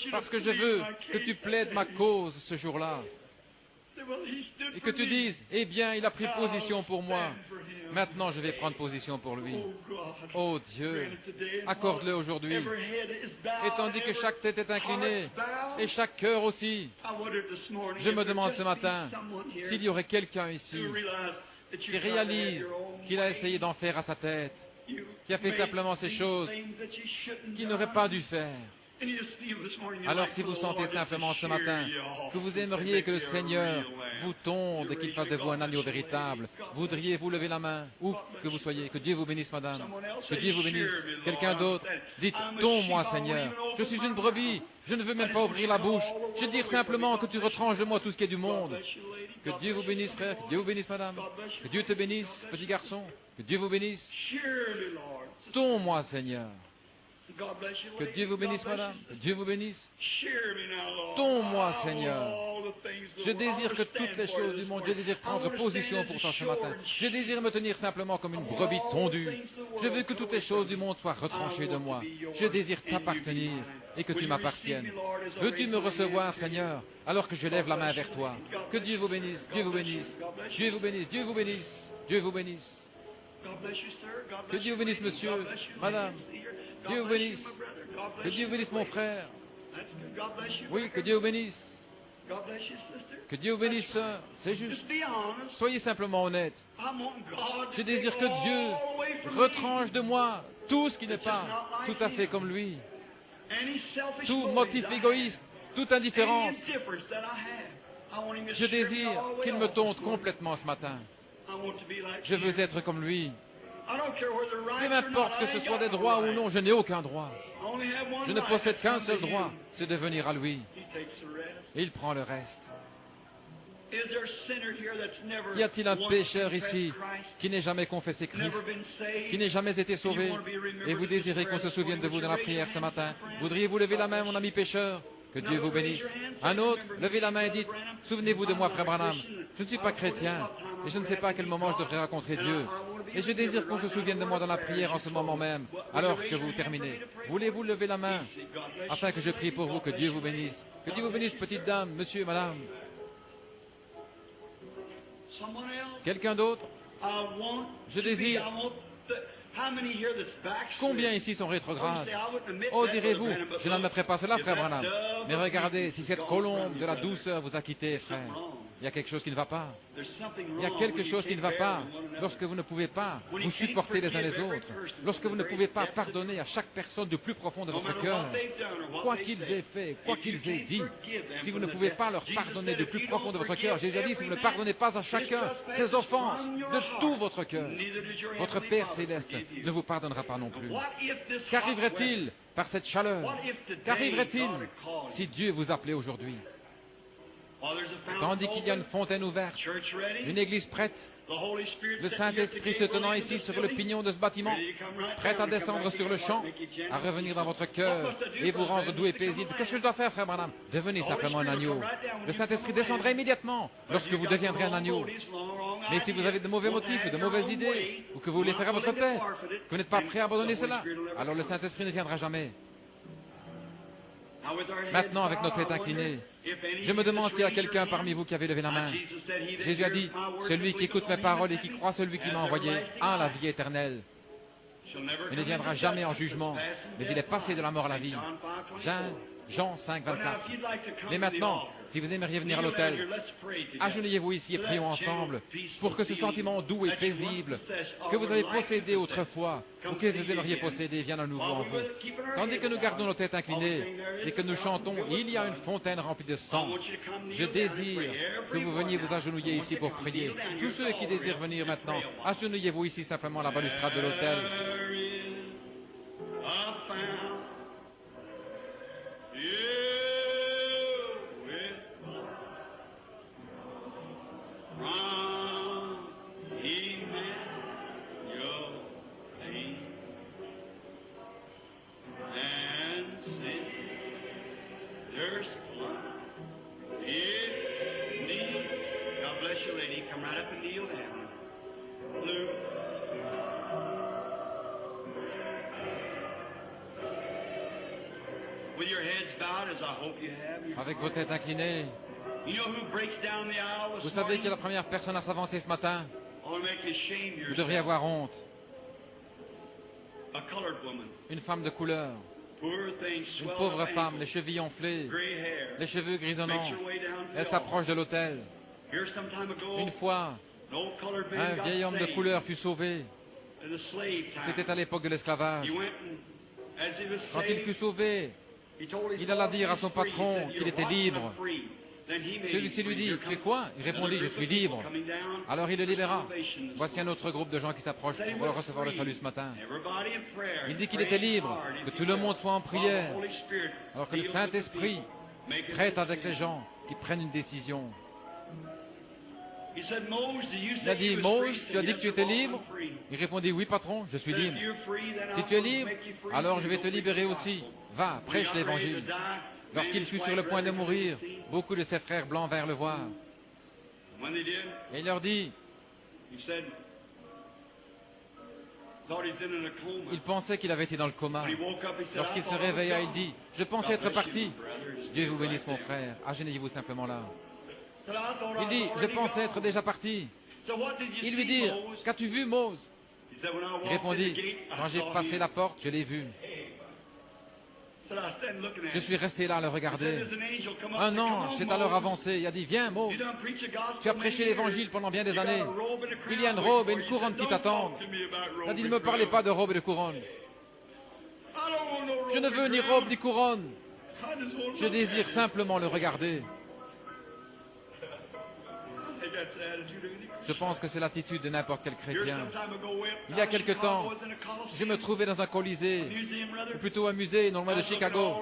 parce que je veux que tu plaides ma cause ce jour-là, et que tu dises, eh bien, il a pris position pour moi, maintenant je vais prendre position pour lui. Oh Dieu, accorde-le aujourd'hui. Et tandis que chaque tête est inclinée, et chaque cœur aussi, je me demande ce matin s'il y aurait quelqu'un ici qui réalise qu'il a essayé d'en faire à sa tête, qui a fait simplement ces choses qu'il n'aurait pas dû faire. Alors si vous sentez simplement ce matin que vous aimeriez que le Seigneur vous tonde et qu'il fasse de vous un agneau véritable, voudriez-vous lever la main, où que vous soyez? Que Dieu vous bénisse, madame. Que Dieu vous bénisse. Quelqu'un d'autre? Dites, tonds-moi, Seigneur. Je suis une brebis. Je ne veux même pas ouvrir la bouche. Je veux dire simplement que tu retranches de moi tout ce qui est du monde. Que Dieu vous bénisse, frère. Que Dieu vous bénisse, madame. Que Dieu te bénisse, petit garçon. Que Dieu vous bénisse. Tonds-moi, Seigneur. Que Dieu vous bénisse, madame. Que Dieu vous bénisse. Tonds-moi, Seigneur. Je désire que toutes les choses du monde, je désire prendre position pour toi ce matin. Je désire me tenir simplement comme une brebis tondue. Je veux que toutes les choses du monde soient retranchées de moi. Je désire t'appartenir et que tu m'appartiennes. Veux-tu me recevoir, Seigneur, alors que je lève la main vers toi? Que Dieu vous bénisse, Dieu vous bénisse, Dieu vous bénisse, Dieu vous bénisse, Dieu vous bénisse. Que Dieu vous bénisse, monsieur, madame. Dieu vous bénisse. Que Dieu bénisse mon frère. Oui, que Dieu vous bénisse. Que Dieu vous bénisse, sœur. C'est juste. Soyez simplement honnête. Je désire que Dieu retranche de moi tout ce qui n'est pas tout à fait comme lui. Tout motif égoïste, toute indifférence. Je désire qu'il me tonde complètement ce matin. Je veux être comme lui. Peu m'importe que ce soit des droits ou non, je n'ai aucun droit. Je ne possède qu'un seul droit, c'est de venir à lui. Et il prend le reste. Y a-t-il un pécheur ici qui n'ait jamais confessé Christ, qui n'ait jamais été sauvé, et vous désirez qu'on se souvienne de vous dans la prière ce matin? Voudriez-vous lever la main, mon ami pécheur? Que Dieu vous bénisse. Un autre, levez la main et dites, souvenez-vous de moi, frère Branham. Je ne suis pas chrétien, et je ne sais pas à quel moment je devrais rencontrer Dieu. Et je désire qu'on se souvienne de moi dans la prière en ce moment même, alors que vous terminez. Voulez-vous lever la main, afin que je prie pour vous, que Dieu vous bénisse? Que Dieu vous bénisse, petite dame, monsieur, madame. Quelqu'un d'autre? Je désire. Combien ici sont rétrogrades? Oh, direz-vous, je n'admettrai pas cela, frère Branham. Mais regardez, si cette colombe de la douceur vous a quitté, frère, il y a quelque chose qui ne va pas. Il y a quelque chose qui ne va pas lorsque vous ne pouvez pas vous supporter les uns les autres, lorsque vous ne pouvez pas pardonner à chaque personne du plus profond de votre cœur, quoi qu'ils aient fait, quoi qu'ils aient dit, si vous ne pouvez pas leur pardonner du plus profond de votre cœur, j'ai déjà dit, si vous ne pardonnez pas à chacun ses offenses de tout votre cœur, votre Père céleste ne vous pardonnera pas non plus. Qu'arriverait-il par cette chaleur? Qu'arriverait-il si Dieu vous appelait aujourd'hui? tandis qu'il y a une fontaine ouverte, une église prête, le Saint-Esprit se tenant ici sur le pignon de ce bâtiment, prêt à descendre sur le champ, à revenir dans votre cœur et vous rendre doux et paisible. Qu'est-ce que je dois faire, frère Branham? Devenez simplement un agneau. Le Saint-Esprit descendra immédiatement lorsque vous deviendrez un agneau. Mais si vous avez de mauvais motifs, de mauvaises idées, ou que vous voulez faire à votre tête, que vous n'êtes pas prêt à abandonner cela, alors le Saint-Esprit ne viendra jamais. Maintenant, avec notre tête inclinée, je me demande s'il y a quelqu'un parmi vous qui avait levé la main. Jésus a dit, celui qui écoute mes paroles et qui croit celui qui m'a envoyé a la vie éternelle. Il ne viendra jamais en jugement, mais il est passé de la mort à la vie. Jean 5, 24. Mais maintenant, si vous aimeriez venir à l'autel, agenouillez-vous ici et prions ensemble pour que ce sentiment doux et paisible que vous avez possédé autrefois ou que vous aimeriez posséder vienne à nouveau en vous. Tandis que nous gardons nos têtes inclinées et que nous chantons, il y a une fontaine remplie de sang. Je désire que vous veniez vous agenouiller ici pour prier. Tous ceux qui désirent venir maintenant, agenouillez-vous ici simplement à la balustrade de l'autel. Avec vos têtes inclinées, vous savez qui est la première personne à s'avancer ce matin? Vous devriez avoir honte. Une femme de couleur, une pauvre femme, les chevilles enflées, les cheveux grisonnants. Elle s'approche de l'autel. Une fois, un vieil homme de couleur fut sauvé. C'était à l'époque de l'esclavage. Quand il fut sauvé, il alla dire à son patron qu'il était libre. Celui-ci lui dit, tu es quoi? Il répondit, je suis libre. Alors il le libéra. Voici un autre groupe de gens qui s'approchent pour recevoir le salut ce matin. Il dit qu'il était libre, que tout le monde soit en prière, alors que le Saint-Esprit traite avec les gens qui prennent une décision. Il a dit, Mose, tu as dit que tu étais libre? Il répondit, oui patron, je suis libre. Si tu es libre, alors je vais te libérer aussi. Va, prêche l'évangile. Lorsqu'il fut sur le point de mourir, beaucoup de ses frères blancs vinrent le voir. Et il leur dit, il pensait qu'il avait été dans le coma. Lorsqu'il se réveilla, il dit, je pensais être parti. Dieu vous bénisse mon frère, agenouillez-vous simplement là. Il dit, je pensais être déjà parti. Il lui dit, qu'as-tu vu, Mose? Il répondit, quand j'ai passé la porte, je l'ai vu. Je suis resté là à le regarder. Un ange s'est alors avancé et a dit, viens, Mose. Tu as prêché l'évangile pendant bien des années. Il y a une robe et une couronne qui t'attendent. Il a dit, ne me parlez pas de robe et de couronne. Je ne veux ni robe ni couronne. Je désire simplement le regarder. Je pense que c'est l'attitude de n'importe quel chrétien. Il y a quelque temps, je me trouvais dans un colisée, ou plutôt un musée non loin de Chicago.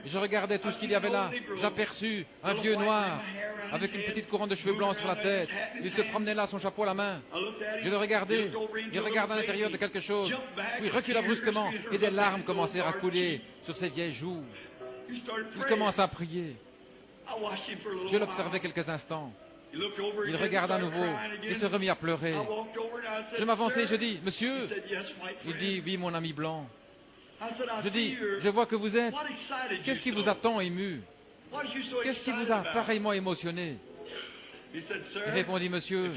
Je regardais tout ce qu'il y avait là. J'aperçus un vieux noir avec une petite couronne de cheveux blancs sur la tête. Il se promenait là, son chapeau à la main. Je le regardais. Il regardait à l'intérieur de quelque chose, puis recula brusquement et des larmes commencèrent à couler sur ses vieilles joues. Il commence à prier. Je l'observais quelques instants. Il regarda à nouveau et se remit à pleurer. Je m'avançai et je dis, monsieur? Il dit, oui, mon ami blanc. Je dis, je vois que vous êtes. Qu'est-ce qui vous a tant ému? Qu'est-ce qui vous a pareillement émotionné? Il répondit, monsieur,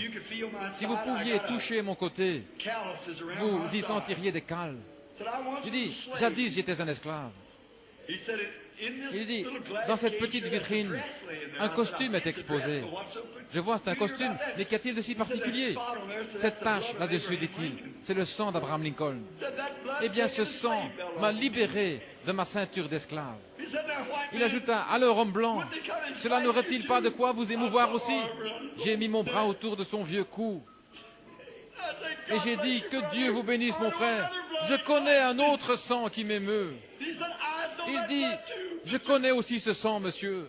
si vous pouviez toucher mon côté, vous y sentiriez des cales. Je dis, jadis j'étais un esclave. Il dit, dans cette petite vitrine, un costume est exposé. Je vois, c'est un costume, mais qu'y a-t-il de si particulier? Cette tache là-dessus, dit-il, c'est le sang d'Abraham Lincoln. Eh bien, ce sang m'a libéré de ma ceinture d'esclave. Il ajouta, alors homme blanc, cela n'aurait-il pas de quoi vous émouvoir aussi? J'ai mis mon bras autour de son vieux cou. Et j'ai dit, que Dieu vous bénisse, mon frère. Je connais un autre sang qui m'émeut. Il dit, je connais aussi ce sang, monsieur.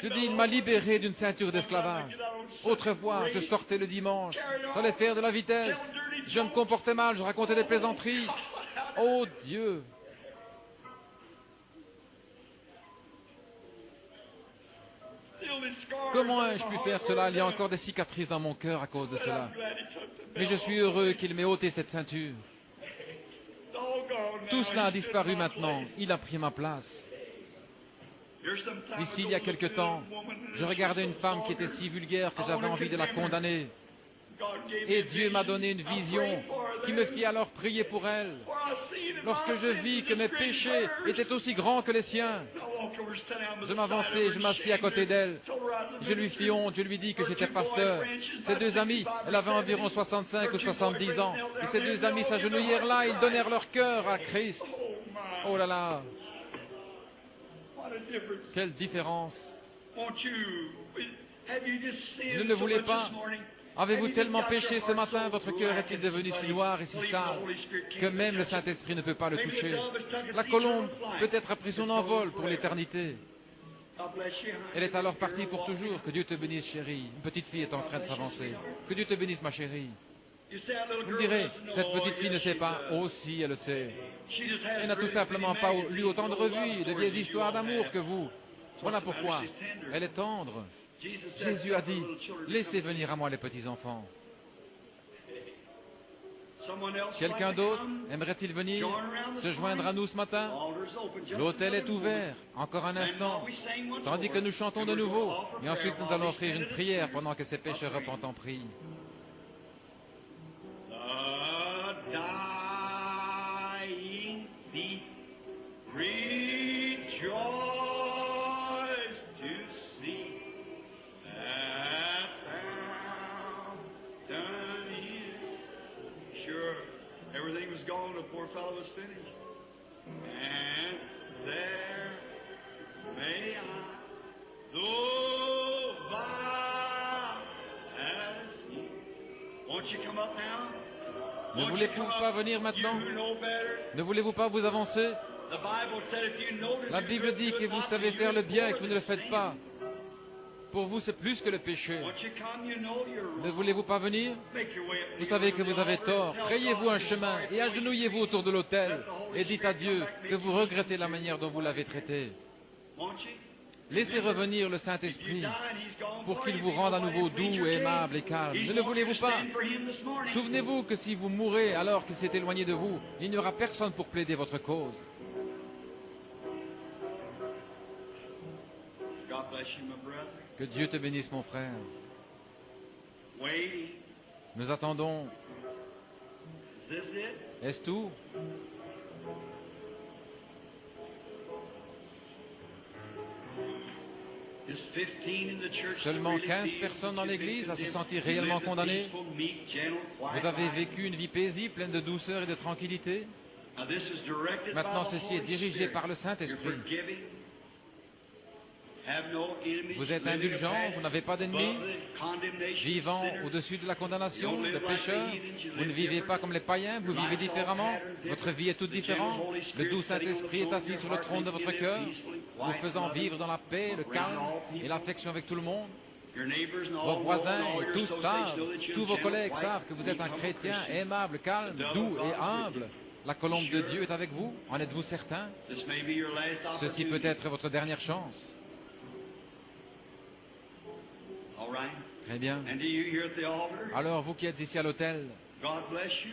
Je dis, il m'a libéré d'une ceinture d'esclavage. Autrefois, je sortais le dimanche, j'allais faire de la vitesse, je me comportais mal, je racontais des plaisanteries. Oh Dieu! Comment ai-je pu faire cela? Il y a encore des cicatrices dans mon cœur à cause de cela. Mais je suis heureux qu'il m'ait ôté cette ceinture. Tout cela a disparu maintenant. Il a pris ma place. Ici, il y a quelque temps, je regardais une femme qui était si vulgaire que j'avais envie de la condamner. Et Dieu m'a donné une vision qui me fit alors prier pour elle. Lorsque je vis que mes péchés étaient aussi grands que les siens, je m'avançai, je m'assis à côté d'elle. Je lui fis honte, je lui dis que j'étais pasteur. Ses deux amis, elle avait environ 65 ou 70 ans, et ses deux amis s'agenouillèrent là, ils donnèrent leur cœur à Christ. Oh là là! Quelle différence! Ne le voulez pas? Avez-vous tellement péché ce matin, votre cœur est-il devenu si noir et si sale que même le Saint-Esprit ne peut pas le toucher? La colombe peut-être a pris son envol pour l'éternité. Elle est alors partie pour toujours. Que Dieu te bénisse, chérie. Une petite fille est en train de s'avancer. Que Dieu te bénisse, ma chérie. Vous me direz, cette petite fille ne sait pas. Oh si, elle le sait. Elle n'a tout simplement pas lu autant de revues, de vieilles histoires d'amour que vous. Voilà pourquoi. Elle est tendre. Jésus a dit, laissez venir à moi les petits-enfants. Quelqu'un d'autre aimerait-il venir se joindre à nous ce matin? L'autel est ouvert, encore un instant, tandis que nous chantons de nouveau, et ensuite nous allons offrir une prière pendant que ces pécheurs repentants prient. Everything was gone, the poor fellow was finished. And there may I go by as he. Won't you come up now? Ne voulez-vous pas venir maintenant? Ne voulez-vous pas vous avancer? La Bible dit que vous savez faire le bien et que vous ne le faites pas. Pour vous, c'est plus que le péché. Ne voulez-vous pas venir? Vous savez que vous avez tort. Frayez-vous un chemin et agenouillez-vous autour de l'autel et dites à Dieu que vous regrettez la manière dont vous l'avez traité. Laissez revenir le Saint-Esprit pour qu'il vous rende à nouveau doux et aimable et calme. Ne le voulez-vous pas? Souvenez-vous que si vous mourrez alors qu'il s'est éloigné de vous, il n'y aura personne pour plaider votre cause. Que Dieu te bénisse, mon frère. Nous attendons. Est-ce tout? Seulement 15 personnes dans l'Église à se sentir réellement condamnées? Vous avez vécu une vie paisible, pleine de douceur et de tranquillité? Maintenant, ceci est dirigé par le Saint-Esprit. Vous êtes indulgent, vous n'avez pas d'ennemis, vivant au-dessus de la condamnation, de pécheurs. Vous ne vivez pas comme les païens, vous vivez différemment. Votre vie est toute différente. Le doux Saint-Esprit est assis sur le trône de votre cœur, vous faisant vivre dans la paix, le calme et l'affection avec tout le monde. Vos voisins et tous savent, tous vos collègues savent que vous êtes un chrétien aimable, calme, doux et humble. La colombe de Dieu est avec vous, en êtes-vous certain? Ceci peut être votre dernière chance. Très bien. Alors, vous qui êtes ici à l'autel,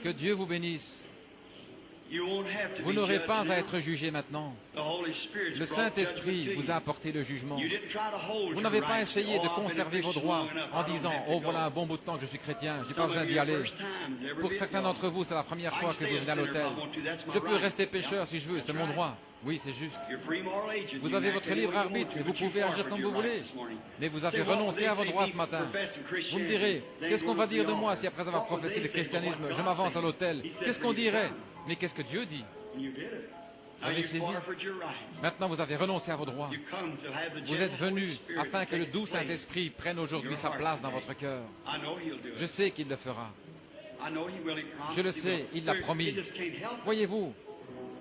que Dieu vous bénisse. Vous n'aurez pas à être jugé maintenant. Le Saint-Esprit vous a apporté le jugement. Vous n'avez pas essayé de conserver vos droits en disant « Oh, voilà un bon bout de temps que je suis chrétien, je n'ai pas besoin d'y aller. » Pour certains d'entre vous, c'est la première fois que vous venez à l'autel. Je peux rester pécheur si je veux, c'est mon droit. Oui, c'est juste. Vous avez votre libre arbitre et vous pouvez agir comme vous voulez. Mais vous avez renoncé à vos droits ce matin. Vous me direz, qu'est-ce qu'on va dire de moi si après avoir professé le christianisme, je m'avance à l'autel? Qu'est-ce qu'on dirait? Mais qu'est-ce que Dieu dit? Vous avez saisi. Maintenant, vous avez renoncé à vos droits. Vous êtes venu afin que le doux Saint-Esprit prenne aujourd'hui sa place dans votre cœur. Je sais qu'il le fera. Je le sais, il l'a promis. Voyez-vous,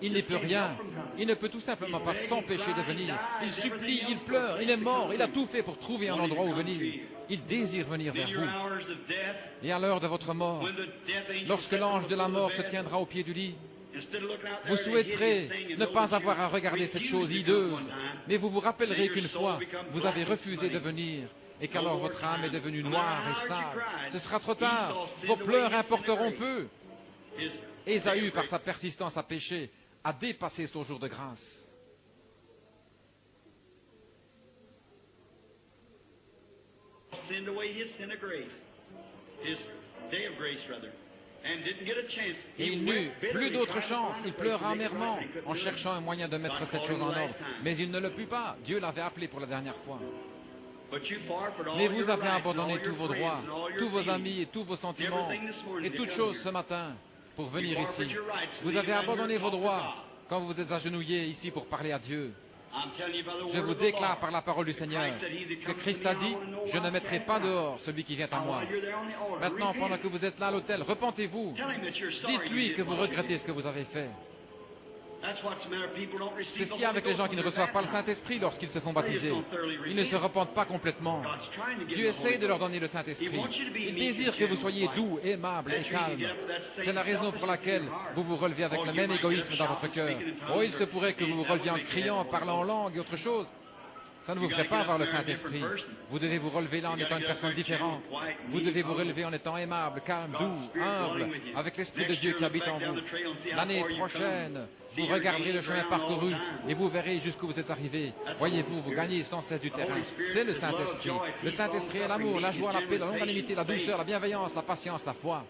il n'y peut rien. Il ne peut tout simplement pas s'empêcher de venir. Il supplie, il pleure, il est mort, il a tout fait pour trouver un endroit où venir. Il désire venir vers vous. Et à l'heure de votre mort, lorsque l'ange de la mort se tiendra au pied du lit, vous souhaiterez ne pas avoir à regarder cette chose hideuse, mais vous vous rappellerez qu'une fois, vous avez refusé de venir, et qu'alors votre âme est devenue noire et sale. Ce sera trop tard, vos pleurs importeront peu. Ésaü, par sa persistance à pécher, a dépassé son jour de grâce. Et il n'eut plus d'autre chance. Il pleura amèrement en cherchant un moyen de mettre cette chose en ordre. Mais il ne le put pas. Dieu l'avait appelé pour la dernière fois. Mais vous avez abandonné tous vos droits, tous vos amis et tous vos sentiments et toutes choses ce matin pour venir ici. Vous avez abandonné vos droits quand vous vous êtes agenouillés ici pour parler à Dieu. Je vous déclare par la parole du Seigneur que Christ a dit, je ne mettrai pas dehors celui qui vient à moi. Maintenant, pendant que vous êtes là à l'autel, repentez-vous. Dites-lui que vous regrettez ce que vous avez fait. C'est ce qu'il y a avec les gens qui ne reçoivent pas le Saint-Esprit lorsqu'ils se font baptiser. Ils ne se repentent pas complètement. Dieu essaye de leur donner le Saint-Esprit. Il désire que vous soyez doux, aimables et calmes. C'est la raison pour laquelle vous vous relevez avec le même égoïsme dans votre cœur. Oh, il se pourrait que vous vous releviez en criant, en parlant en langue et autre chose. Ça ne vous ferait pas avoir le Saint-Esprit. Vous devez vous relever là en étant une personne différente. Vous devez vous relever en étant aimable, calme, doux, humble, avec l'Esprit de Dieu qui habite en vous. L'année prochaine, vous regarderez le chemin parcouru et vous verrez jusqu'où vous êtes arrivé. Voyez-vous, vous gagnez sans cesse du terrain. C'est le Saint-Esprit. Le Saint-Esprit est l'amour, la joie, la paix, la longanimité, la douceur, la bienveillance, la patience, la foi.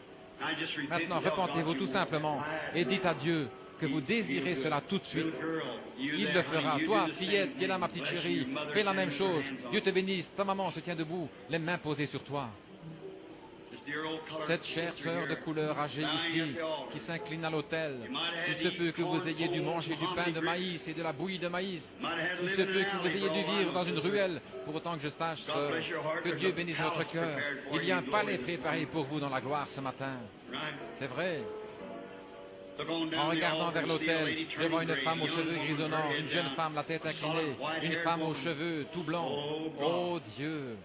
Maintenant, repentez-vous tout simplement et dites à Dieu que vous désirez cela tout de suite. Il le fera. Toi, fillette, qui est là, ma petite chérie, fais la même chose. Dieu te bénisse. Ta maman se tient debout, les mains posées sur toi. Cette chère sœur de couleur âgée ici, qui s'incline à l'autel, il se peut que vous ayez dû manger du pain de maïs et de la bouillie de maïs. Il se peut que vous ayez dû vivre dans une ruelle, pour autant que je sache, sœur, que Dieu bénisse votre cœur. Il y a un palais préparé pour vous dans la gloire ce matin. C'est vrai. En regardant vers l'autel, je vois une femme aux cheveux grisonnants, une jeune femme la tête inclinée, une femme aux cheveux tout blancs. Oh Dieu!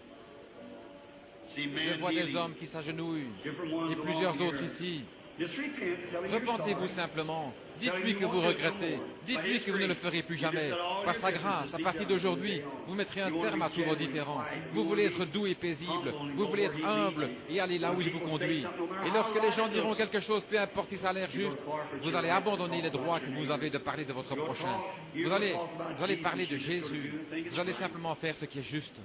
Je vois des hommes qui s'agenouillent et plusieurs autres ici. Repentez-vous simplement. Dites-lui que vous regrettez. Dites-lui que vous ne le ferez plus jamais. Par sa grâce, à partir d'aujourd'hui, vous mettrez un terme à tous vos différends. Vous voulez être doux et paisible. Vous voulez être humble et aller là où il vous conduit. Et lorsque les gens diront quelque chose, peu importe si ça a l'air juste, vous allez abandonner les droits que vous avez de parler de votre prochain. Vous allez parler de Jésus. Vous allez simplement faire ce qui est juste.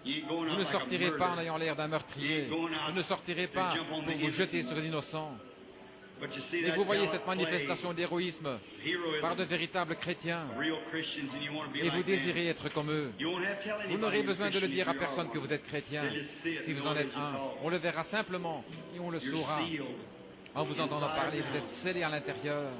Vous ne sortirez pas en ayant l'air d'un meurtrier. Vous ne sortirez pas pour vous jeter sur l'innocent. Et vous voyez cette manifestation d'héroïsme par de véritables chrétiens. Et vous désirez être comme eux. Vous n'aurez besoin de le dire à personne que vous êtes chrétien. Si vous en êtes un, on le verra simplement et on le saura. En vous entendant parler, vous êtes scellé à l'intérieur.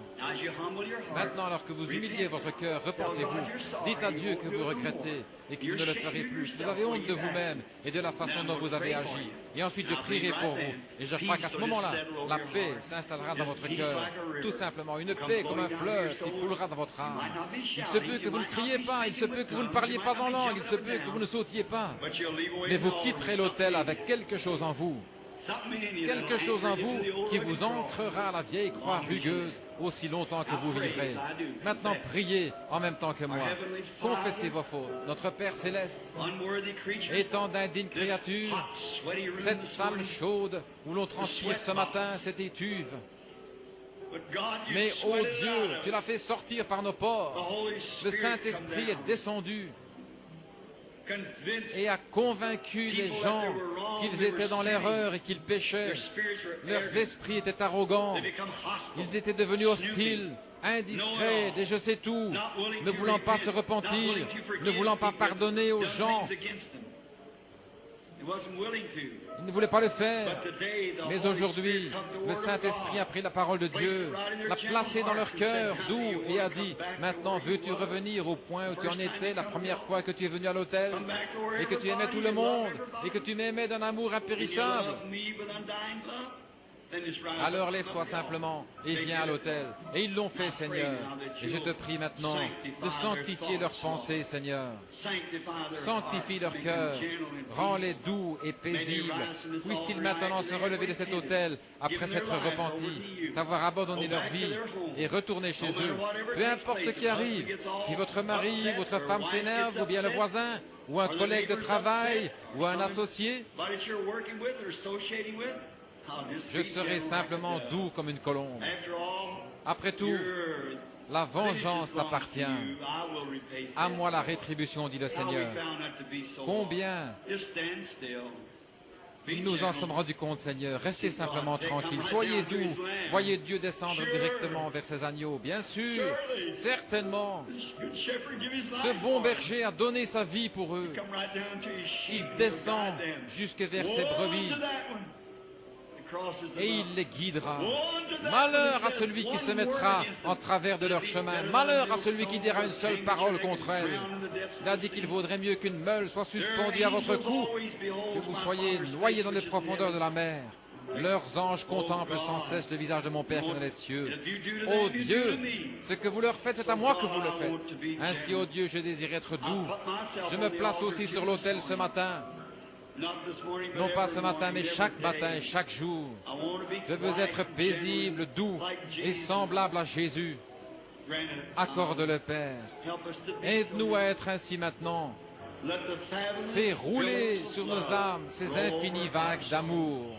Maintenant, alors que vous humiliez votre cœur, repentez-vous. Dites à Dieu que vous regrettez et que vous ne le ferez plus. Vous avez honte de vous-même et de la façon dont vous avez agi. Et ensuite, je prierai pour vous. Et je crois qu'à ce moment-là, la paix s'installera dans votre cœur. Tout simplement, une paix comme un fleuve qui coulera dans votre âme. Il se peut que vous ne criez pas, il se peut que vous ne parliez pas en langue, il se peut que vous ne sautiez pas. Mais vous quitterez l'autel avec quelque chose en vous. Quelque chose en vous qui vous ancrera à la vieille croix rugueuse aussi longtemps que vous vivrez. Maintenant, priez en même temps que moi. Confessez vos fautes. Notre Père Céleste, étant d'indignes créatures, cette salle chaude où l'on transpire ce matin, cette étuve. Mais, ô Dieu, tu l'as fait sortir par nos pores. Le Saint-Esprit est descendu et a convaincu les gens qu'ils étaient dans l'erreur et qu'ils péchaient. Leurs esprits étaient arrogants. Ils étaient devenus hostiles, indiscrets, des je sais tout, ne voulant pas se repentir, ne voulant pas pardonner aux gens. Ils ne voulaient pas le faire. Mais aujourd'hui, le Saint-Esprit a pris la parole de Dieu, l'a placée dans leur cœur, doux, et a dit, maintenant veux-tu revenir au point où tu en étais la première fois que tu es venu à l'autel, et que tu aimais tout le monde, et que tu m'aimais d'un amour impérissable. Alors lève-toi simplement et viens à l'autel. Et ils l'ont fait, Seigneur. Et je te prie maintenant de sanctifier leurs pensées, Seigneur. Sanctifie leur cœur. Rends-les doux et paisibles. Puissent-ils maintenant se relever de cet autel après s'être repentis, d'avoir abandonné leur vie et retourner chez eux. Peu importe ce qui arrive, si votre mari, votre femme s'énerve, ou bien le voisin, ou un collègue de travail, ou un associé, je serai simplement doux comme une colombe. Après tout, la vengeance t'appartient. À moi la rétribution, dit le Seigneur. Combien nous en sommes rendus compte, Seigneur. Restez simplement tranquilles. Soyez doux. Voyez Dieu descendre directement vers ses agneaux. Bien sûr, certainement. Ce bon berger a donné sa vie pour eux. Il descend jusque vers ses brebis. Et il les guidera. Malheur à celui qui se mettra en travers de leur chemin. Malheur à celui qui dira une seule parole contre elles. Il a dit qu'il vaudrait mieux qu'une meule soit suspendue à votre cou, que vous soyez noyés dans les profondeurs de la mer. Leurs anges contemplent sans cesse le visage de mon Père qui est dans les cieux. Ô Dieu, ce que vous leur faites, c'est à moi que vous le faites. Ainsi, ô Dieu, je désire être doux. Je me place aussi sur l'autel ce matin. Non pas ce matin, mais chaque matin et chaque jour. Je veux être paisible, doux et semblable à Jésus. Accorde-le, Père. Aide-nous à être ainsi maintenant. Fais rouler sur nos âmes ces infinies vagues d'amour.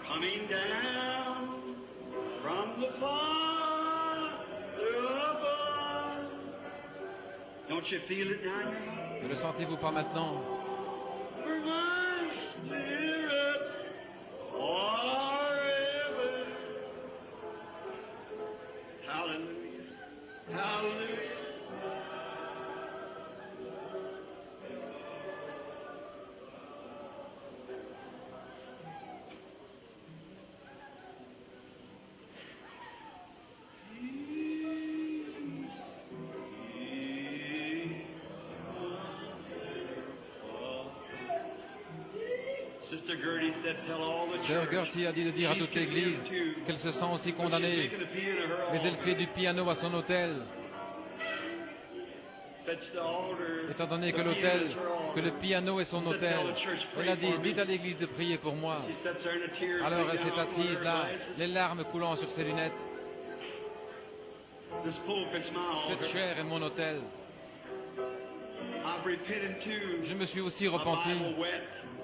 Coming down from the Father above. Don't you feel it now? Ne le sentez-vous pas maintenant? For my spirit forever. Hallelujah. Hallelujah. Sœur Gertie a dit de dire à toute l'Église qu'elle se sent aussi condamnée, mais elle fait du piano à son autel. Étant donné que le piano est son autel, elle a dit, dites à l'Église de prier pour moi. Alors elle s'est assise là, les larmes coulant sur ses lunettes. Cette chair est mon autel. Je me suis aussi repenti.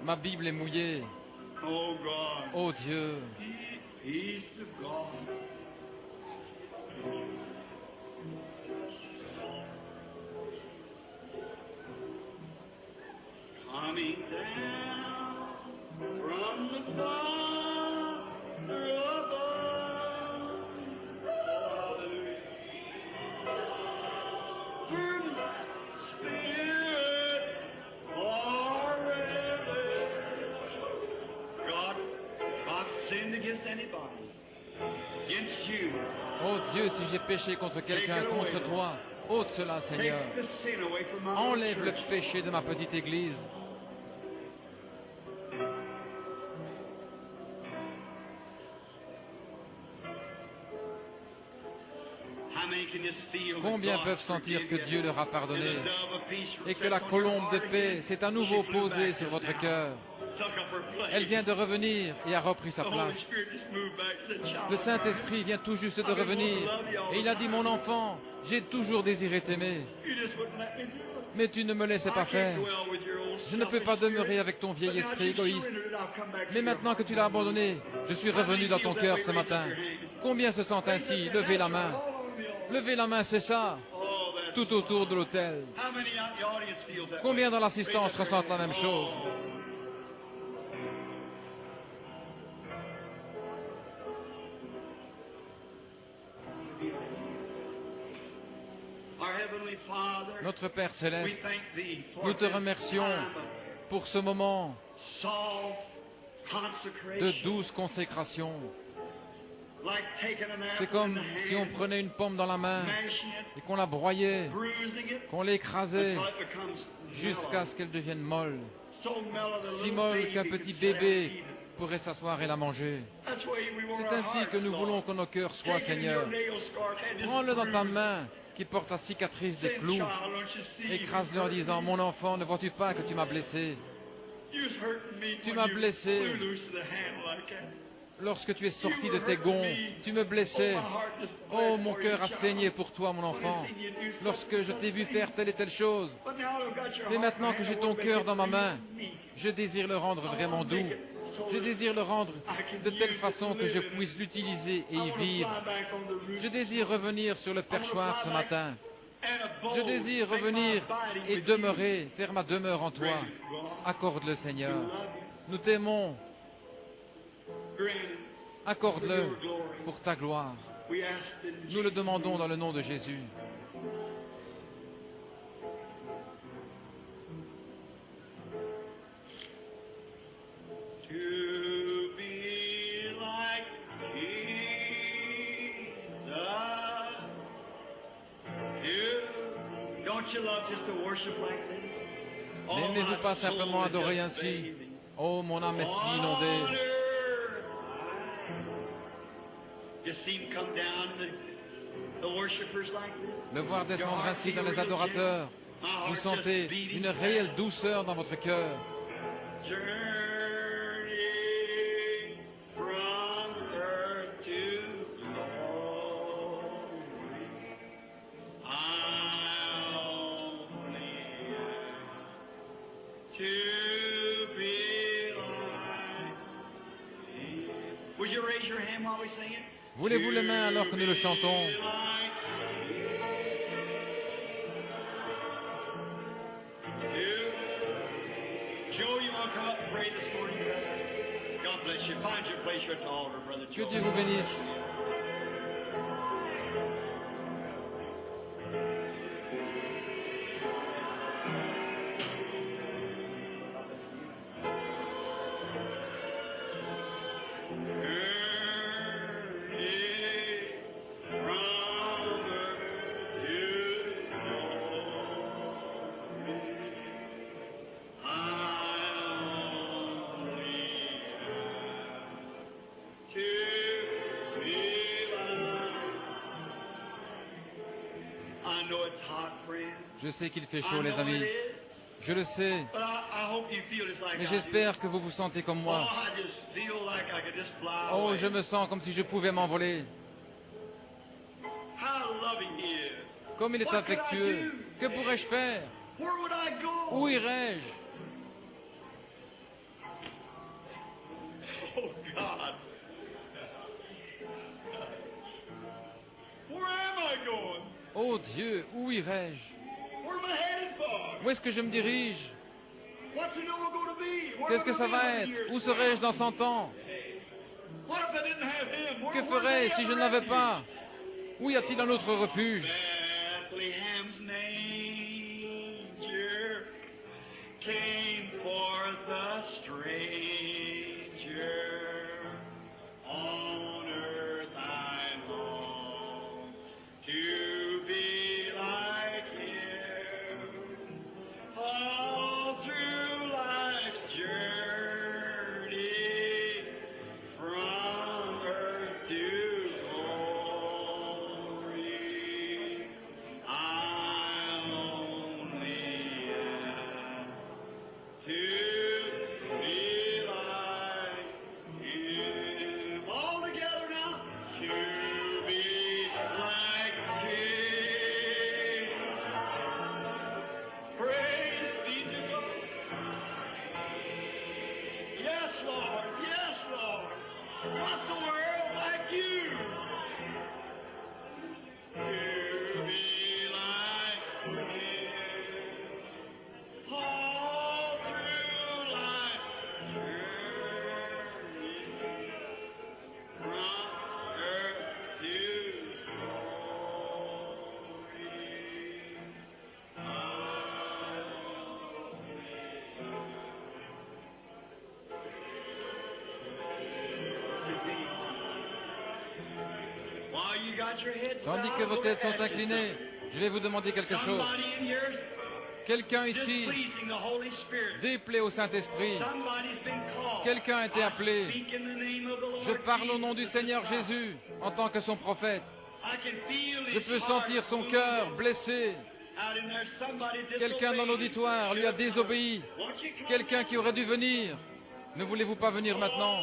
Ma Bible est mouillée. Oh Dieu. Coming down from the Father above. Spirit forever. God sinned against anybody, against you. Oh Dieu, si j'ai péché contre quelqu'un, contre toi, ôte cela, Seigneur. Take the sin away from my Enlève le church. péché de ma petite église. How many can just feel that Combien God peuvent sentir que forgive Dieu you? leur a And pardonné the dove of peace et que la set on colombe your de heart paix again. s'est à nouveau She flew posée back sur just votre now. cœur? Took up her place. Elle vient de revenir et a repris sa The Holy place. Spirit just moved back and said, "Child Le of Saint-Esprit vient tout juste de revenir et il a dit, mon enfant, j'ai toujours désiré t'aimer, mine, you just wouldn't let me do it. mais tu ne me laissais I pas can't faire. dwell with your old Je ne peux pas selfish demeurer spirit. avec ton vieil But now esprit you've égoïste. surrendered it, I'll come back to Mais your maintenant que heart. tu l'as abandonné, je suis revenu dans ton cœur ce matin. Combien se sentent ainsi? Levez la main. Levez la main, c'est ça, Oh, that's tout autour de l'autel. how many out in the audience feels that Combien way? dans l'assistance ressentent la même chose? Our Heavenly Father, Notre Père we Céleste, thank Thee for nous te this remercions time pour ce moment of soft de consecration, douce consécration, C'est comme si on prenait une pomme dans la main et qu'on la broyait, qu'on l'écrasait jusqu'à ce qu'elle devienne molle. Si molle qu'un petit bébé pourrait s'asseoir et la manger. C'est ainsi que nous voulons que nos cœurs soient, Seigneur. Prends-le dans ta main qui porte la cicatrice des clous. Écrase-le en disant, mon enfant, ne vois-tu pas que tu m'as blessé? Tu m'as blessé lorsque tu es sorti de tes gonds. Tu me blessais. Oh, mon cœur a saigné pour toi, mon enfant, lorsque je t'ai vu faire telle et telle chose. Mais maintenant que j'ai ton cœur dans ma main, je désire le rendre vraiment doux. Je désire le rendre de telle façon que je puisse l'utiliser et y vivre. Je désire revenir sur le perchoir ce matin. Je désire revenir et demeurer, faire ma demeure en toi. Accorde-le, Seigneur. Nous t'aimons. Accorde-le pour ta gloire. Nous le demandons dans le nom de Jésus. N'aimez-vous pas simplement adorer ainsi? Oh, mon âme est si inondée. Le voir descendre ainsi dans les adorateurs, vous sentez une réelle douceur dans votre cœur. Voulez-vous les mains alors que nous le chantons? Que Dieu vous bénisse. Je sais qu'il fait chaud, les amis. Je le sais. Mais j'espère que vous vous sentez comme moi. Oh, je me sens comme si je pouvais m'envoler. Comme il est affectueux. Que pourrais-je faire? Où irais-je? Oh Dieu, où irais-je? Où est-ce que je me dirige? Qu'est-ce que ça va être? Où serais-je dans 100 ans? Que ferais-je si je ne l'avais pas? Où y a-t-il un autre refuge? Tandis que vos têtes sont inclinées, je vais vous demander quelque chose. Quelqu'un ici déplaît au Saint-Esprit. Quelqu'un a été appelé. Je parle au nom du Seigneur Jésus en tant que son prophète. Je peux sentir son cœur blessé. Quelqu'un dans l'auditoire lui a désobéi. Quelqu'un qui aurait dû venir. Ne voulez-vous pas venir maintenant?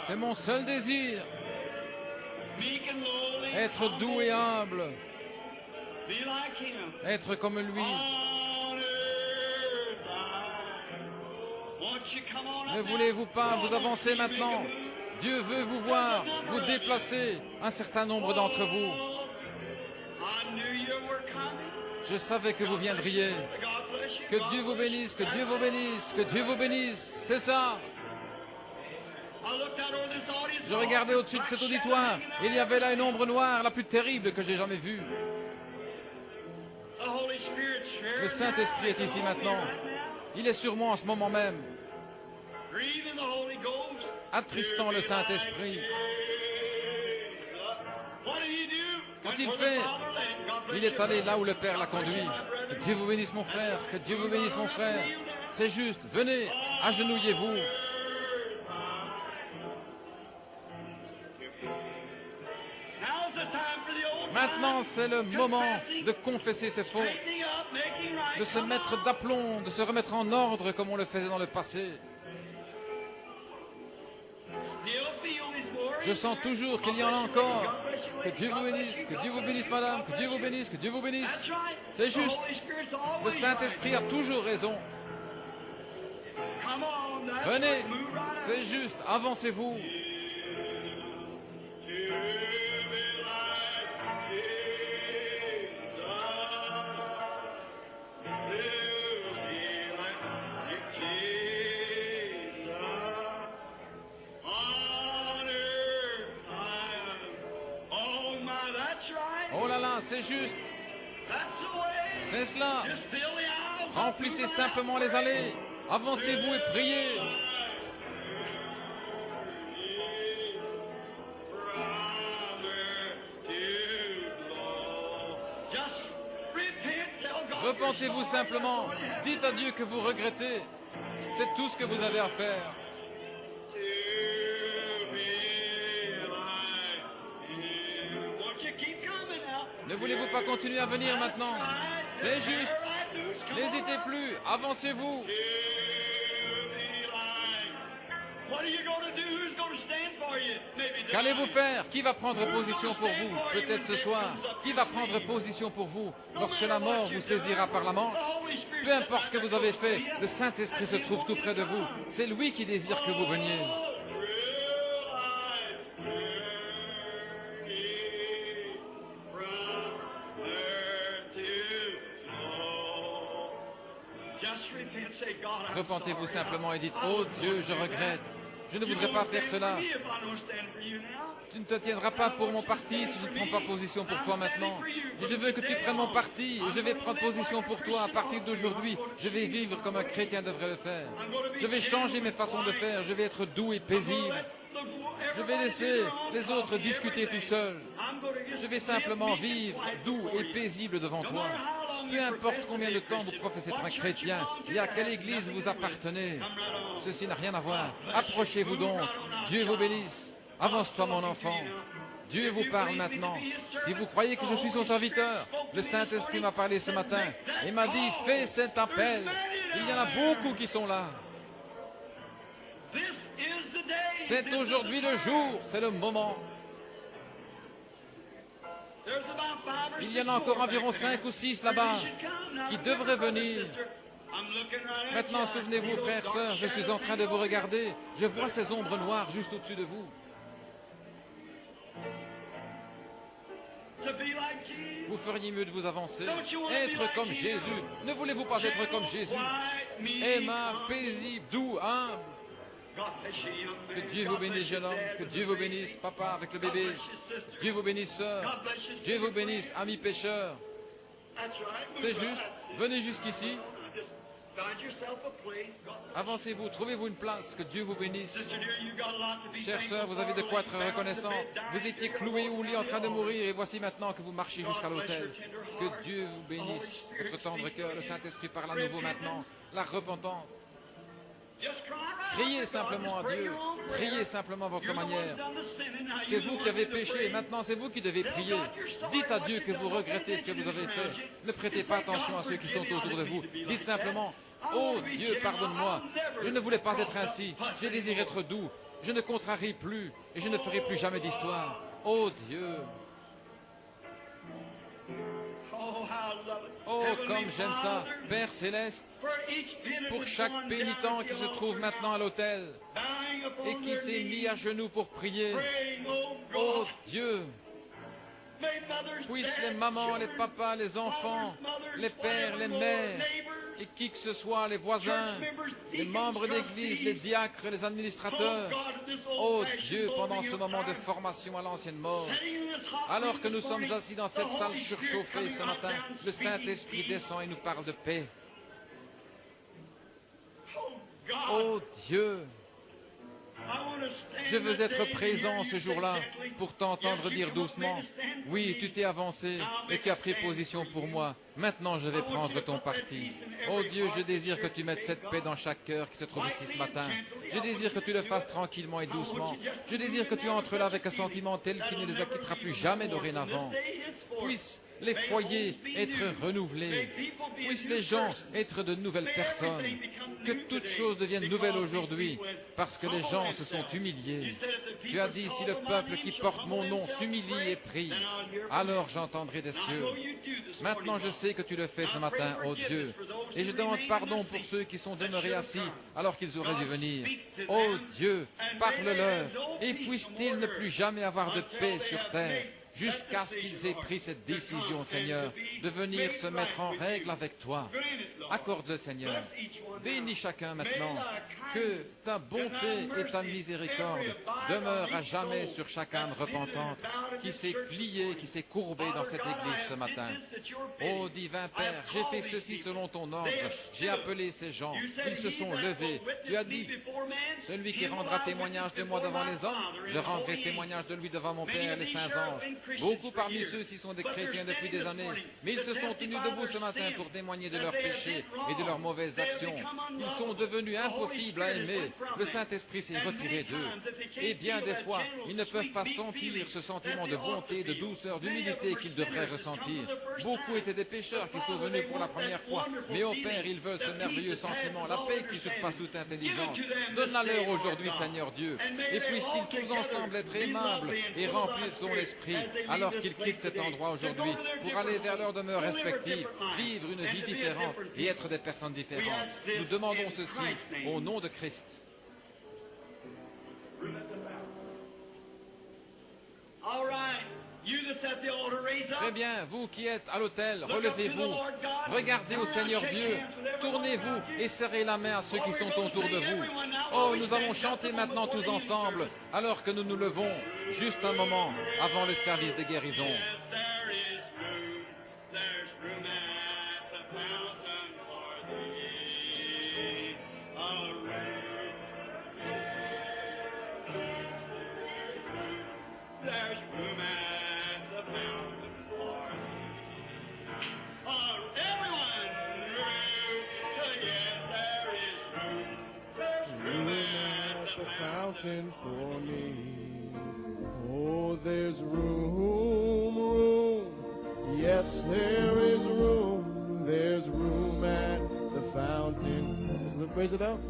C'est mon seul désir. Être doux et humble. Être comme lui. Ne voulez-vous pas vous avancer maintenant? Dieu veut vous voir, vous déplacer, un certain nombre d'entre vous. Je savais que vous viendriez. Que Dieu vous bénisse, que Dieu vous bénisse, que Dieu vous bénisse. C'est ça. Je regardais au-dessus de cet auditoire. Il y avait là une ombre noire, la plus terrible que j'ai jamais vue. Le Saint-Esprit est ici maintenant. Il est sur moi en ce moment même. Attristant le Saint-Esprit. Qu'a-t-il fait? Il est allé là où le Père l'a conduit. Que Dieu vous bénisse mon frère, que Dieu vous bénisse mon frère. C'est juste, venez, agenouillez-vous. Maintenant, c'est le moment de confesser ses fautes, de se mettre d'aplomb, de se remettre en ordre comme on le faisait dans le passé. Je sens toujours qu'il y en a encore. Que Dieu vous bénisse, que Dieu vous bénisse, madame, que Dieu vous bénisse, que Dieu vous bénisse. C'est juste. Le Saint-Esprit a toujours raison. Venez, c'est juste, avancez-vous. Oh là là, c'est juste. C'est cela. Remplissez simplement les allées. Avancez-vous et priez. Repentez-vous simplement. Dites à Dieu que vous regrettez. C'est tout ce que vous avez à faire. Ne voulez-vous pas continuer à venir maintenant? C'est juste. N'hésitez plus. Avancez-vous. Qu'allez-vous faire? Qui va prendre position pour vous? Peut-être ce soir. Qui va prendre position pour vous lorsque la mort vous saisira par la manche? Peu importe ce que vous avez fait, le Saint-Esprit se trouve tout près de vous. C'est lui qui désire que vous veniez. Repentez-vous simplement et dites: oh Dieu, je regrette. Je ne voudrais pas faire cela. Tu ne te tiendras pas pour mon parti si je ne prends pas position pour toi maintenant. Et je veux que tu prennes mon parti et je vais prendre position pour toi. À partir d'aujourd'hui, je vais vivre comme un chrétien devrait le faire. Je vais changer mes façons de faire. Je vais être doux et paisible. Je vais laisser les autres discuter tout seuls. Je vais simplement vivre doux et paisible devant toi. Peu importe combien de temps vous professez être un chrétien et à quelle église vous appartenez, ceci n'a rien à voir. Approchez-vous donc. Dieu vous bénisse. Avance-toi, mon enfant. Dieu vous parle maintenant. Si vous croyez que je suis son serviteur, le Saint-Esprit m'a parlé ce matin et m'a dit: fais cet appel. Il y en a beaucoup qui sont là. C'est aujourd'hui le jour, c'est le moment. Il y en a encore environ 5 ou 6 là-bas qui devraient venir. Maintenant, souvenez-vous, frères, sœurs, je suis en train de vous regarder. Je vois ces ombres noires juste au-dessus de vous. Vous feriez mieux de vous avancer. Être comme Jésus. Ne voulez-vous pas être comme Jésus? Aimant, paisible, doux, humble. Que Dieu vous bénisse, jeune homme. Que Dieu vous bénisse, papa, avec le bébé. Dieu vous bénisse, sœur. Dieu vous bénisse, amis pécheurs. C'est juste. Venez jusqu'ici. Avancez-vous, trouvez-vous une place, que Dieu vous bénisse. Chère sœur, vous avez de quoi être reconnaissant. Vous étiez cloué au lit en train de mourir et voici maintenant que vous marchez jusqu'à l'autel. Que Dieu vous bénisse, votre tendre cœur, le Saint-Esprit parle à nouveau maintenant, la repentance. Criez simplement à Dieu, priez simplement à votre manière. C'est vous qui avez péché, maintenant c'est vous qui devez prier. Dites à Dieu que vous regrettez ce que vous avez fait. Ne prêtez pas attention à ceux qui sont autour de vous. Dites simplement, oh Dieu, pardonne-moi, je ne voulais pas être ainsi, j'ai désiré être doux, je ne contrarie plus et je ne ferai plus jamais d'histoire. Oh Dieu. Oh, comme j'aime ça, Père Céleste, pour chaque pénitent qui se trouve maintenant à l'autel et qui s'est mis à genoux pour prier. Oh Dieu, puissent les mamans, les papas, les enfants, les pères, les mères, et qui que ce soit, les voisins, les membres d'église, les diacres, les administrateurs. Oh Dieu, pendant ce moment de formation à l'ancienne mort, alors que nous sommes assis dans cette salle surchauffée ce matin, le Saint-Esprit descend et nous parle de paix. Oh Dieu, je veux être présent ce jour-là pour t'entendre dire doucement, oui, tu t'es avancé et tu as pris position pour moi. Maintenant, je vais prendre ton parti. Oh Dieu, je désire que tu mettes cette paix dans chaque cœur qui se trouve ici ce matin. Je désire que tu le fasses tranquillement et doucement. Je désire que tu entres là avec un sentiment tel qu'il ne les acquittera plus jamais dorénavant. Puissent les foyers être renouvelés. Puissent les gens être de nouvelles personnes. Que toute chose devienne nouvelle aujourd'hui, parce que les gens se sont humiliés. Tu as dit, si le peuple qui porte mon nom s'humilie et prie, alors j'entendrai des cieux. Maintenant, je sais que tu le fais ce matin, ô Dieu, et je demande pardon pour ceux qui sont demeurés assis alors qu'ils auraient dû venir. Ô Dieu, parle-leur, et puissent-ils ne plus jamais avoir de paix sur terre, jusqu'à ce qu'ils aient pris cette décision, Seigneur, de venir se mettre en règle avec toi. Accorde-le, Seigneur. Bénis chacun maintenant. Que ta bonté et ta miséricorde demeurent à jamais sur chaque âme repentante qui s'est pliée, qui s'est courbée dans cette église ce matin. Ô divin Père, j'ai fait ceci selon ton ordre. J'ai appelé ces gens. Ils se sont levés. Tu as dit, celui qui rendra témoignage de moi devant les hommes, je rendrai témoignage de lui devant mon Père et les saints anges. Beaucoup parmi ceux-ci sont des chrétiens depuis des années, mais ils se sont tenus debout ce matin pour témoigner de leurs péchés et de leurs mauvaises actions. Ils sont devenus impossibles à aimer. Le Saint-Esprit s'est retiré d'eux. Et bien des fois, ils ne peuvent pas sentir ce sentiment de bonté, de douceur, d'humilité qu'ils devraient ressentir. Beaucoup étaient des pécheurs qui sont venus pour la première fois, mais au Père, ils veulent ce merveilleux sentiment, la paix qui surpasse toute intelligence. Donne-la-leur aujourd'hui, Seigneur Dieu, et puissent-ils tous ensemble être aimables et remplis de ton esprit, alors qu'ils quittent cet endroit aujourd'hui pour aller vers leur demeure respective, vivre une vie différente et être des personnes différentes. Nous demandons ceci au nom de Christ. Très bien, vous qui êtes à l'autel, relevez-vous, regardez au Seigneur Dieu, tournez-vous et serrez la main à ceux qui sont autour de vous. Oh, nous allons chanter maintenant tous ensemble, alors que nous nous levons, juste un moment avant le service de guérison. For me, oh, there's room, room, yes, there is room at the fountain. Praise it out.